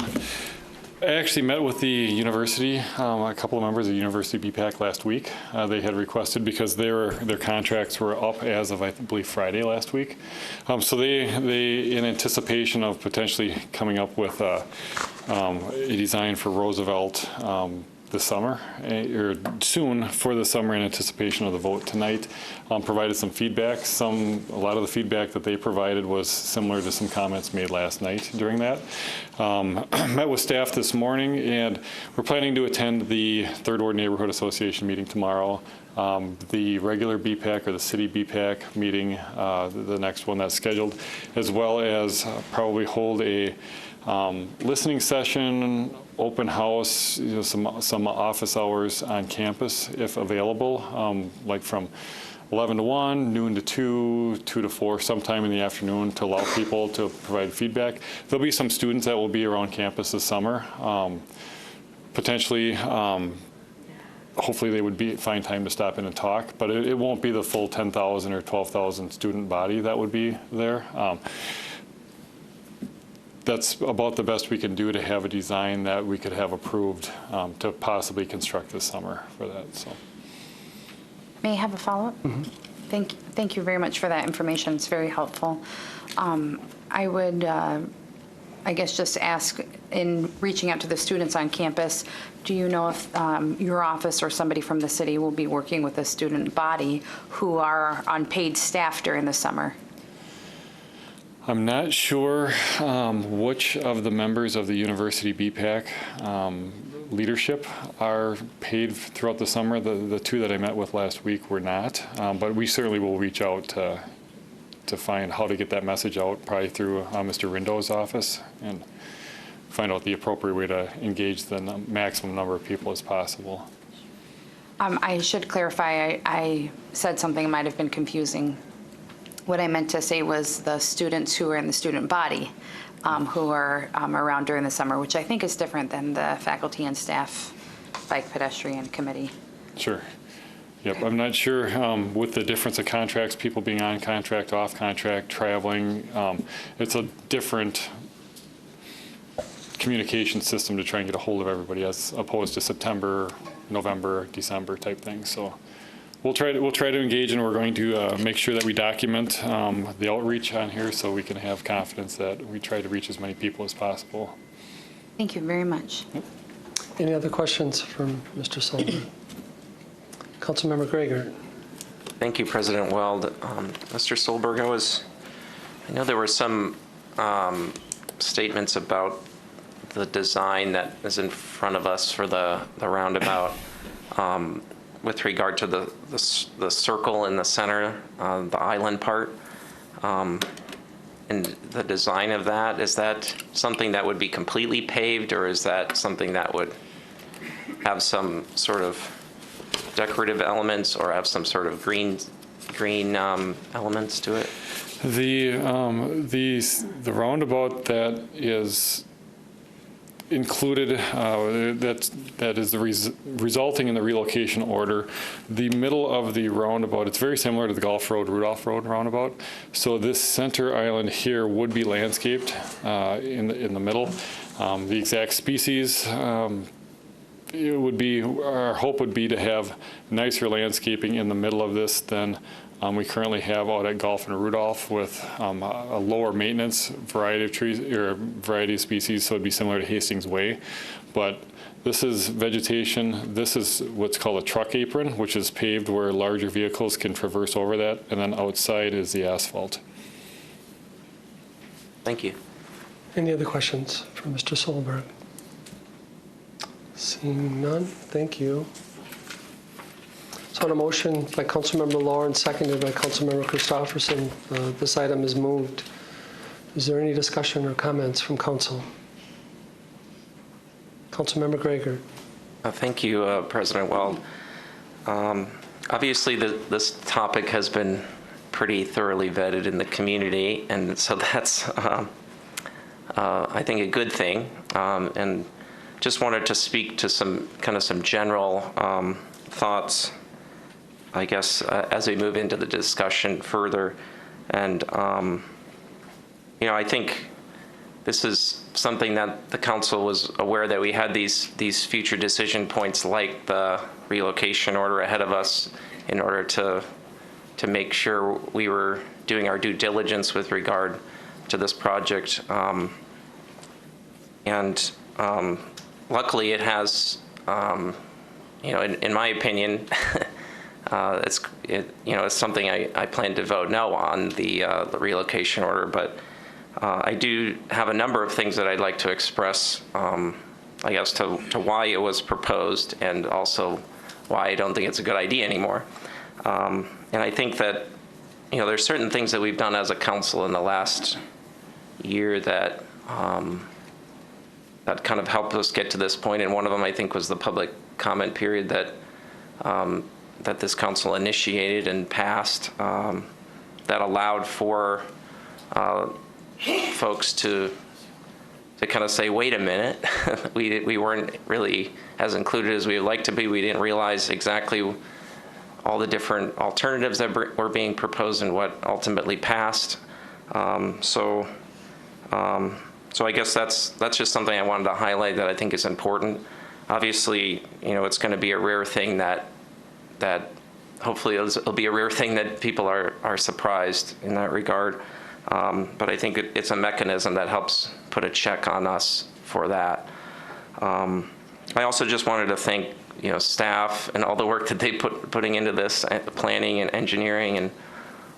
actually met with the university, a couple of members of the University BPAC last week. They had requested, because their contracts were up as of, I believe, Friday last week. So they, in anticipation of potentially coming up with a design for Roosevelt this summer, or soon for the summer in anticipation of the vote tonight, provided some feedback. A lot of the feedback that they provided was similar to some comments made last night during that. Met with staff this morning, and we're planning to attend the Third Ward Neighborhood Association meeting tomorrow. The regular BPAC or the city BPAC meeting, the next one that's scheduled, as well as probably hold a listening session, open house, some office hours on campus if available, like from 11 to 1, noon to 2, 2 to 4, sometime in the afternoon, to allow people to provide feedback. There'll be some students that will be around campus this summer. Potentially, hopefully they would find time to stop in and talk, but it won't be the full 10,000 or 12,000 student body that would be there. That's about the best we can do to have a design that we could have approved to possibly construct this summer for that. So. May I have a follow-up? Mm-hmm. Thank you very much for that information. It's very helpful. I would, I guess, just ask, in reaching out to the students on campus, do you know if your office or somebody from the city will be working with a student body who are on paid staff during the summer? I'm not sure which of the members of the University BPAC leadership are paid throughout the summer. The two that I met with last week were not, but we certainly will reach out to find how to get that message out, probably through Mr. Rindo's office, and find out the appropriate way to engage the maximum number of people as possible. I should clarify, I said something that might have been confusing. What I meant to say was the students who are in the student body who are around during the summer, which I think is different than the faculty and staff bike pedestrian committee. Sure. Yep. Okay. I'm not sure with the difference of contracts, people being on contract, off contract, traveling. It's a different communication system to try and get a hold of everybody, as opposed to September, November, December type thing. So. We'll try to engage, and we're going to make sure that we document the outreach on here so we can have confidence that we try to reach as many people as possible. Thank you very much. Yep. Any other questions from Mr. Solberg? Councilmember Greger. Thank you, President Weld. Mr. Solberg, I know there were some statements about the design that is in front of us for the roundabout. with regard to the circle in the center, the island part, and the design of that, is that something that would be completely paved, or is that something that would have some sort of decorative elements or have some sort of green elements to it? The roundabout that is included, that is resulting in the relocation order. The middle of the roundabout, it's very similar to the Gulf Road, Rudolph Road roundabout. So this center island here would be landscaped in the middle. The exact species, it would be, our hope would be to have nicer landscaping in the middle of this than we currently have out at Gulf and Rudolph, with a lower maintenance variety of trees or variety of species, so it'd be similar to Hastings Way. But this is vegetation. This is what's called a truck apron, which is paved where larger vehicles can traverse over that, and then outside is the asphalt. Thank you. Any other questions for Mr. Solberg? Seeing none, thank you. So on a motion by Councilmember Lawrence, seconded by Councilmember Christopherson, this item is moved. Is there any discussion or comments from council? Councilmember Gregor. Thank you, President Weld. Obviously, this topic has been pretty thoroughly vetted in the community, and so that's, I think, a good thing. And just wanted to speak to some general thoughts, I guess, as we move into the discussion further. And, I think this is something that the council was aware that we had these future decision points like the relocation order ahead of us in order to make sure we were doing our due diligence with regard to this project. Luckily, it has, in my opinion, it's something I plan to vote no on, the relocation order. But I do have a number of things that I'd like to express, I guess, to why it was proposed, and also why I don't think it's a good idea anymore. And I think that, there's certain things that we've done as a council in the last year that that kind of helped us get to this point. And one of them, I think, was the public comment period that that this council initiated and passed, that allowed for folks to kind of say, wait a minute, we weren't really as included as we would like to be. We didn't realize exactly all the different alternatives that were being proposed and what ultimately passed. So I guess that's just something I wanted to highlight that I think is important. Obviously, it's going to be a rare thing that hopefully it'll be a rare thing that people are surprised in that regard. But I think it's a mechanism that helps put a check on us for that. I also just wanted to thank staff and all the work that they putting into this, planning and engineering, and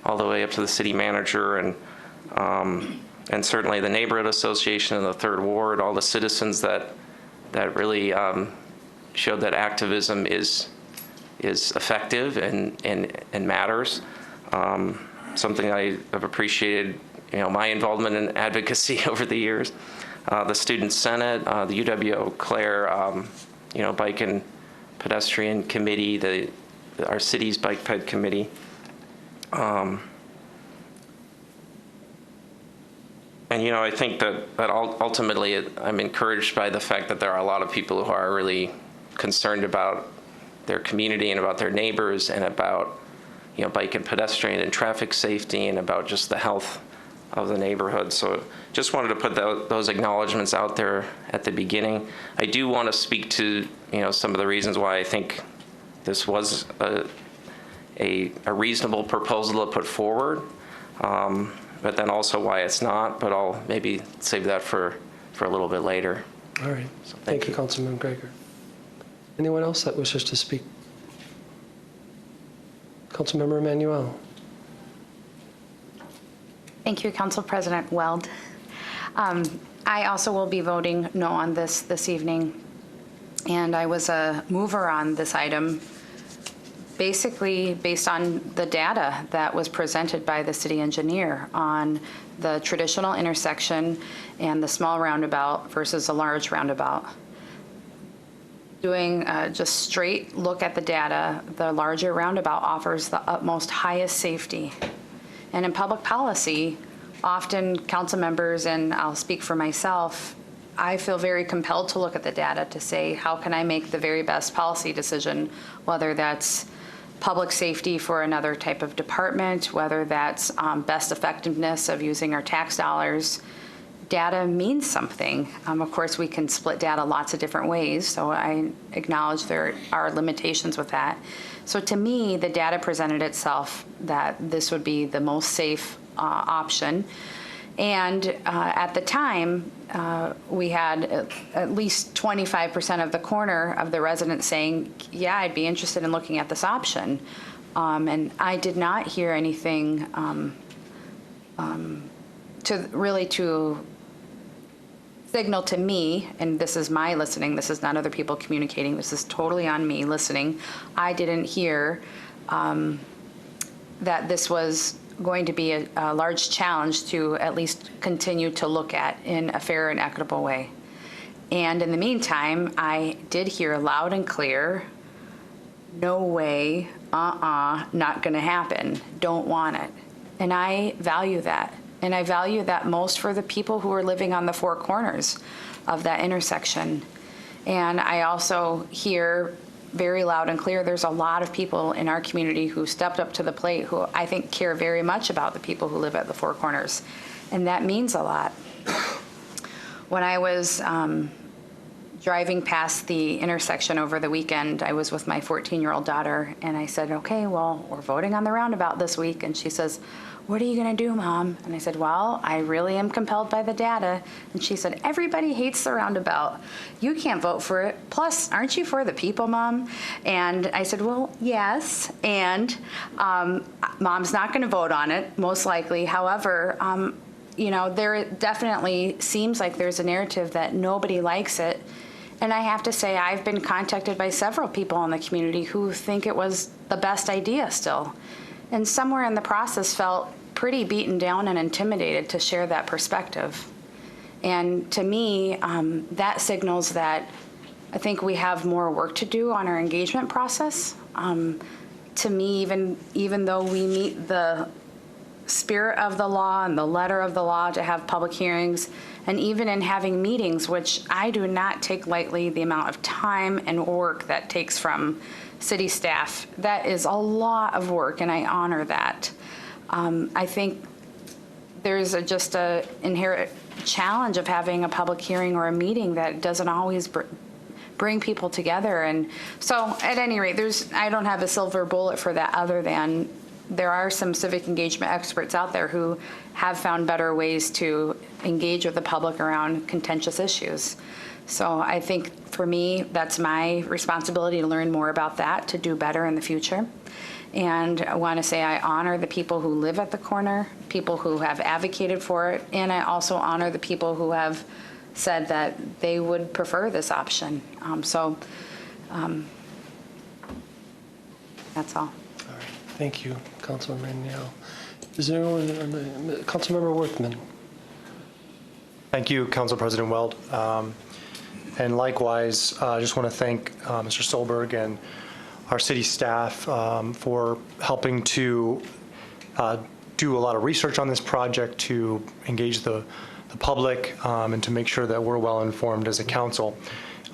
all the way up to the city manager, and certainly the neighborhood association in the Third Ward, all the citizens that really showed that activism is effective and matters. Something I have appreciated, my involvement in advocacy over the years. The Student Senate, the UW Eau Claire, Bike and Pedestrian Committee, our city's Bike Ped Committee. And I think that ultimately I'm encouraged by the fact that there are a lot of people who are really concerned about their community and about their neighbors and about bike and pedestrian and traffic safety and about just the health of the neighborhood. So just wanted to put those acknowledgments out there at the beginning. I do want to speak to some of the reasons why I think this was a reasonable proposal to put forward. But then also why it's not, but I'll maybe save that for a little bit later. All right. So thank you, Councilman Gregor. Anyone else that wishes to speak? Councilmember Emanuel. Thank you, Council President Weld. I also will be voting no on this evening, and I was a mover on this item basically based on the data that was presented by the city engineer on the traditional intersection and the small roundabout versus a large roundabout. Doing just straight look at the data, the larger roundabout offers the utmost highest safety. And in public policy, often council members, and I'll speak for myself, I feel very compelled to look at the data to say, how can I make the very best policy decision, whether that's public safety for another type of department, whether that's best effectiveness of using our tax dollars. Data means something. Of course, we can split data lots of different ways, so I acknowledge there are limitations with that. So to me, the data presented itself that this would be the most safe option. And at the time, we had at least 25% of the corner of the residents saying, yeah, I'd be interested in looking at this option. And I did not hear anything to signal to me, and this is my listening, this is not other people communicating, this is totally on me listening. I didn't hear that this was going to be a large challenge to at least continue to look at in a fair and equitable way. And in the meantime, I did hear loud and clear, no way, not gonna happen, don't want it. And I value that. And I value that most for the people who are living on the four corners of that intersection. And I also hear very loud and clear, there's a lot of people in our community who stepped up to the plate who I think care very much about the people who live at the four corners. And that means a lot. When I was driving past the intersection over the weekend, I was with my 14-year-old daughter, and I said, okay, well, we're voting on the roundabout this week. And she says, what are you gonna do, Mom? And I said, well, I really am compelled by the data. And she said, everybody hates the roundabout. You can't vote for it. Plus, aren't you for the people, Mom? And I said, well, yes. And Mom's not gonna vote on it, most likely. However, you know, there definitely seems like there's a narrative that nobody likes it. And I have to say, I've been contacted by several people in the community who think it was the best idea still. And somewhere in the process felt pretty beaten down and intimidated to share that perspective. And to me, that signals that I think we have more work to do on our engagement process. To me, even though we meet the spirit of the law and the letter of the law to have public hearings, and even in having meetings, which I do not take lightly the amount of time and work that takes from city staff. That is a lot of work, and I honor that. I think there's just a inherent challenge of having a public hearing or a meeting that doesn't always bring people together. And so at any rate, I don't have a silver bullet for that other than there are some civic engagement experts out there who have found better ways to engage with the public around contentious issues. So I think for me, that's my responsibility to learn more about that, to do better in the future. And I want to say I honor the people who live at the corner, people who have advocated for it, and I also honor the people who have said that they would prefer this option. That's all. All right, thank you, Councilmember Raniel. Is there anyone, Councilmember Worthman? Thank you, Council President Weld. And likewise, I just want to thank Mr. Solberg and our city staff for helping to do a lot of research on this project, to engage the public, and to make sure that we're well informed as a council.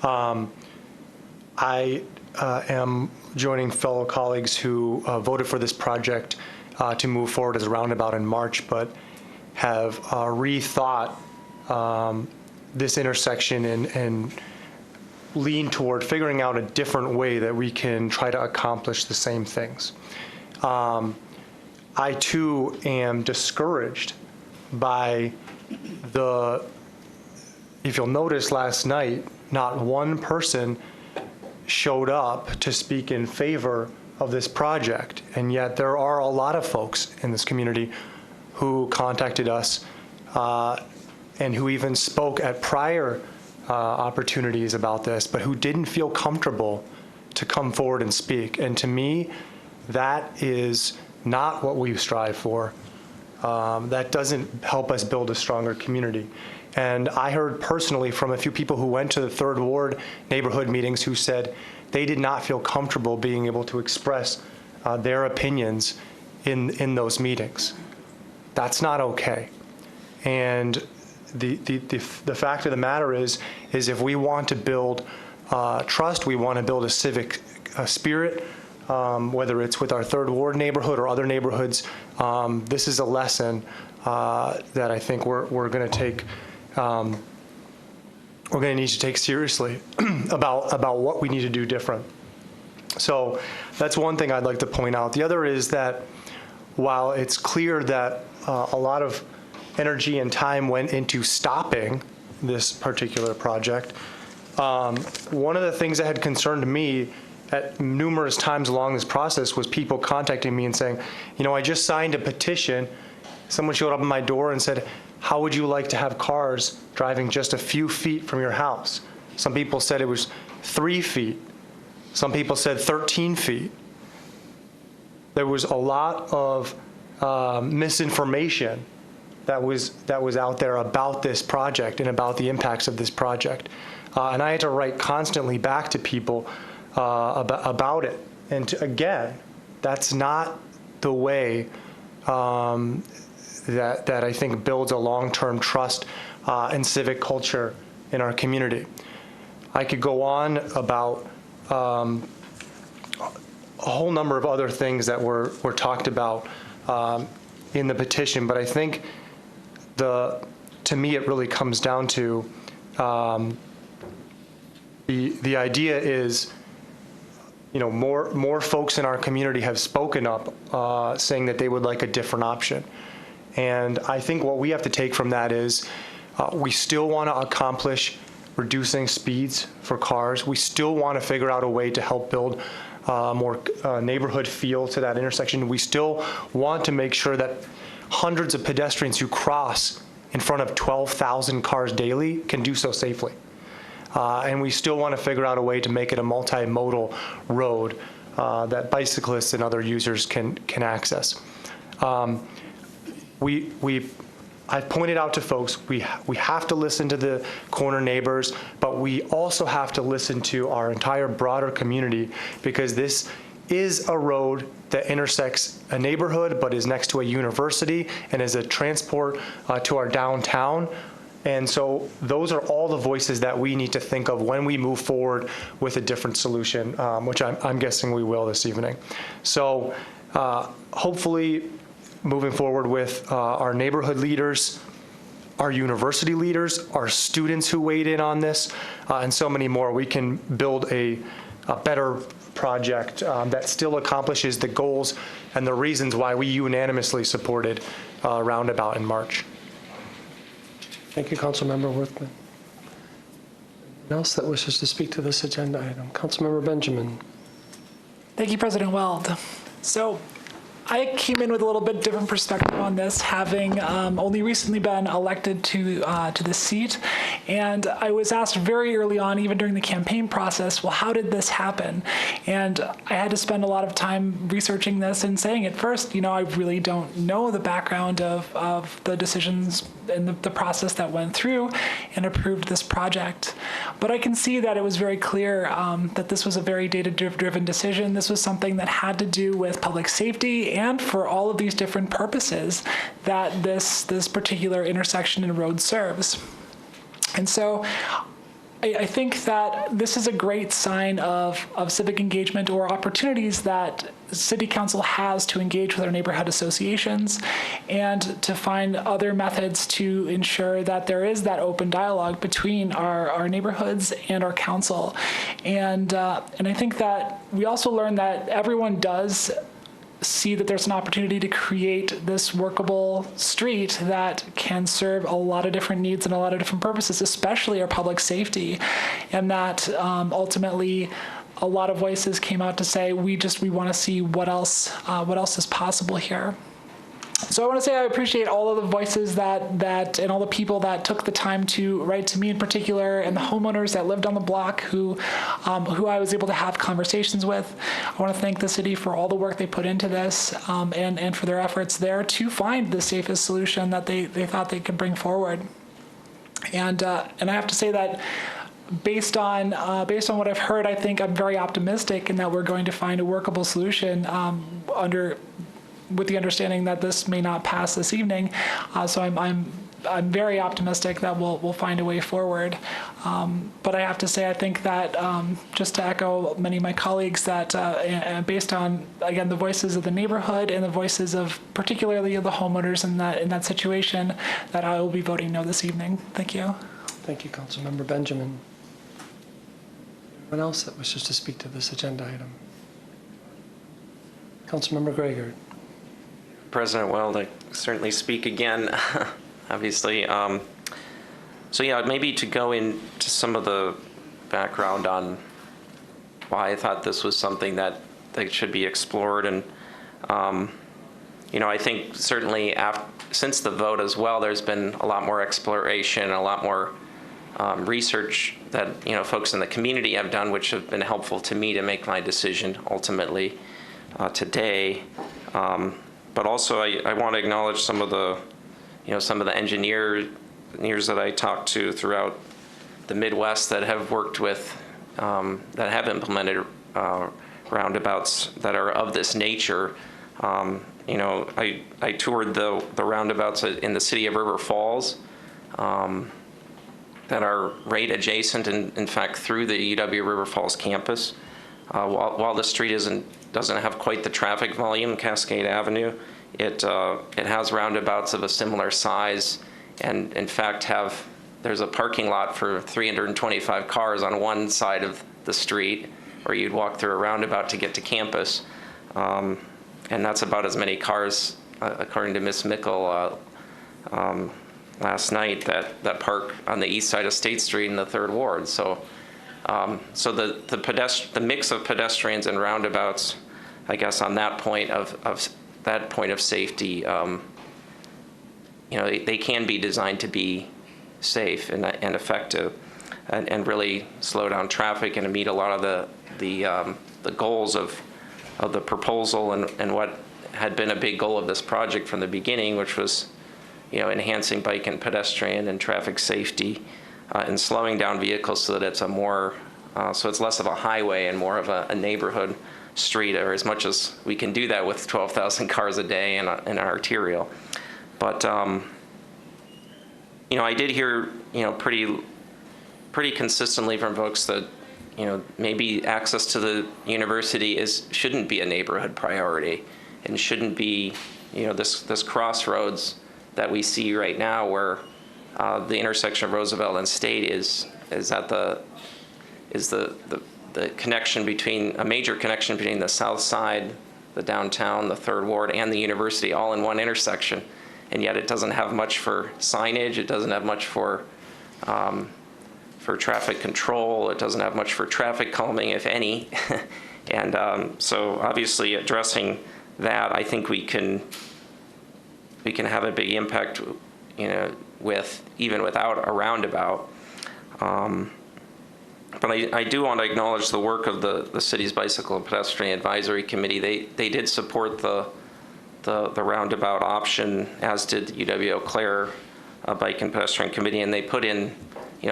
I am joining fellow colleagues who voted for this project to move forward as a roundabout in March, but have rethought this intersection and lean toward figuring out a different way that we can try to accomplish the same things. I too am discouraged by if you'll notice last night, not one person showed up to speak in favor of this project. And yet there are a lot of folks in this community who contacted us and who even spoke at prior opportunities about this, but who didn't feel comfortable to come forward and speak. And to me, that is not what we strive for. That doesn't help us build a stronger community. And I heard personally from a few people who went to the Third Ward neighborhood meetings who said they did not feel comfortable being able to express their opinions in those meetings. That's not okay. And the fact of the matter is if we want to build trust, we want to build a civic spirit, whether it's with our Third Ward neighborhood or other neighborhoods, this is a lesson that I think we're going to take. We're going to need to take seriously about what we need to do different. So that's one thing I'd like to point out. The other is that while it's clear that a lot of energy and time went into stopping this particular project, one of the things that had concerned me at numerous times along this process was people contacting me and saying, you know, I just signed a petition. Someone showed up at my door and said, how would you like to have cars driving just a few feet from your house? Some people said it was 3 feet. Some people said 13 feet. There was a lot of misinformation that was out there about this project and about the impacts of this project. And I had to write constantly back to people about it. And again, that's not the way that I think builds a long-term trust and civic culture in our community. I could go on about a whole number of other things that were talked about in the petition, but I think to me it really comes down to the idea is, you know, more folks in our community have spoken up saying that they would like a different option. And I think what we have to take from that is we still want to accomplish reducing speeds for cars. We still want to figure out a way to help build more neighborhood feel to that intersection. We still want to make sure that hundreds of pedestrians who cross in front of 12,000 cars daily can do so safely. And we still want to figure out a way to make it a multimodal road that bicyclists and other users can access. I've pointed out to folks, we have to listen to the corner neighbors, but we also have to listen to our entire broader community, because this is a road that intersects a neighborhood but is next to a university and is a transport to our downtown. And so those are all the voices that we need to think of when we move forward with a different solution, which I'm guessing we will this evening. So hopefully, moving forward with our neighborhood leaders, our university leaders, our students who weighed in on this, and so many more, we can build a better project that still accomplishes the goals and the reasons why we unanimously supported Roundabout in March. Thank you, Councilmember Worthman. Anyone else that wishes to speak to this agenda item? Councilmember Benjamin. Thank you, President Weld. So I came in with a little bit different perspective on this, having only recently been elected to the seat. And I was asked very early on, even during the campaign process, well, how did this happen? And I had to spend a lot of time researching this and saying at first, you know, I really don't know the background of the decisions and the process that went through and approved this project. But I can see that it was very clear that this was a very data-driven decision. This was something that had to do with public safety and for all of these different purposes that this particular intersection and road serves. And so I think that this is a great sign of civic engagement or opportunities that City Council has to engage with our neighborhood associations and to find other methods to ensure that there is that open dialogue between our neighborhoods and our council. And I think that we also learned that everyone does see that there's an opportunity to create this workable street that can serve a lot of different needs and a lot of different purposes, especially our public safety. And that ultimately a lot of voices came out to say, we want to see what else is possible here. So I want to say I appreciate all of the voices that and all the people that took the time to write to me in particular, and the homeowners that lived on the block who I was able to have conversations with. I want to thank the city for all the work they put into this, and for their efforts there to find the safest solution that they thought they could bring forward. And I have to say that based on what I've heard, I think I'm very optimistic in that we're going to find a workable solution with the understanding that this may not pass this evening. So I'm very optimistic that we'll find a way forward. But I have to say, I think that just to echo many of my colleagues, that and based on, again, the voices of the neighborhood and the voices of particularly of the homeowners in that situation, that I will be voting no this evening. Thank you. Thank you, Councilmember Benjamin. Anyone else that wishes to speak to this agenda item? Councilmember Gregor. President Weld, I certainly speak again, obviously. So yeah, maybe to go into some of the background on why I thought this was something that should be explored. And, I think certainly since the vote as well, there's been a lot more exploration, a lot more research that, folks in the community have done, which have been helpful to me to make my decision ultimately today. But also, I want to acknowledge some of the engineers that I talked to throughout the Midwest that have worked with, that have implemented roundabouts that are of this nature. I toured the roundabouts in the city of River Falls that are right adjacent, and in fact through the UW River Falls campus. While the street doesn't have quite the traffic volume, Cascade Avenue, it has roundabouts of a similar size, and in fact there's a parking lot for 325 cars on one side of the street, or you'd walk through a roundabout to get to campus, and that's about as many cars, according to Ms. Mickle last night, that park on the east side of State Street in the 3rd Ward. So the mix of pedestrians and roundabouts, I guess, on that point of safety, they can be designed to be safe and effective, and really slow down traffic and meet a lot of the goals of the proposal and what had been a big goal of this project from the beginning, which was, enhancing bike and pedestrian and traffic safety. And slowing down vehicles so that it's so it's less of a highway and more of a neighborhood street, or as much as we can do that with 12,000 cars a day in an arterial. But I did hear pretty consistently from folks that maybe access to the university shouldn't be a neighborhood priority, and shouldn't be this crossroads that we see right now, where the intersection of Roosevelt and State is the connection between a major connection between the south side, the downtown, the 3rd Ward, and the university, all in one intersection. And yet it doesn't have much for signage. It doesn't have much for traffic control. It doesn't have much for traffic calming, if any. And so obviously addressing that, I think we can have a big impact, even without a roundabout. But I do want to acknowledge the work of the city's Bicycle and Pedestrian Advisory Committee. They did support the roundabout option, as did the UW Eau Claire Bike and Pedestrian Committee, and they put in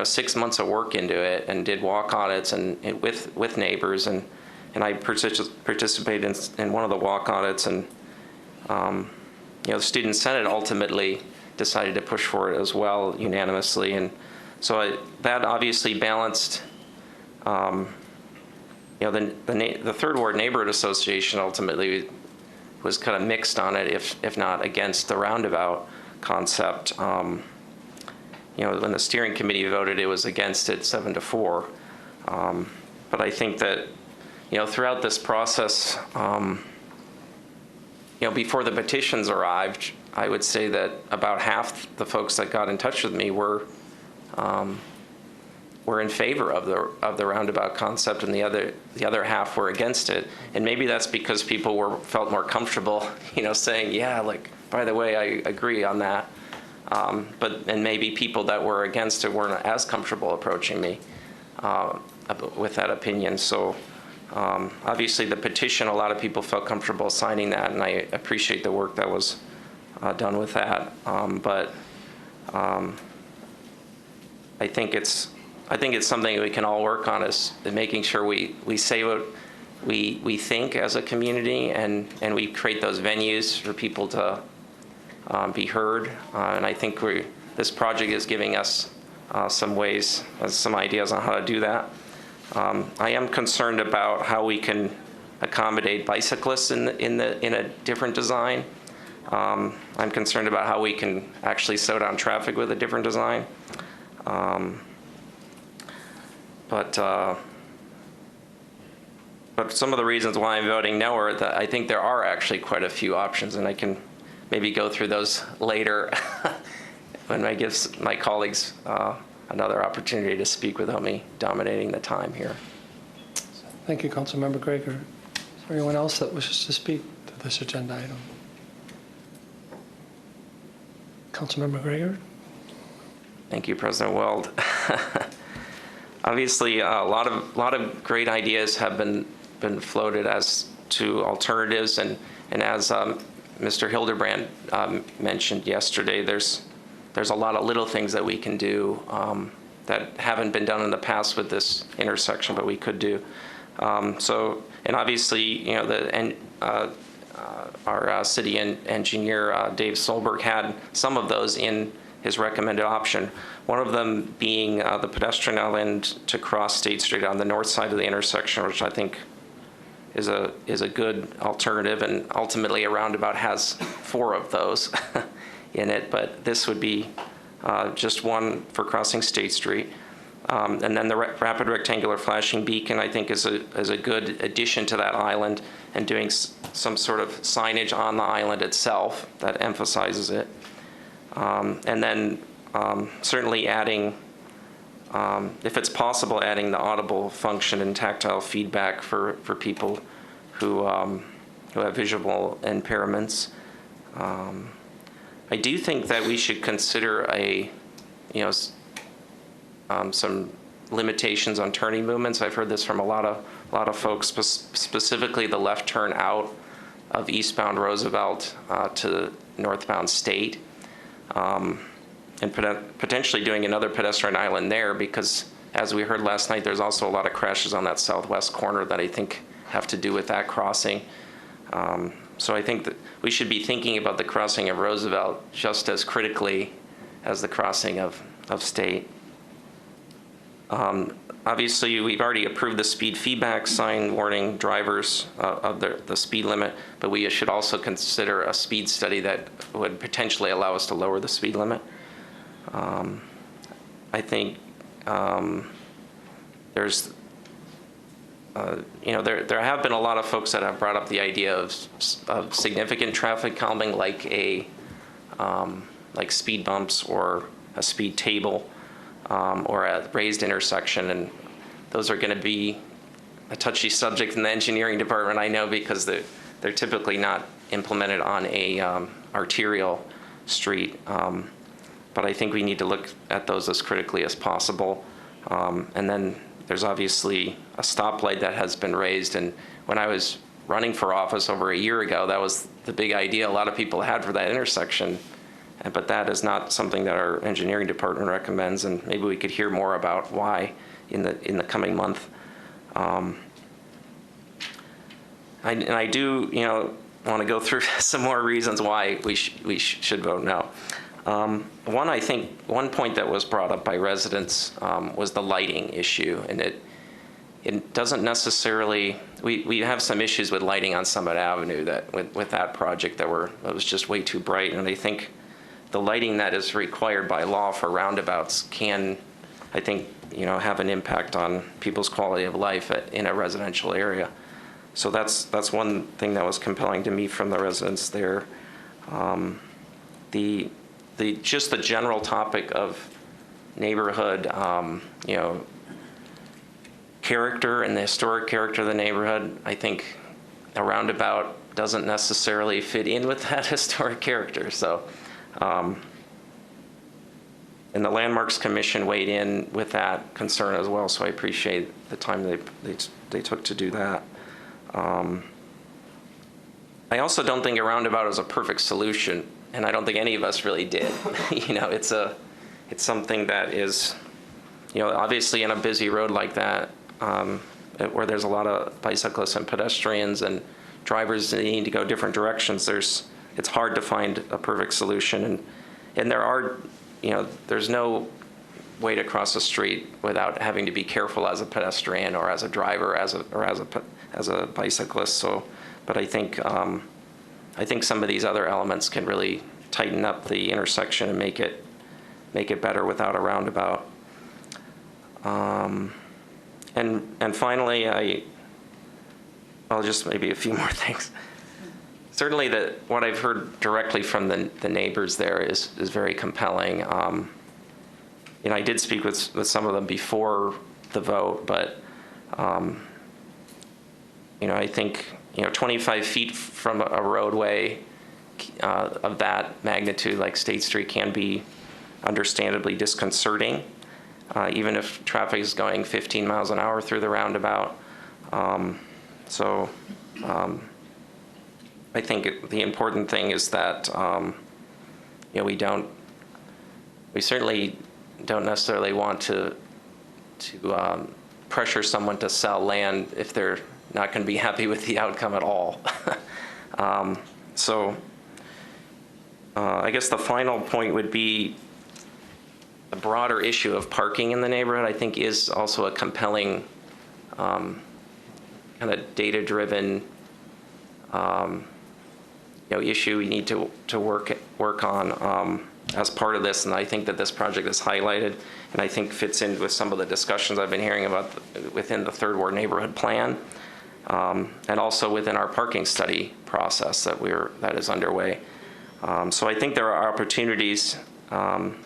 6 months of work into it and did walk audits and with neighbors, and I participated in one of the walk audits, and the Student Senate ultimately decided to push for it as well unanimously, and so that obviously balanced. The 3rd Ward Neighborhood Association ultimately was kind of mixed on it, if not against the roundabout concept. When the steering committee voted, it was against it 7-4. But I think that throughout this process, before the petitions arrived, I would say that about half the folks that got in touch with me were were in favor of the roundabout concept, and the other half were against it. And maybe that's because people felt more comfortable, saying, yeah, like, by the way, I agree on that. And maybe people that were against it weren't as comfortable approaching me with that opinion. So obviously the petition, a lot of people felt comfortable signing that, and I appreciate the work that was done with that. I think it's something we can all work on, is making sure we say what we think as a community, and we create those venues for people to be heard. And I think this project is giving us some ways, some ideas on how to do that. I am concerned about how we can accommodate bicyclists in a different design. I'm concerned about how we can actually slow down traffic with a different design. But some of the reasons why I'm voting no are that I think there are actually quite a few options, and I can maybe go through those later when I give my colleagues another opportunity to speak without me dominating the time here. Thank you, Councilmember Gregor. Is there anyone else that wishes to speak to this agenda item? Councilmember Gregor? Thank you, President Weld. Obviously, a lot of great ideas have been floated as to alternatives, and as Mr. Hildebrand mentioned yesterday, there's a lot of little things that we can do that haven't been done in the past with this intersection, but we could do. And obviously, our city engineer, Dave Solberg, had some of those in his recommended option. One of them being the pedestrian island to cross State Street on the north side of the intersection, which I think is a good alternative, and ultimately a roundabout has 4 of those in it, but this would be just one for crossing State Street. And then the rapid rectangular flashing beacon, I think, is a good addition to that island, and doing some sort of signage on the island itself that emphasizes it. And then certainly adding, if it's possible, adding the audible function and tactile feedback for people who have visual impairments. I do think that we should consider some limitations on turning movements. I've heard this from a lot of folks, specifically the left turn out of eastbound Roosevelt to northbound State. And potentially doing another pedestrian island there, because as we heard last night, there's also a lot of crashes on that southwest corner that I think have to do with that crossing. So I think that we should be thinking about the crossing of Roosevelt just as critically as the crossing of State. Obviously, we've already approved the speed feedback sign warning drivers of the speed limit, but we should also consider a speed study that would potentially allow us to lower the speed limit. I think there's, there have been a lot of folks that have brought up the idea of significant traffic calming, like speed bumps or a speed table. Or a raised intersection, and those are going to be a touchy subject in the engineering department, I know, because they're typically not implemented on a arterial street. But I think we need to look at those as critically as possible. And then there's obviously a stoplight that has been raised, and when I was running for office over a year ago, that was the big idea a lot of people had for that intersection. But that is not something that our engineering department recommends, and maybe we could hear more about why in the coming month. I do want to go through some more reasons why we should vote no. One point that was brought up by residents was the lighting issue, and it doesn't necessarily. We have some issues with lighting on Summit Avenue that with that project it was just way too bright, and I think the lighting that is required by law for roundabouts can, I think, have an impact on people's quality of life in a residential area. So that's one thing that was compelling to me from the residents there. Just the general topic of neighborhood, character and the historic character of the neighborhood, I think a roundabout doesn't necessarily fit in with that historic character. So, and the Landmarks Commission weighed in with that concern as well, so I appreciate the time they took to do that. I also don't think a roundabout is a perfect solution, and I don't think any of us really did. You know, it's something that is, you know, obviously in a busy road like that, where there's a lot of bicyclists and pedestrians and drivers that need to go different directions, it's hard to find a perfect solution. And there are, you know, there's no way to cross a street without having to be careful as a pedestrian or as a driver, as a bicyclist. So, but I think some of these other elements can really tighten up the intersection and make it better without a roundabout. And finally, I'll just maybe a few more things. Certainly, what I've heard directly from the neighbors there is very compelling. You know, I did speak with some of them before the vote, but you know, I think, you know, 25 feet from a roadway of that magnitude, like State Street, can be understandably disconcerting, even if traffic is going 15 miles an hour through the roundabout. I think the important thing is that you know, we certainly don't necessarily want to pressure someone to sell land if they're not going to be happy with the outcome at all. I guess the final point would be the broader issue of parking in the neighborhood, I think, is also a compelling kind of data-driven you know, issue we need to work on as part of this, and I think that this project is highlighted, and I think fits in with some of the discussions I've been hearing about within the Third Ward Neighborhood Plan, and also within our parking study process that is underway. So I think there are opportunities, you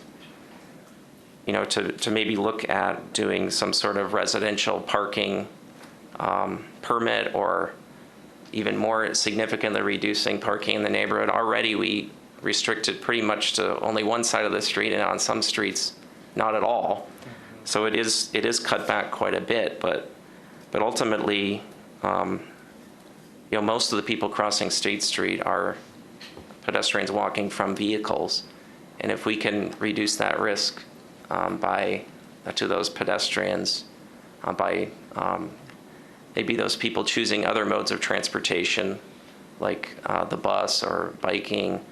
know, to maybe look at doing some sort of residential parking permit, or even more significantly reducing parking in the neighborhood. Already we restricted pretty much to only one side of the street, and on some streets not at all. So it is cut back quite a bit, but ultimately, you know, most of the people crossing State Street are pedestrians walking from vehicles, and if we can reduce that risk to those pedestrians by maybe those people choosing other modes of transportation, like the bus or biking,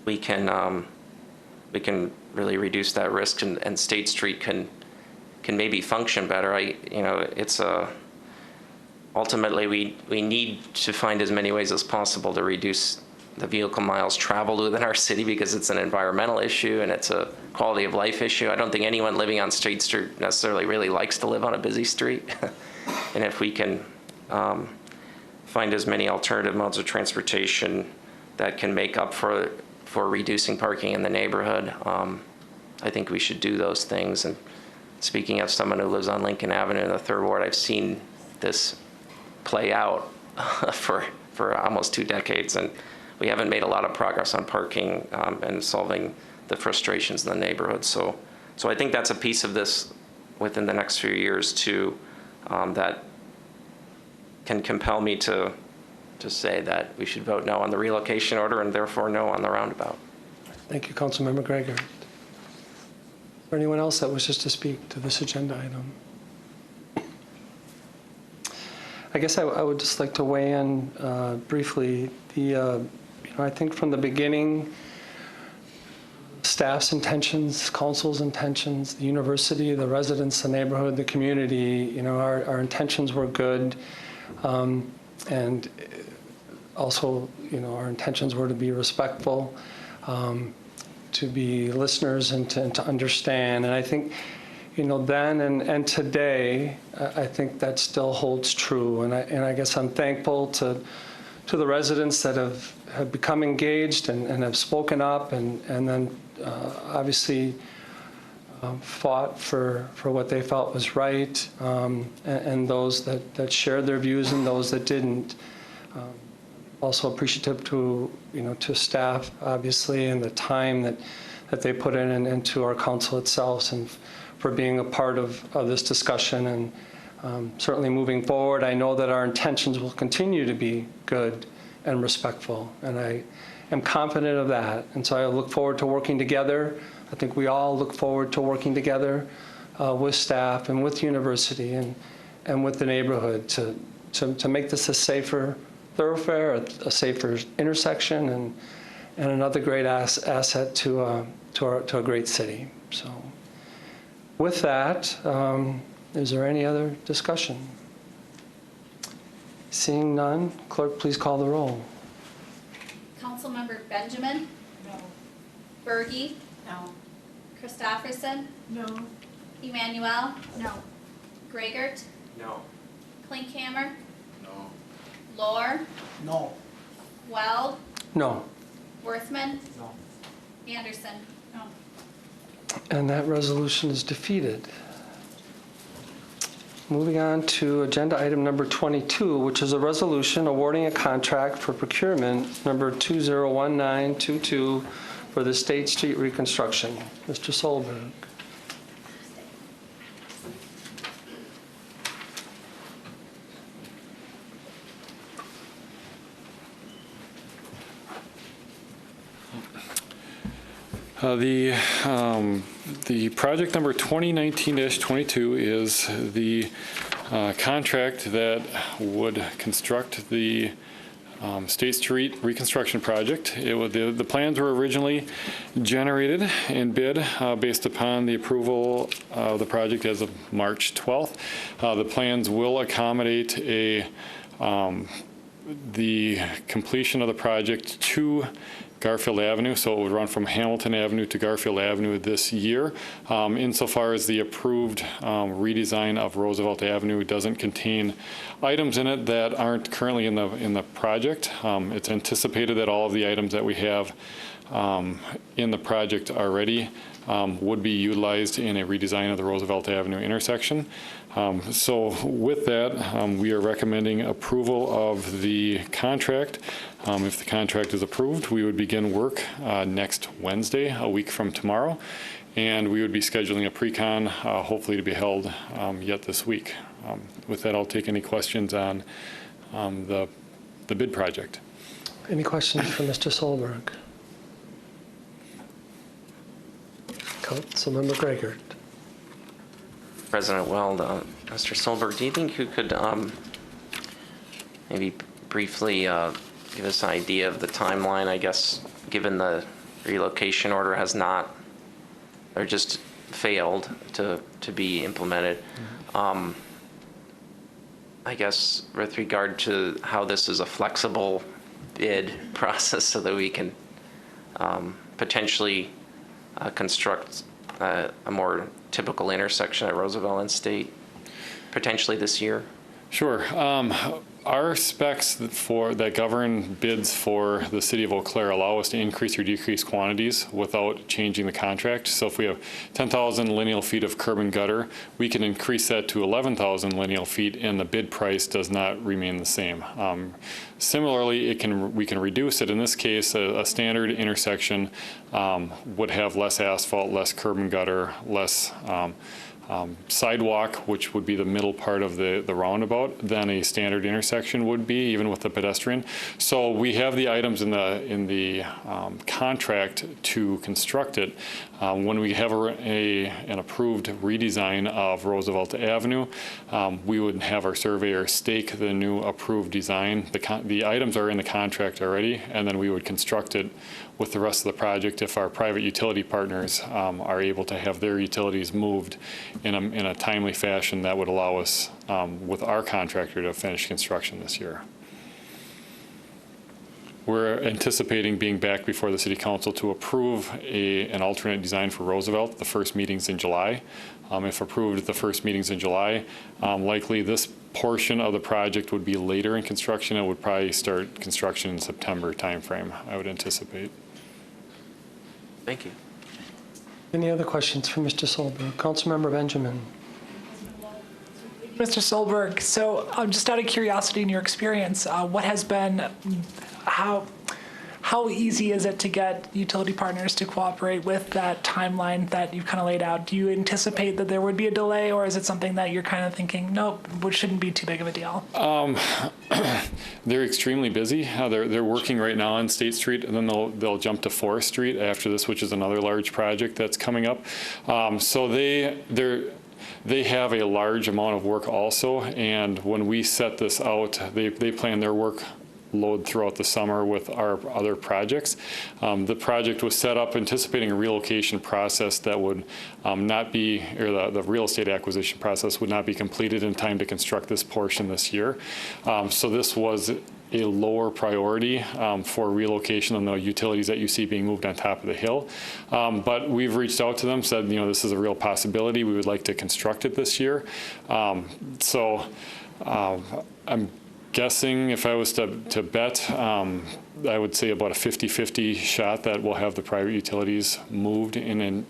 we can really reduce that risk, and State Street can maybe function better. You know, it's ultimately we need to find as many ways as possible to reduce the vehicle miles traveled within our city, because it's an environmental issue and it's a quality of life issue. I don't think anyone living on State Street necessarily really likes to live on a busy street. And if we can find as many alternative modes of transportation that can make up for reducing parking in the neighborhood, I think we should do those things. And speaking of someone who lives on Lincoln Avenue in the Third Ward, I've seen this play out for almost 2 decades, and we haven't made a lot of progress on parking and solving the frustrations in the neighborhood. So I think that's a piece of this within the next few years too, that can compel me to say that we should vote no on the relocation order and therefore no on the roundabout. Thank you, Councilmember Gregor. Is there anyone else that wishes to speak to this agenda item? I guess I would just like to weigh in briefly. I think from the beginning, staff's intentions, council's intentions, the university, the residents, the neighborhood, the community, you know, our intentions were good. And also, you know, our intentions were to be respectful, to be listeners, and to understand. And I think, you know, then and today, I think that still holds true. And I guess I'm thankful to the residents that have become engaged and have spoken up, and then obviously fought for what they felt was right, and those that shared their views and those that didn't. Also appreciative to staff, obviously, and the time that they put in and to our council itself, and for being a part of this discussion. And certainly moving forward, I know that our intentions will continue to be good and respectful, and I am confident of that. And so I look forward to working together. I think we all look forward to working together with staff and with the university and with the neighborhood to make this a safer thoroughfare, a safer intersection, and another great asset to a great city. So with that, is there any other discussion? Seeing none, clerk, please call the roll. Councilmember Benjamin? No. Berge? No. Christofferson? No. Emmanuel? No. Gragert? No. Klinkhammer? No. Lohr? No. Weld? No. Worthman? No. Anderson? No. And that resolution is defeated. Moving on to agenda item number 22, which is a resolution awarding a contract for procurement number 201922 for the State Street reconstruction. Mr. Solberg. The project number 2019-22 is the contract that would construct the State Street reconstruction project. The plans were originally generated and bid based upon the approval of the project as of March 12th. The plans will accommodate the completion of the project to Garfield Avenue, so it would run from Hamilton Avenue to Garfield Avenue this year. Insofar as the approved redesign of Roosevelt Avenue doesn't contain items in it that aren't currently in the project. It's anticipated that all of the items that we have in the project already would be utilized in a redesign of the Roosevelt Avenue intersection. So with that, we are recommending approval of the contract. If the contract is approved, we would begin work next Wednesday, a week from tomorrow, and we would be scheduling a pre-con, hopefully to be held yet this week. With that, I'll take any questions on the bid project. Any questions for Mr. Solberg? Councilmember Gragert. President Weld, Mr. Solberg, do you think you could maybe briefly give us an idea of the timeline, I guess, given the relocation order has not, or just failed to be implemented? I guess with regard to how this is a flexible bid process so that we can potentially construct a more typical intersection at Roosevelt and State, potentially this year? Sure. Our specs that govern bids for the city of Eau Claire allow us to increase or decrease quantities without changing the contract. So if we have 10,000 lineal feet of curb and gutter, we can increase that to 11,000 lineal feet, and the bid price does not remain the same. Similarly, we can reduce it. In this case, a standard intersection would have less asphalt, less curb and gutter, less sidewalk, which would be the middle part of the roundabout, than a standard intersection would be, even with the pedestrian. So we have the items in the contract to construct it. When we have an approved redesign of Roosevelt Avenue, we would have our surveyor stake the new approved design. The items are in the contract already, and then we would construct it with the rest of the project if our private utility partners are able to have their utilities moved in a timely fashion. That would allow us, with our contractor, to finish construction this year. We're anticipating being back before the City Council to approve an alternate design for Roosevelt. The first meeting's in July. If approved at the first meetings in July, likely this portion of the project would be later in construction. It would probably start construction in September timeframe, I would anticipate. Thank you. Any other questions for Mr. Solberg? Councilmember Benjamin. Mr. Solberg, so just out of curiosity in your experience, what has been, how easy is it to get utility partners to cooperate with that timeline that you've kind of laid out? Do you anticipate that there would be a delay, or is it something that you're kind of thinking, nope, which shouldn't be too big of a deal? They're extremely busy. They're working right now on State Street, and then they'll jump to Forest Street after this, which is another large project that's coming up. So they have a large amount of work also, and when we set this out, they plan their work load throughout the summer with our other projects. The project was set up anticipating a relocation process that would not be, or the real estate acquisition process would not be completed in time to construct this portion this year. So this was a lower priority for relocation than the utilities that you see being moved on top of the hill. But we've reached out to them, said, this is a real possibility. We would like to construct it this year. So I'm guessing if I was to bet, I would say about a 50-50 shot that we'll have the private utilities moved in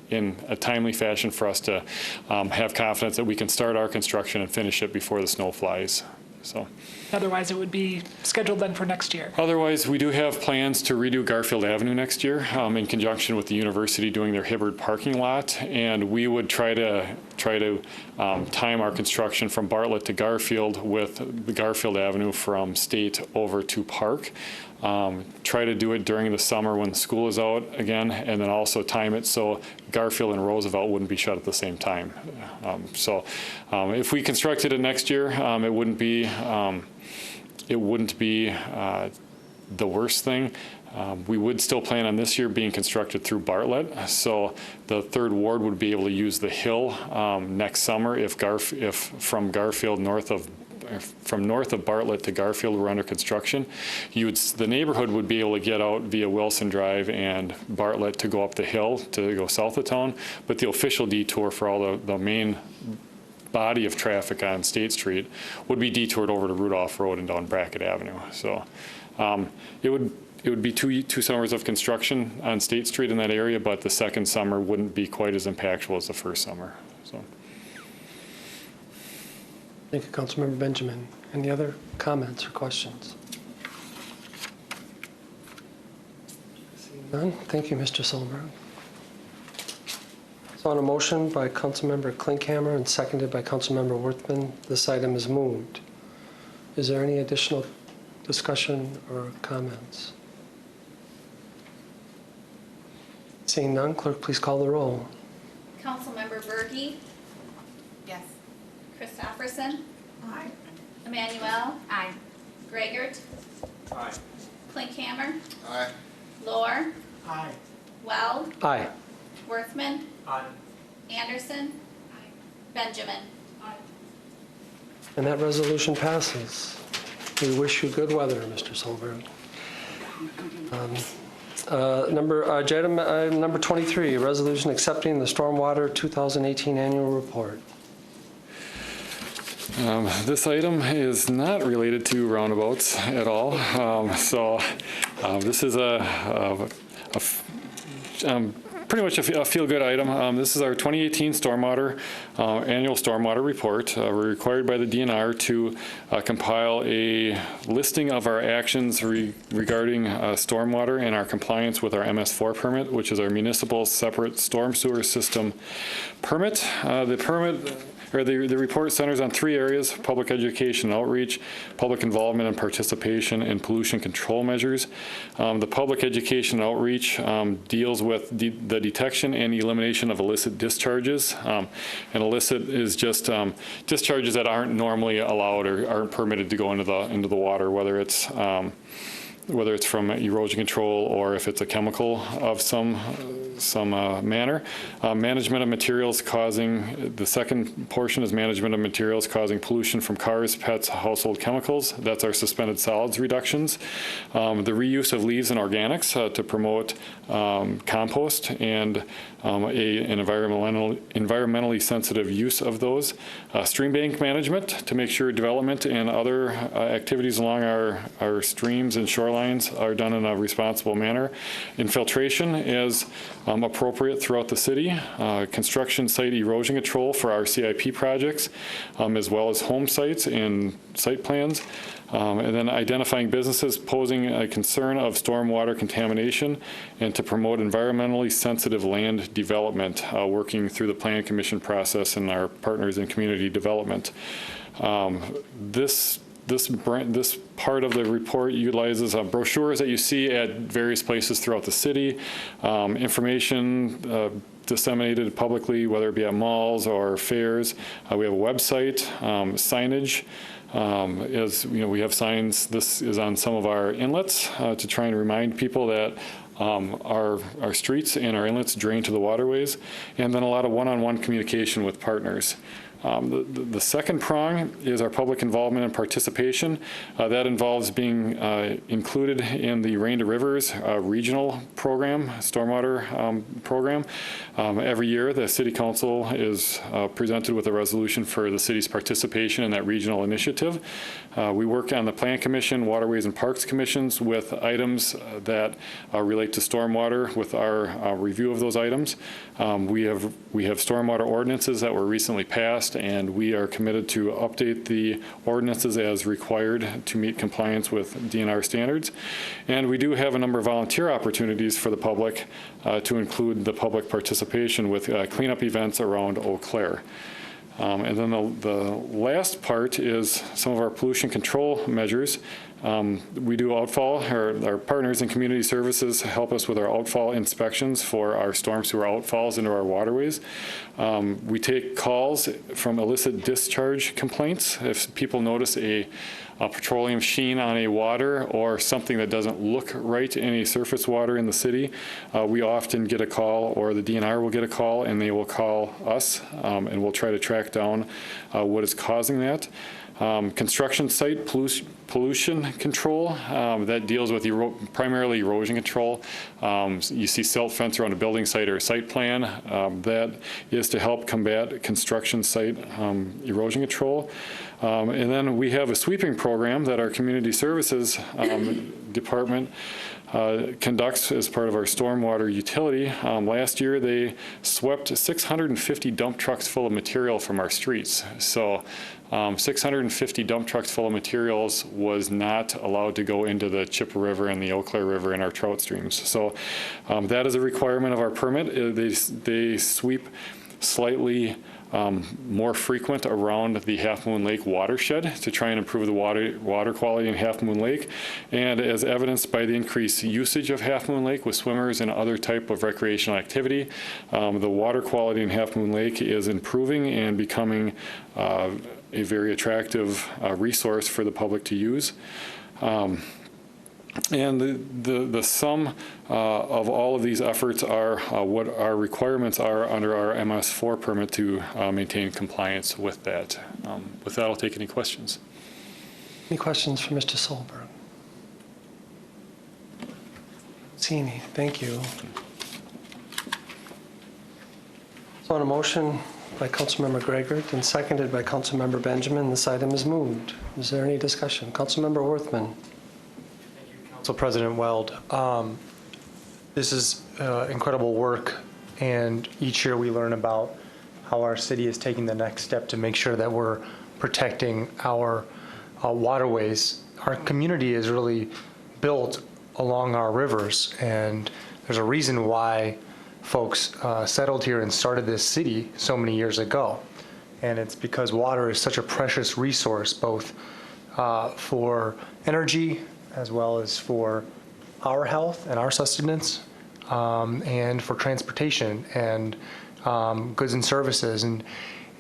a timely fashion for us to have confidence that we can start our construction and finish it before the snow flies. So. Otherwise, it would be scheduled then for next year. Otherwise, we do have plans to redo Garfield Avenue next year in conjunction with the university doing their Hibbard parking lot, and we would try to time our construction from Bartlett to Garfield with the Garfield Avenue from State over to Park. Try to do it during the summer when the school is out again, and then also time it so Garfield and Roosevelt wouldn't be shut at the same time. So if we constructed it next year, it wouldn't be the worst thing. We would still plan on this year being constructed through Bartlett, so the third ward would be able to use the hill next summer if from Garfield from north of Bartlett to Garfield were under construction. The neighborhood would be able to get out via Wilson Drive and Bartlett to go up the hill to go south of town, but the official detour for all the main body of traffic on State Street would be detoured over to Rudolph Road and down Brackett Avenue. So it would be two summers of construction on State Street in that area, but the second summer wouldn't be quite as impactful as the first summer. So. Thank you, Councilmember Benjamin. Any other comments or questions? Seeing none, thank you, Mr. Solberg. So on a motion by Councilmember Klinkhammer and seconded by Councilmember Worthman, this item is moved. Is there any additional discussion or comments? Seeing none, clerk, please call the roll. Councilmember Berge? Yes. Christopherson? Aye. Emmanuel? Aye. Gregert? Aye. Klinkhammer? Aye. Lohr? Aye. Weld? Aye. Worthman? Aye. Anderson? Aye. Benjamin? Aye. And that resolution passes. We wish you good weather, Mr. Solberg. Item number 23, resolution accepting the Stormwater 2018 annual report. This item is not related to roundabouts at all. This is pretty much a feel-good item. This is our 2018 stormwater annual stormwater report. We're required by the DNR to compile a listing of our actions regarding stormwater and our compliance with our MS4 permit, which is our municipal separate storm sewer system permit. The report centers on three areas: public education and outreach, public involvement and participation, and pollution control measures. The public education and outreach deals with the detection and elimination of illicit discharges. And illicit is just discharges that aren't normally allowed or aren't permitted to go into the water, whether it's from erosion control or if it's a chemical of some manner. Management of materials causing, the second portion is management of materials causing pollution from cars, pets, household chemicals. That's our suspended solids reductions. The reuse of leaves and organics to promote compost and an environmentally sensitive use of those. Stream bank management to make sure development and other activities along our streams and shorelines lines are done in a responsible manner. Infiltration is appropriate throughout the city. Construction site erosion control for our CIP projects, as well as home sites and site plans. And then identifying businesses posing a concern of stormwater contamination, and to promote environmentally sensitive land development, working through the Plan Commission process and our partners in community development. This part of the report utilizes brochures that you see at various places throughout the city, information disseminated publicly, whether it be at malls or fairs. We have a website, signage. As you know, we have signs. This is on some of our inlets to try and remind people that our streets and our inlets drain to the waterways, and then a lot of one-on-one communication with partners. The second prong is our public involvement and participation. That involves being included in the Rain to Rivers regional program, stormwater program. Every year, the City Council is presented with a resolution for the city's participation in that regional initiative. We work on the Plan Commission, Waterways and Parks Commissions with items that relate to stormwater with our review of those items. We have stormwater ordinances that were recently passed, and we are committed to update the ordinances as required to meet compliance with DNR standards. And we do have a number of volunteer opportunities for the public to include the public participation with cleanup events around Eau Claire. And then the last part is some of our pollution control measures. We do outfall. Our partners in community services help us with our outfall inspections for our storm sewer outfalls into our waterways. We take calls from illicit discharge complaints. If people notice a petroleum sheen on a water or something that doesn't look right in a surface water in the city, we often get a call, or the DNR will get a call, and they will call us, and we'll try to track down what is causing that. Construction site pollution control, that deals with primarily erosion control. You see silt fence around a building site or a site plan. That is to help combat construction site erosion control. And then we have a sweeping program that our community services department conducts as part of our stormwater utility. Last year, they swept 650 dump trucks full of material from our streets. So 650 dump trucks full of materials was not allowed to go into the Chippewa River and the Eau Claire River and our trout streams. So that is a requirement of our permit. They sweep slightly more frequent around the Half Moon Lake watershed to try and improve the water quality in Half Moon Lake. And as evidenced by the increased usage of Half Moon Lake with swimmers and other type of recreational activity, the water quality in Half Moon Lake is improving and becoming a very attractive resource for the public to use. And the sum of all of these efforts are what our requirements are under our MS4 permit to maintain compliance with that. With that, I'll take any questions. Any questions for Mr. Solberg? Zini, thank you. So on a motion by Councilmember Gregor and seconded by Councilmember Benjamin, this item is moved. Is there any discussion? Councilmember Worthman. Council President Weld, this is incredible work, and each year we learn about how our city is taking the next step to make sure that we're protecting our waterways. Our community is really built along our rivers, and there's a reason why folks settled here and started this city so many years ago. And it's because water is such a precious resource, both for energy as well as for our health and our sustenance, and for transportation and goods and services. And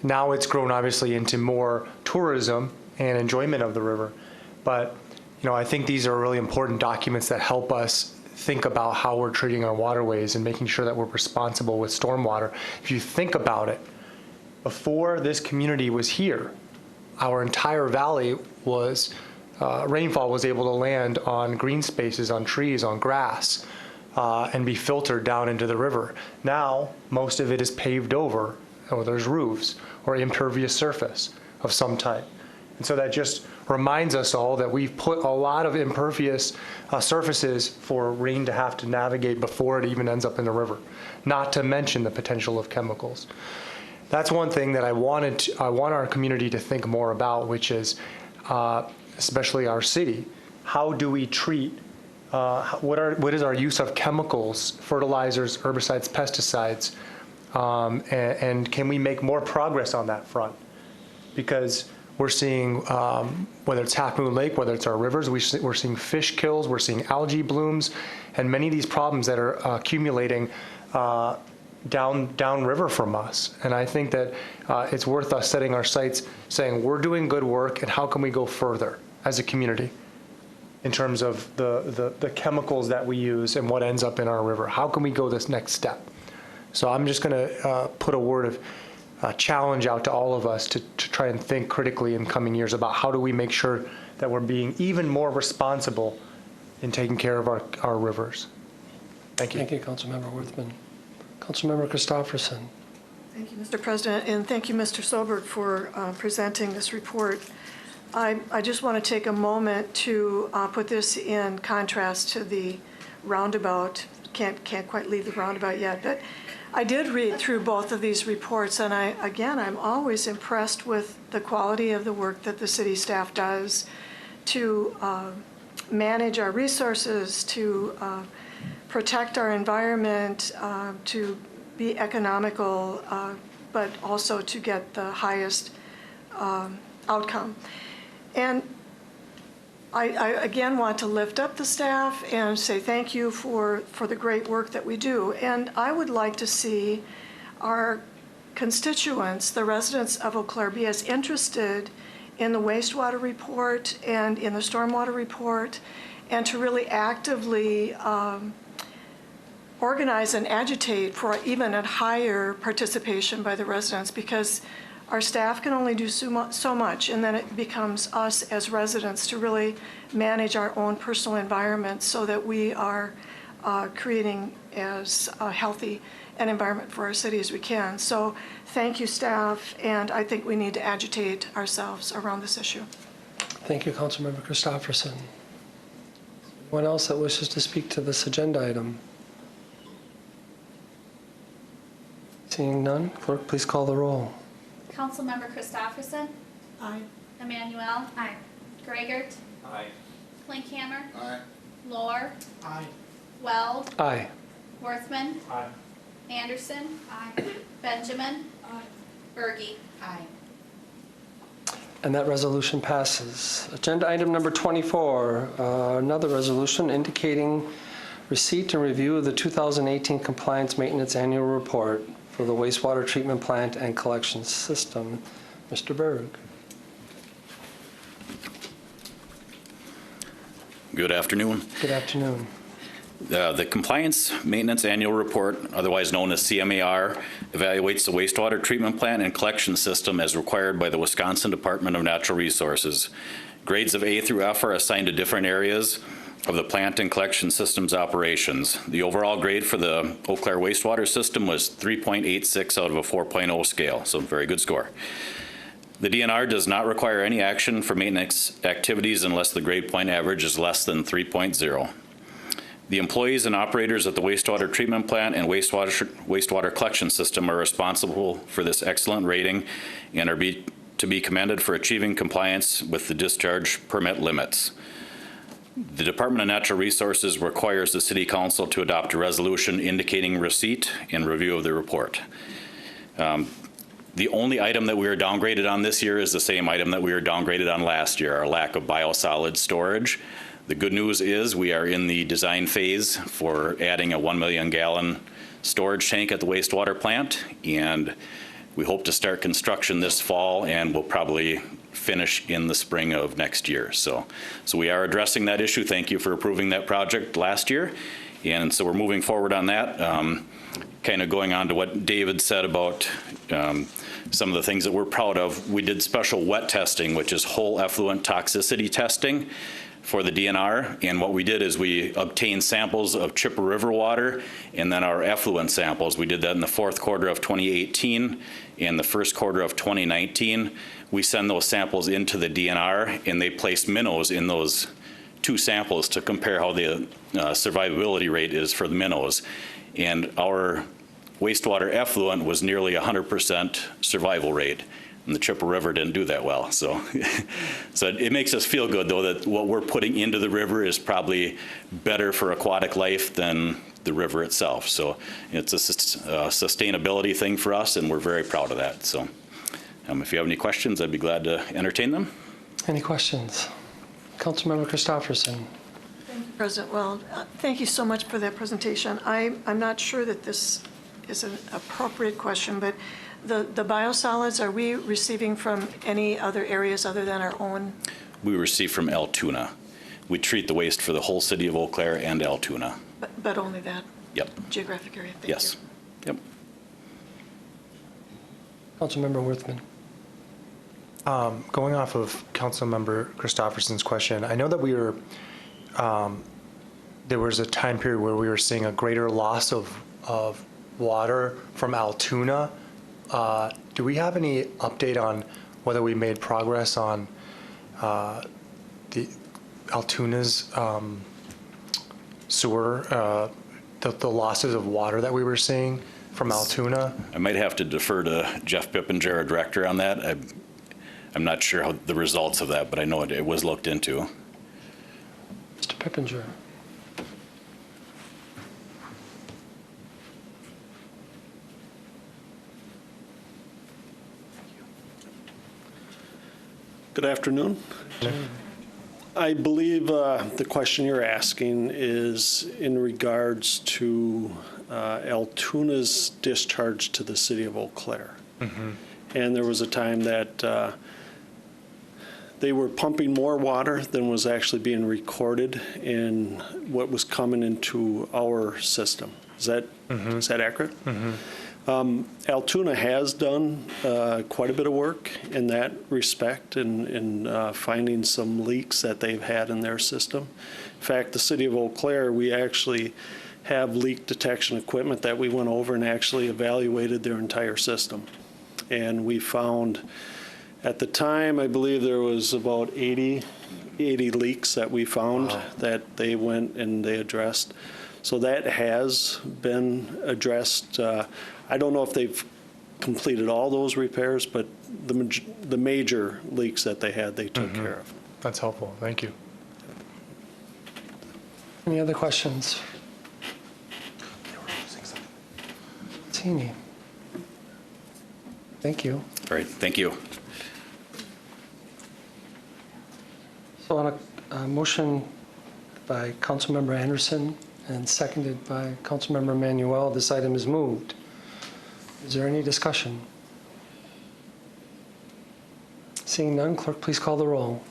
now it's grown obviously into more tourism and enjoyment of the river. But I think these are really important documents that help us think about how we're treating our waterways and making sure that we're responsible with stormwater. If you think about it, before this community was here, our entire valley was rainfall was able to land on green spaces, on trees, on grass, and be filtered down into the river. Now, most of it is paved over, or there's roofs, or impervious surface of some type. And so that just reminds us all that we've put a lot of impervious surfaces for rain to have to navigate before it even ends up in the river, not to mention the potential of chemicals. That's one thing that I want our community to think more about, which is, especially our city, how do we treat, what is our use of chemicals, fertilizers, herbicides, pesticides, and can we make more progress on that front? Because we're seeing, whether it's Half Moon Lake, whether it's our rivers, we're seeing fish kills, we're seeing algae blooms, and many of these problems that are accumulating downriver from us. And I think that it's worth us setting our sights, saying we're doing good work, and how can we go further as a community in terms of the chemicals that we use and what ends up in our river? How can we go this next step? So I'm just going to put a word of challenge out to all of us to try and think critically in coming years about how do we make sure that we're being even more responsible in taking care of our rivers. Thank you. Thank you, Councilmember Worthman. Councilmember Christopherson. Thank you, Mr. President, and thank you, Mr. Solberg, for presenting this report. I just want to take a moment to put this in contrast to the roundabout. Can't quite leave the roundabout yet, but I did read through both of these reports, and I'm always impressed with the quality of the work that the city staff does to manage our resources, to protect our environment, to be economical, but also to get the highest outcome. And I again want to lift up the staff and say thank you for the great work that we do. And I would like to see our constituents, the residents of Eau Claire, be as interested in the wastewater report and in the stormwater report, and to really actively organize and agitate for even a higher participation by the residents, because our staff can only do so much, and then it becomes us as residents to really manage our own personal environment so that we are creating as healthy an environment for our city as we can. So thank you, staff, and I think we need to agitate ourselves around this issue. Thank you, Councilmember Christopherson. Anyone else that wishes to speak to this agenda item? Seeing none, clerk, please call the roll. Councilmember Christopherson. Aye. Emmanuel. Aye. Greigert. Aye. Klinkhammer. Aye. Lohr. Aye. Weld. Aye. Worthman. Aye. Anderson. Aye. Benjamin. Aye. Berge. Aye. And that resolution passes. Agenda item number 24, another resolution indicating receipt and review of the 2018 Compliance Maintenance Annual Report for the wastewater treatment plant and collection system. Mr. Berg. Good afternoon. Good afternoon. The Compliance Maintenance Annual Report, otherwise known as CMAR, evaluates the wastewater treatment plant and collection system as required by the Wisconsin Department of Natural Resources. Grades of A through F are assigned to different areas of the plant and collection systems operations. The overall grade for the Eau Claire wastewater system was 3.86 out of a 4.0 scale, so very good score. The DNR does not require any action for maintenance activities unless the grade point average is less than 3.0. The employees and operators at the wastewater treatment plant and wastewater collection system are responsible for this excellent rating and are to be commended for achieving compliance with the discharge permit limits. The Department of Natural Resources requires the City Council to adopt a resolution indicating receipt and review of the report. The only item that we were downgraded on this year is the same item that we were downgraded on last year, our lack of biosolids storage. The good news is we are in the design phase for adding a 1 million gallon storage tank at the wastewater plant, and we hope to start construction this fall, and we'll probably finish in the spring of next year. So we are addressing that issue. Thank you for approving that project last year. And so we're moving forward on that. Kind of going on to what David said about some of the things that we're proud of. We did special wet testing, which is whole effluent toxicity testing for the DNR. And what we did is we obtained samples of Chipper River water and then our effluent samples. We did that in the fourth quarter of 2018 and the first quarter of 2019. we send those samples into the DNR, and they place minnows in those 2 samples to compare how the survivability rate is for the minnows. And our wastewater effluent was nearly 100% survival rate. And the Chippewa River didn't do that well. So, so it makes us feel good, though, that what we're putting into the river is probably better for aquatic life than the river itself. So it's a sustainability thing for us, and we're very proud of that. So if you have any questions, I'd be glad to entertain them. Any questions? Councilmember Christopherson. Thank you, President Weld. Thank you so much for that presentation. I'm not sure that this is an appropriate question, but the biosolids, are we receiving from any other areas other than our own? We receive from Altoona. We treat the waste for the whole city of Eau Claire and Altoona. But only that? Yep. Geographic area? Thank Yes. you. Yep. Councilmember Worthman. Going off of Councilmember Christopherson's question, I know that we were, there was a time period where we were seeing a greater loss of water from Altoona. Do we have any update on whether we made progress on the Altoona's sewer, the losses of water that we were seeing from Altoona? I might have to defer to Jeff Pippinger, our director, on that. I'm not sure how the results of that, but I know it was looked into. Mr. Pippinger. Good afternoon. I believe the question you're asking is in regards to Altoona's discharge to the city of Eau Claire. Mm-hmm. And there was a time that they were pumping more water than was actually being recorded in what was coming into our system. Is that accurate? Mm-hmm. Altoona has done quite a bit of work in that respect in finding some leaks that they've had in their system. In fact, the city of Eau Claire, we actually have leak detection equipment that we went over and actually evaluated their entire system. And we found, at the time, I believe there was about 80 leaks that we found. Wow. That they went and they addressed. So that has been addressed. I don't know if they've completed all those repairs, but the major leaks that they had, they took care of. That's helpful. Thank you. Any other questions? Teeny. Thank you. All right, thank you. So on a motion by Councilmember Anderson and seconded by Councilmember Manuel, this item is moved. Is there any discussion? Seeing none, clerk, please call the roll.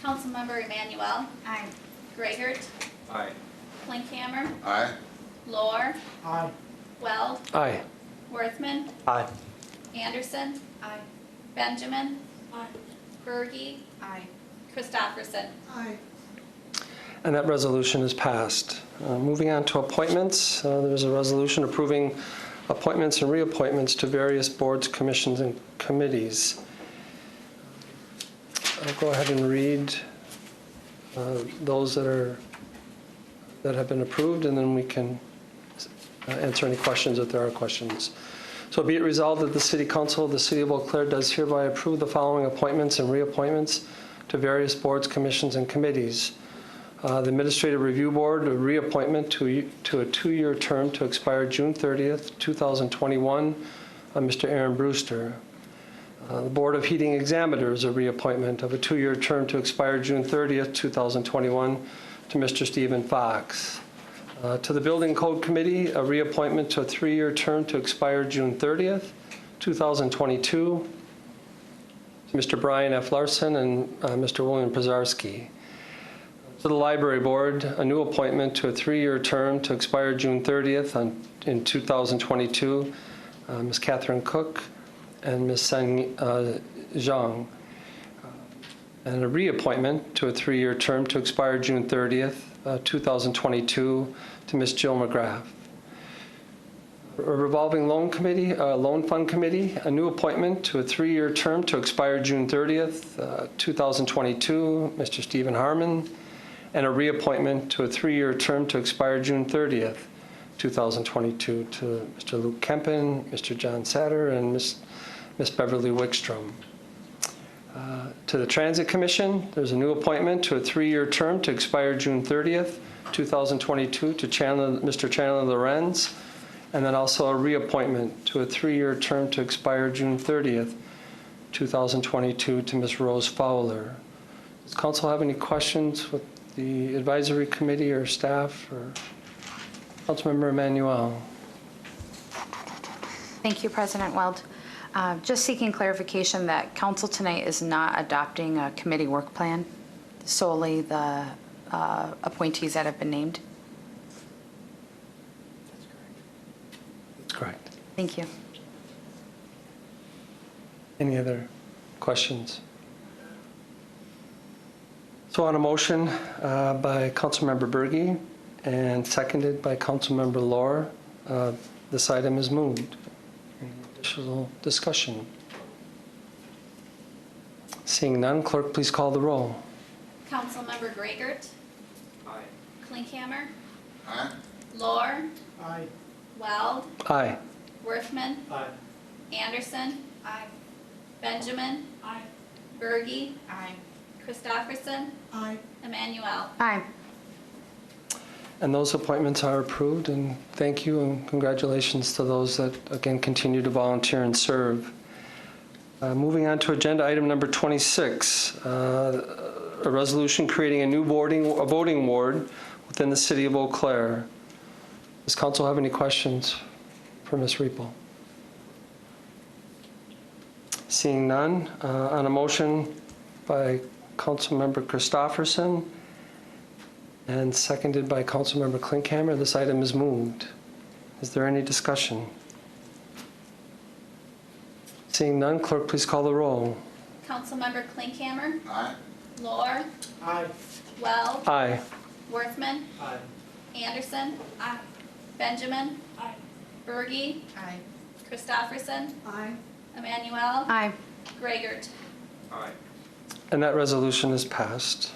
Councilmember Emanuel. Aye. Gregert. Aye. Linkhammer. Aye. Lohr. Aye. Weld. Aye. Worthman. Aye. Anderson. Aye. Benjamin. Aye. Berge. Aye. Christopherson. Aye. And that resolution is passed. Moving on to appointments, there's a resolution approving appointments and reappointments to various boards, commissions, and committees. I'll go ahead and read those that have been approved, and then we can answer any questions if there are questions. So be it resolved that the City Council of the City of Eau Claire does hereby approve the following appointments and reappointments to various boards, commissions, and committees. The Administrative Review Board, a reappointment to a 2-year term to expire June 30th, 2021, Mr. Aaron Brewster. The Board of Heating Examiners, a reappointment of a 2-year term to expire June 30th, 2021, to Mr. Stephen Fox. To the Building Code Committee, a reappointment to a 3-year term to expire June 30th, 2022, to Mr. Brian F. Larson and Mr. William Pizarski. To the Library Board, a new appointment to a 3-year term to expire June 30th in 2022, Ms. Catherine Cook and Ms. Sang Zhang. And a reappointment to a 3-year term to expire June 30th, 2022, to Ms. Jill McGrath. Revolving Loan Committee, Loan Fund Committee, a new appointment to a 3-year term to expire June 30th, 2022, Mr. Stephen Harmon, and a reappointment to a 3-year term to expire June 30th, 2022, to Mr. Luke Kempen, Mr. John Satter, and Ms. Beverly Wickstrom. To the Transit Commission, there's a new appointment to a 3-year term to expire June 30th, 2022, to Mr. Chandler Lorenz, and then also a reappointment to a 3-year term to expire June 30th, 2022, to Ms. Rose Fowler. Does council have any questions with the advisory committee or staff or Councilmember Emanuel? Thank you, President Weld. Just seeking clarification that council tonight is not adopting a committee work plan, solely the appointees that have been named. That's correct. Thank you. Any other questions? So on a motion by Councilmember Berge and seconded by Councilmember Lohr, this item is moved. Any additional discussion? Seeing none, clerk, please call the roll. Councilmember Gragert. Aye. Klinkhammer. Aye. Lohr. Aye. Weld. Aye. Worthman. Aye. Anderson. Aye. Benjamin. Aye. Berge. Aye. Christofferson. Aye. Emmanuel. Aye. And those appointments are approved, and thank you and congratulations to those that, again, continue to volunteer and serve. Moving on to agenda item number 26, a resolution creating a new voting ward within the city of Eau Claire. Does council have any questions for Ms. Riepel? Seeing none, on a motion by Councilmember Christofferson and seconded by Councilmember Klinkhammer, this item is moved. Is there any discussion? Seeing none, clerk, please call the roll. Councilmember Klinkhammer. Aye. Lohr. Aye. Weld. Aye. Worthman. Aye. Anderson. Aye. Benjamin. Aye. Berge. Aye. Christofferson. Aye. Emmanuel. Aye. Gragert. Aye. And that resolution is passed.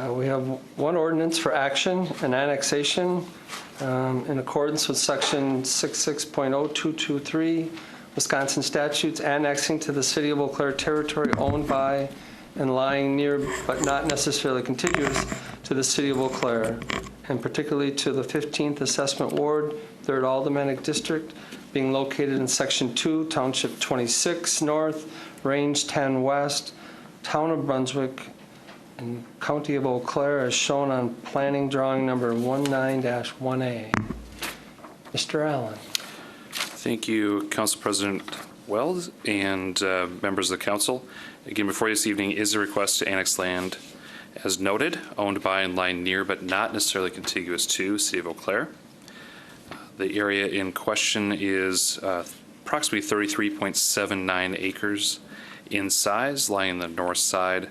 We have one ordinance for action and annexation in accordance with section 66.0223 Wisconsin statutes, annexing to the city of Eau Claire territory owned by and lying near but not necessarily contiguous to the city of Eau Claire, and particularly to the 15th Assessment Ward, 3rd Aldermanic District, being located in Section 2, Township 26 North, Range 10 West, Town of Brunswick, and County of Eau Claire, as shown on planning drawing number 19-1A. Mr. Allen. Thank you, Council President Weld and members of the council. Again, before you this evening is a request to annex land, as noted, owned by and lying near but not necessarily contiguous to City of Eau Claire. The area in question is approximately 33.79 acres in size, lying on the north side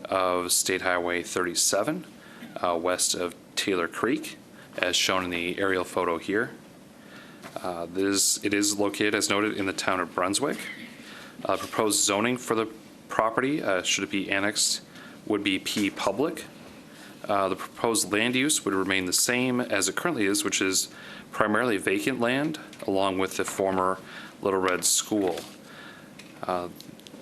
of State Highway 37, west of Taylor Creek, as shown in the aerial photo here. It is located, as noted, in the town of Brunswick. Proposed zoning for the property, should it be annexed, would be P public. The proposed land use would remain the same as it currently is, which is primarily vacant land, along with the former Little Red School.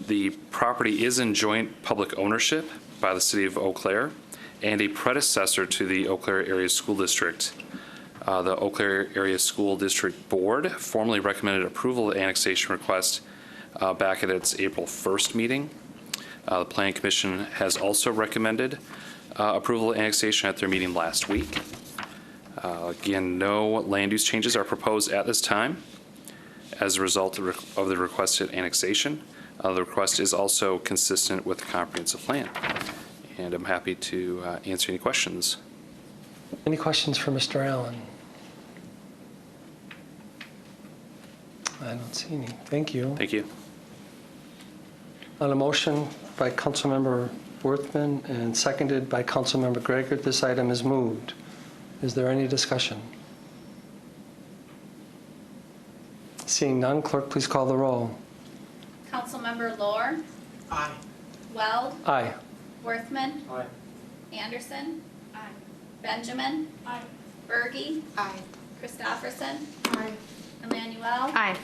The property is in joint public ownership by the City of Eau Claire and a predecessor to the Eau Claire Area School District. The Eau Claire Area School District Board formally recommended approval of the annexation request back at its April 1st meeting. The Planning Commission has also recommended approval of annexation at their meeting last week. Again, no land use changes are proposed at this time as a result of the requested annexation. The request is also consistent with the comprehensive plan, and I'm happy to answer any questions. Any questions for Mr. Allen? I don't see any. Thank you. Thank you. On a motion by Councilmember Worthman and seconded by Councilmember Gragert, this item is moved. Is there any discussion? Seeing none, clerk, please call the roll. Councilmember Lohr? Aye. Weld? Aye. Worthman? Aye. Anderson? Aye. Benjamin? Aye. Berge? Aye. Christopherson? Aye. Emmanuel? Aye.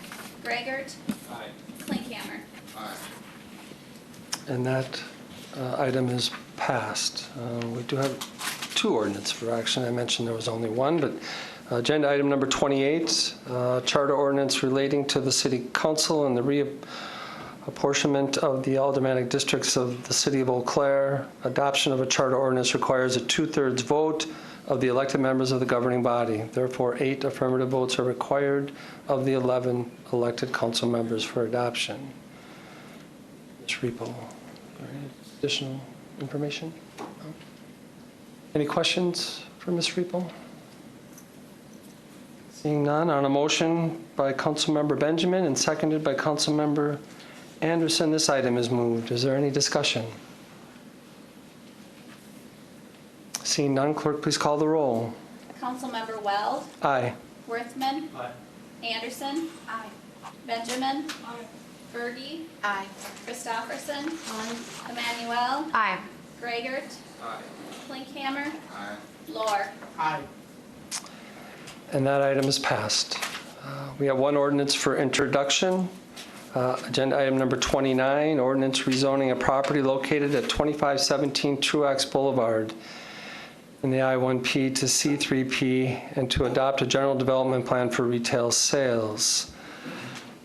Greigert? Aye. Klinkhammer? And that item is passed. We do have two ordinance for action. I mentioned there was only one, but agenda item number 28, charter ordinance relating to the city council and the reapportionment of the aldermanic districts of the city of Eau Claire. Adoption of a charter ordinance requires a 2/3 vote of the elected members of the governing body. Therefore, 8 affirmative votes are required of the 11 elected council members for adoption. Ms. Repo, any additional information? No? Any questions for Ms. Repo? Seeing none, on a motion by Councilmember Benjamin and seconded by Councilmember Anderson, this item is moved. Is there any discussion? Seeing none, clerk, please call the roll. Councilmember Weld? Aye. Worthman? Aye. Anderson? Aye. Benjamin? Aye. Berge? Aye. Christopherson? Aye. Emmanuel? Aye. Greigert? Aye. Klinkhammer? Aye. Lohr? Aye. And that item is passed. We have one ordinance for introduction. Agenda item number 29, ordinance rezoning a property located at 2517 Truax Boulevard in the I-1P to C3P and to adopt a general development plan for retail sales.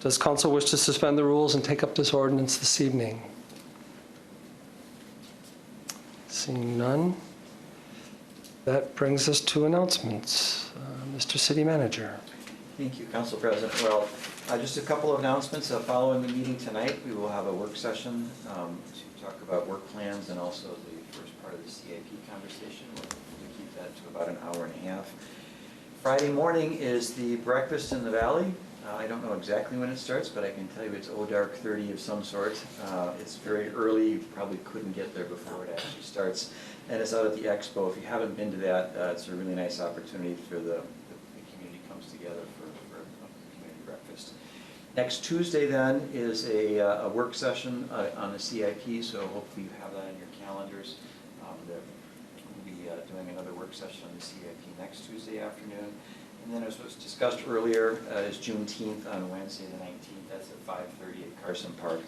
Does council wish to suspend the rules and take up this ordinance this evening? Seeing none, that brings us to announcements. Mr. City Manager. Thank you, Council President. Well, just a couple of announcements. Following the meeting tonight, we will have a work session to talk about work plans and also the first part of the CIP conversation. We'll keep that to about an hour and a half. Friday morning is the breakfast in the Valley. I don't know exactly when it starts, but I can tell you it's dark 30 of some sort. It's very early. You probably couldn't get there before it actually starts. And it's out at the Expo. If you haven't been to that, it's a really nice opportunity for the community comes together for a community breakfast. Next Tuesday then is a work session on the CIP, so hopefully you have that in your calendars. We'll be doing another work session on the CIP next Tuesday afternoon. And then as was discussed earlier, is Juneteenth on Wednesday the 19th. That's at 5:30 at Carson Park.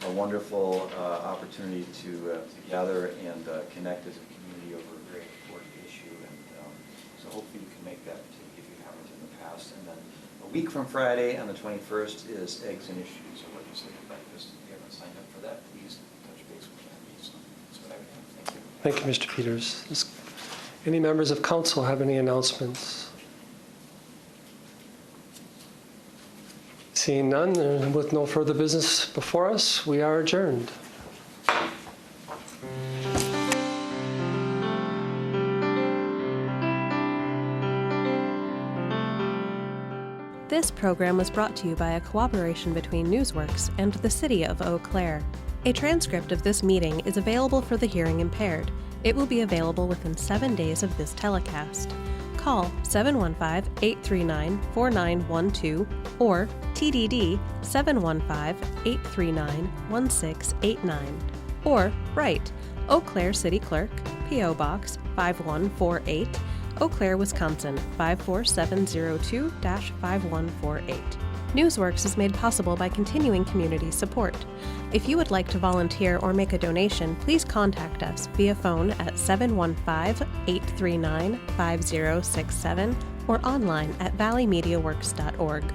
A wonderful opportunity to gather and connect as a community over a very important issue. And so hopefully you can make that if you haven't in the past. And then a week from Friday on the 21st is Eggs and Issues, a legislative breakfast. If you haven't signed up for that, please touch base with me. So that's what I would have. Thank you. Thank you, Mr. Peters. Any members of council have any announcements? Seeing none, and with no further business before us, we are adjourned. This program was brought to you by a cooperation between Newsworks and the City of Eau Claire. A transcript of this meeting is available for the hearing impaired. It will be available within 7 days of this telecast. Call 715-839-4912 or TDD 715-839-1689. Or write Eau Claire City Clerk, P.O. Box 5148, Eau Claire, Wisconsin 54702-5148. Newsworks is made possible by continuing community support. If you would like to volunteer or make a donation, please contact us via phone at 715-839-5067 or online at valleymediaworks.org.